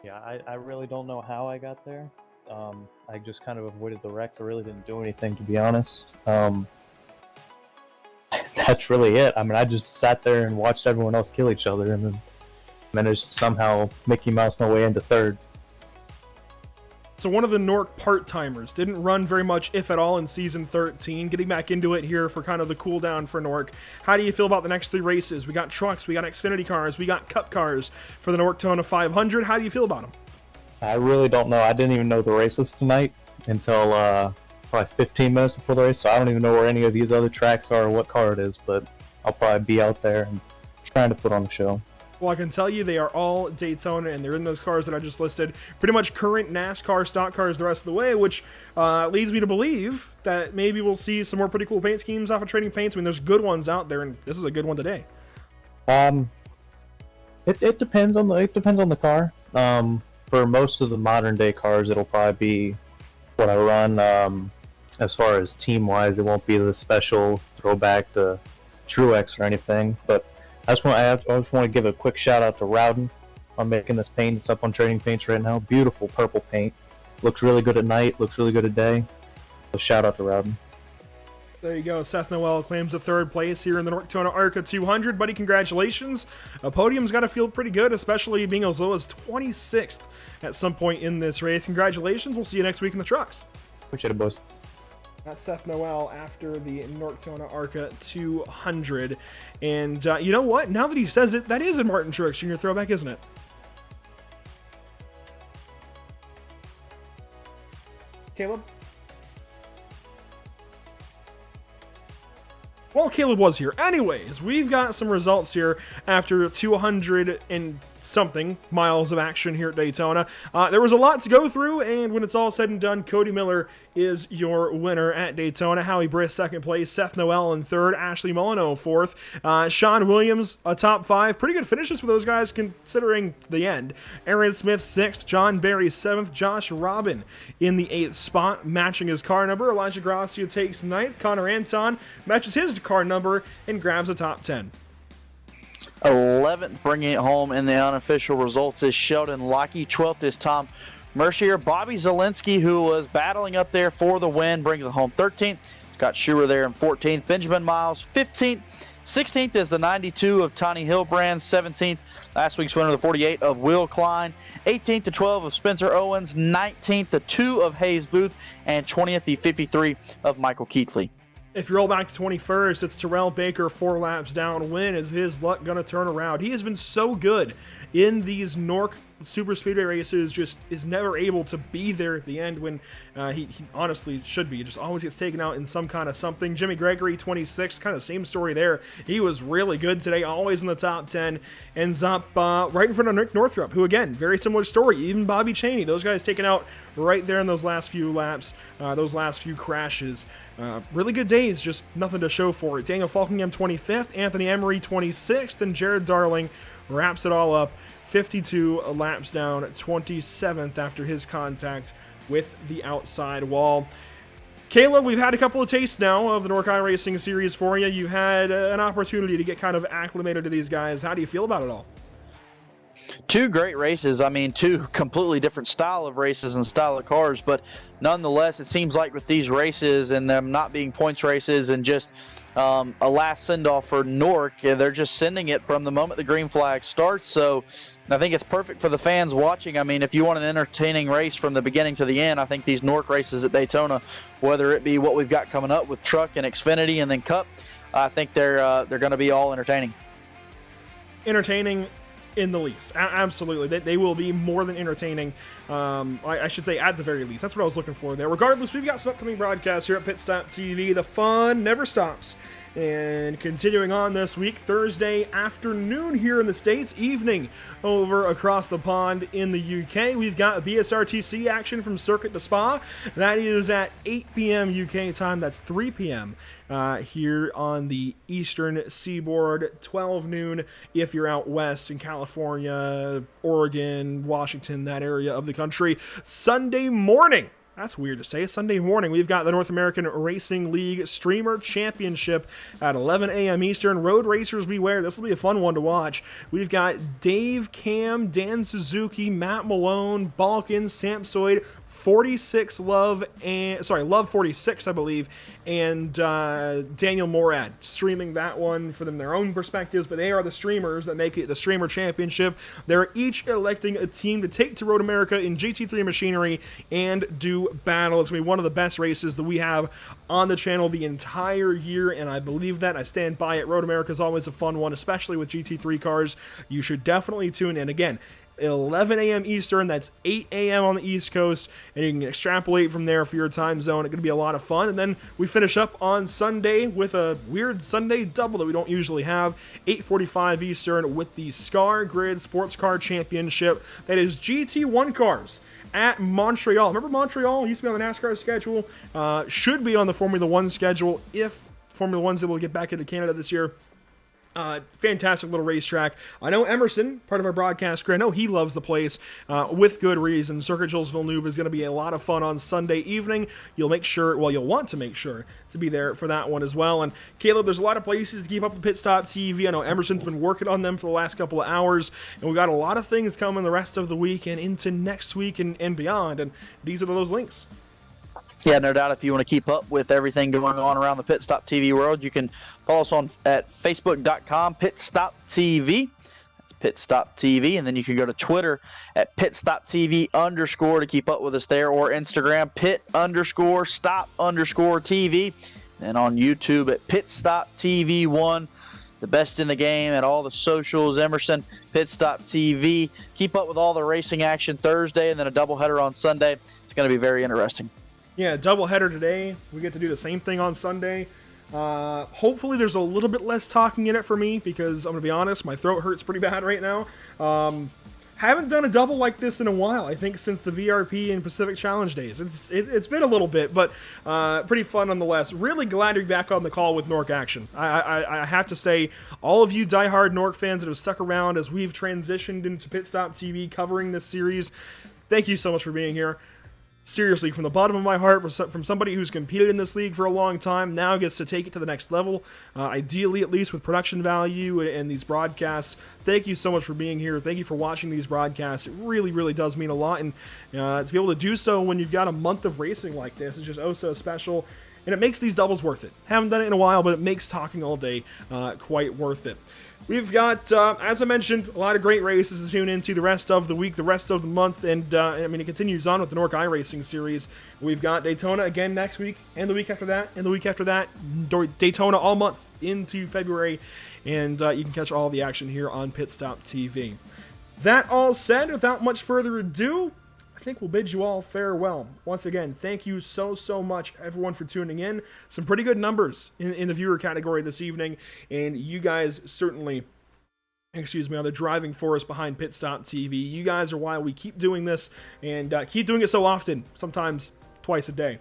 Yeah, I really don't know how I got there. I just kind of avoided the wrecks. I really didn't do anything, to be honest. That's really it. I mean, I just sat there and watched everyone else kill each other, and then managed to somehow Mickey Mouse my way into third. So one of the NORC part-timers, didn't run very much, if at all, in Season 13. Getting back into it here for kind of the cool down for NORC. How do you feel about the next 3 races? We got trucks, we got Xfinity cars, we got Cup cars for the Norctona 500. How do you feel about them? I really don't know. I didn't even know the race was tonight until probably 15 minutes before the race, so I don't even know where any of these other tracks are or what car it is, but I'll probably be out there and trying to put on the show. Well, I can tell you they are all Daytona, and they're in those cars that I just listed. Pretty much current NASCAR stock cars the rest of the way, which leads me to believe that maybe we'll see some more pretty cool paint schemes off of Trading Paints. I mean, there's good ones out there, and this is a good one today. It depends on the car. For most of the modern day cars, it'll probably be what I run. As far as team wise, it won't be the special throwback to Truex or anything, but I just want to give a quick shout out to Rowden on making this paint. It's up on Trading Paints right now. Beautiful purple paint. Looks really good at night. Looks really good at day. So shout out to Rowden. There you go. Seth Noel claims the 3rd place here in the Norctona ARCA 200. Buddy, congratulations. A podium's got to feel pretty good, especially being as low as 26th at some point in this race. Congratulations. We'll see you next week in the trucks. Appreciate it, boys. That's Seth Noel after the Norctona ARCA 200. And you know what? Now that he says it, that is a Martin Truex Jr. throwback, isn't it? Caleb? Well, Caleb was here. Anyways, we've got some results here after 200 and something miles of action here at Daytona. There was a lot to go through, and when it's all said and done, Cody Miller is your winner at Daytona. Howie Briss, 2nd place. Seth Noel in 3rd. Ashley Molyneux, 4th. Sean Williams, a top 5. Pretty good finishes for those guys considering the end. Aaron Smith, 6th. John Barry, 7th. Josh Robin in the 8th spot, matching his car number. Elijah Gracia takes 9th. Connor Anton matches his car number and grabs a top 10. 11th, bringing it home in the unofficial results, is Sheldon Lockey. 12th is Tom Mercier. Bobby Zielinski, who was battling up there for the win, brings it home 13th. Got Schuer there in 14th. Benjamin Miles, 15th. 16th is the 92 of Tony Hilbrand. 17th, last week's winner, the 48 of Will Klein. 18th to 12 of Spencer Owens. 19th to 2 of Hayes Booth. And 20th, the 53 of Michael Keithley. If you roll back to 21st, it's Terrell Baker, 4 laps down. When is his luck going to turn around? He has been so good in these NORC Super Speedway races, just is never able to be there at the end when he honestly should be. Just always gets taken out in some kind of something. Jimmy Gregory, 26th, kind of same story there. He was really good today, always in the top 10. Ends up right in front of Nick Northrup, who, again, very similar story. Even Bobby Chaney, those guys taken out right there in those last few laps, those last few crashes. Really good days, just nothing to show for it. Daniel Falkingham, 25th. Anthony Emery, 26th. And Jared Darling wraps it all up, 52 laps down, 27th after his contact with the outside wall. Caleb, we've had a couple of tastes now of the NORC iRacing series for you. You had an opportunity to get kind of acclimated to these guys. How do you feel about it all? 2 great races. I mean, 2 completely different style of races and style of cars, but nonetheless, it seems like with these races and them not being points races and just a last send-off for NORC, they're just sending it from the moment the green flag starts. So I think it's perfect for the fans watching. I mean, if you want an entertaining race from the beginning to the end, I think these NORC races at Daytona, whether it be what we've got coming up with Truck and Xfinity and then Cup, I think they're going to be all entertaining. Entertaining in the least. Absolutely. They will be more than entertaining. I should say at the very least. That's what I was looking for there. Regardless, we've got some upcoming broadcasts here at Pit Stop TV. The fun never stops. And continuing on this week, Thursday afternoon here in the States, evening over across the pond in the UK, we've got BSRTC action from Circuit to Spa. That is at 8 p.m. UK time. That's 3 p.m. Here on the Eastern Seaboard, 12 noon if you're out west in California, Oregon, Washington, that area of the country. Sunday morning. That's weird to say. Sunday morning, we've got the North American Racing League Streamer Championship at 11 a.m. Eastern. Road racers beware. This will be a fun one to watch. We've got Dave, Cam, Dan Suzuki, Matt Malone, Balkan, Samsoid, 46 Love, and Love 46, I believe, and Daniel Morad streaming that one for them their own perspectives, but they are the streamers that make it the Streamer Championship. They're each electing a team to take to Road America in GT3 machinery and do battle. It's going to be one of the best races that we have on the channel the entire year, and I believe that. I stand by it. Road America is always a fun one, especially with GT3 cars. You should definitely tune in. Again, 11 a.m. Eastern, that's 8 a.m. on the East Coast, and you can extrapolate from there for your time zone. It's going to be a lot of fun. And then we finish up on Sunday with a weird Sunday double that we don't usually have, 8:45 Eastern with the Scar Grid Sports Car Championship. That is GT1 cars at Montreal. Remember Montreal used to be on the NASCAR schedule, should be on the Formula One schedule if Formula One's able to get back into Canada this year. Fantastic little racetrack. I know Emerson, part of our broadcast crew, I know he loves the place with good reason. Circuit Jules Villeneuve is going to be a lot of fun on Sunday evening. You'll want to make sure to be there for that one as well. And Caleb, there's a lot of places to keep up with Pit Stop TV. I know Emerson's been working on them for the last couple of hours, and we've got a lot of things coming the rest of the week and into next week and beyond. And these are those links. Yeah, no doubt. If you want to keep up with everything going on around the Pit Stop TV world, you can follow us at facebook.com Pit Stop TV. That's Pit Stop TV. And then you can go to Twitter at Pit Stop TV _ to keep up with us there, or Instagram Pit _ Stop _ TV. And on YouTube at Pit Stop TV 1. The best in the game at all the socials, Emerson, Pit Stop TV. Keep up with all the racing action Thursday and then a doubleheader on Sunday. It's going to be very interesting. Yeah, doubleheader today. We get to do the same thing on Sunday. Hopefully there's a little bit less talking in it for me because I'm going to be honest, my throat hurts pretty bad right now. Haven't done a double like this in a while, I think, since the VRP and Pacific Challenge days. It's been a little bit, but pretty fun nonetheless. Really glad to be back on the call with NORC Action. I have to say, all of you diehard NORC fans that have stuck around as we've transitioned into Pit Stop TV covering this series, thank you so much for being here. Seriously, from the bottom of my heart, from somebody who's competed in this league for a long time, now gets to take it to the next level, ideally at least with production value and these broadcasts. Thank you so much for being here. Thank you for watching these broadcasts. It really, really does mean a lot, and to be able to do so when you've got a month of racing like this is just so special, and it makes these doubles worth it. Haven't done it in a while, but it makes talking all day quite worth it. We've got, as I mentioned, a lot of great races to tune into the rest of the week, the rest of the month, and it continues on with the NORC iRacing series. We've got Daytona again next week, and the week after that, and the week after that. Daytona all month into February, and you can catch all the action here on Pit Stop TV. That all said, without much further ado, I think we'll bid you all farewell. Once again, thank you so much, everyone, for tuning in. Some pretty good numbers in the viewer category this evening, and you guys certainly, are the driving force behind Pit Stop TV. You guys are why we keep doing this, and keep doing it so often, sometimes twice a day.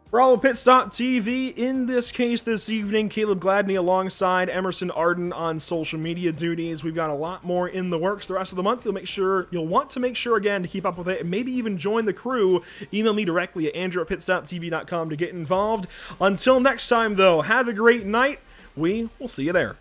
For all of Pit Stop TV, in this case this evening, Caleb Gladney alongside Emerson Arden on social media duties. We've got a lot more in the works the rest of the month. You'll want to make sure again to keep up with it and maybe even join the crew. Email me directly at andrew@pitstoptv.com to get involved. Until next time though, have a great night. We will see you there.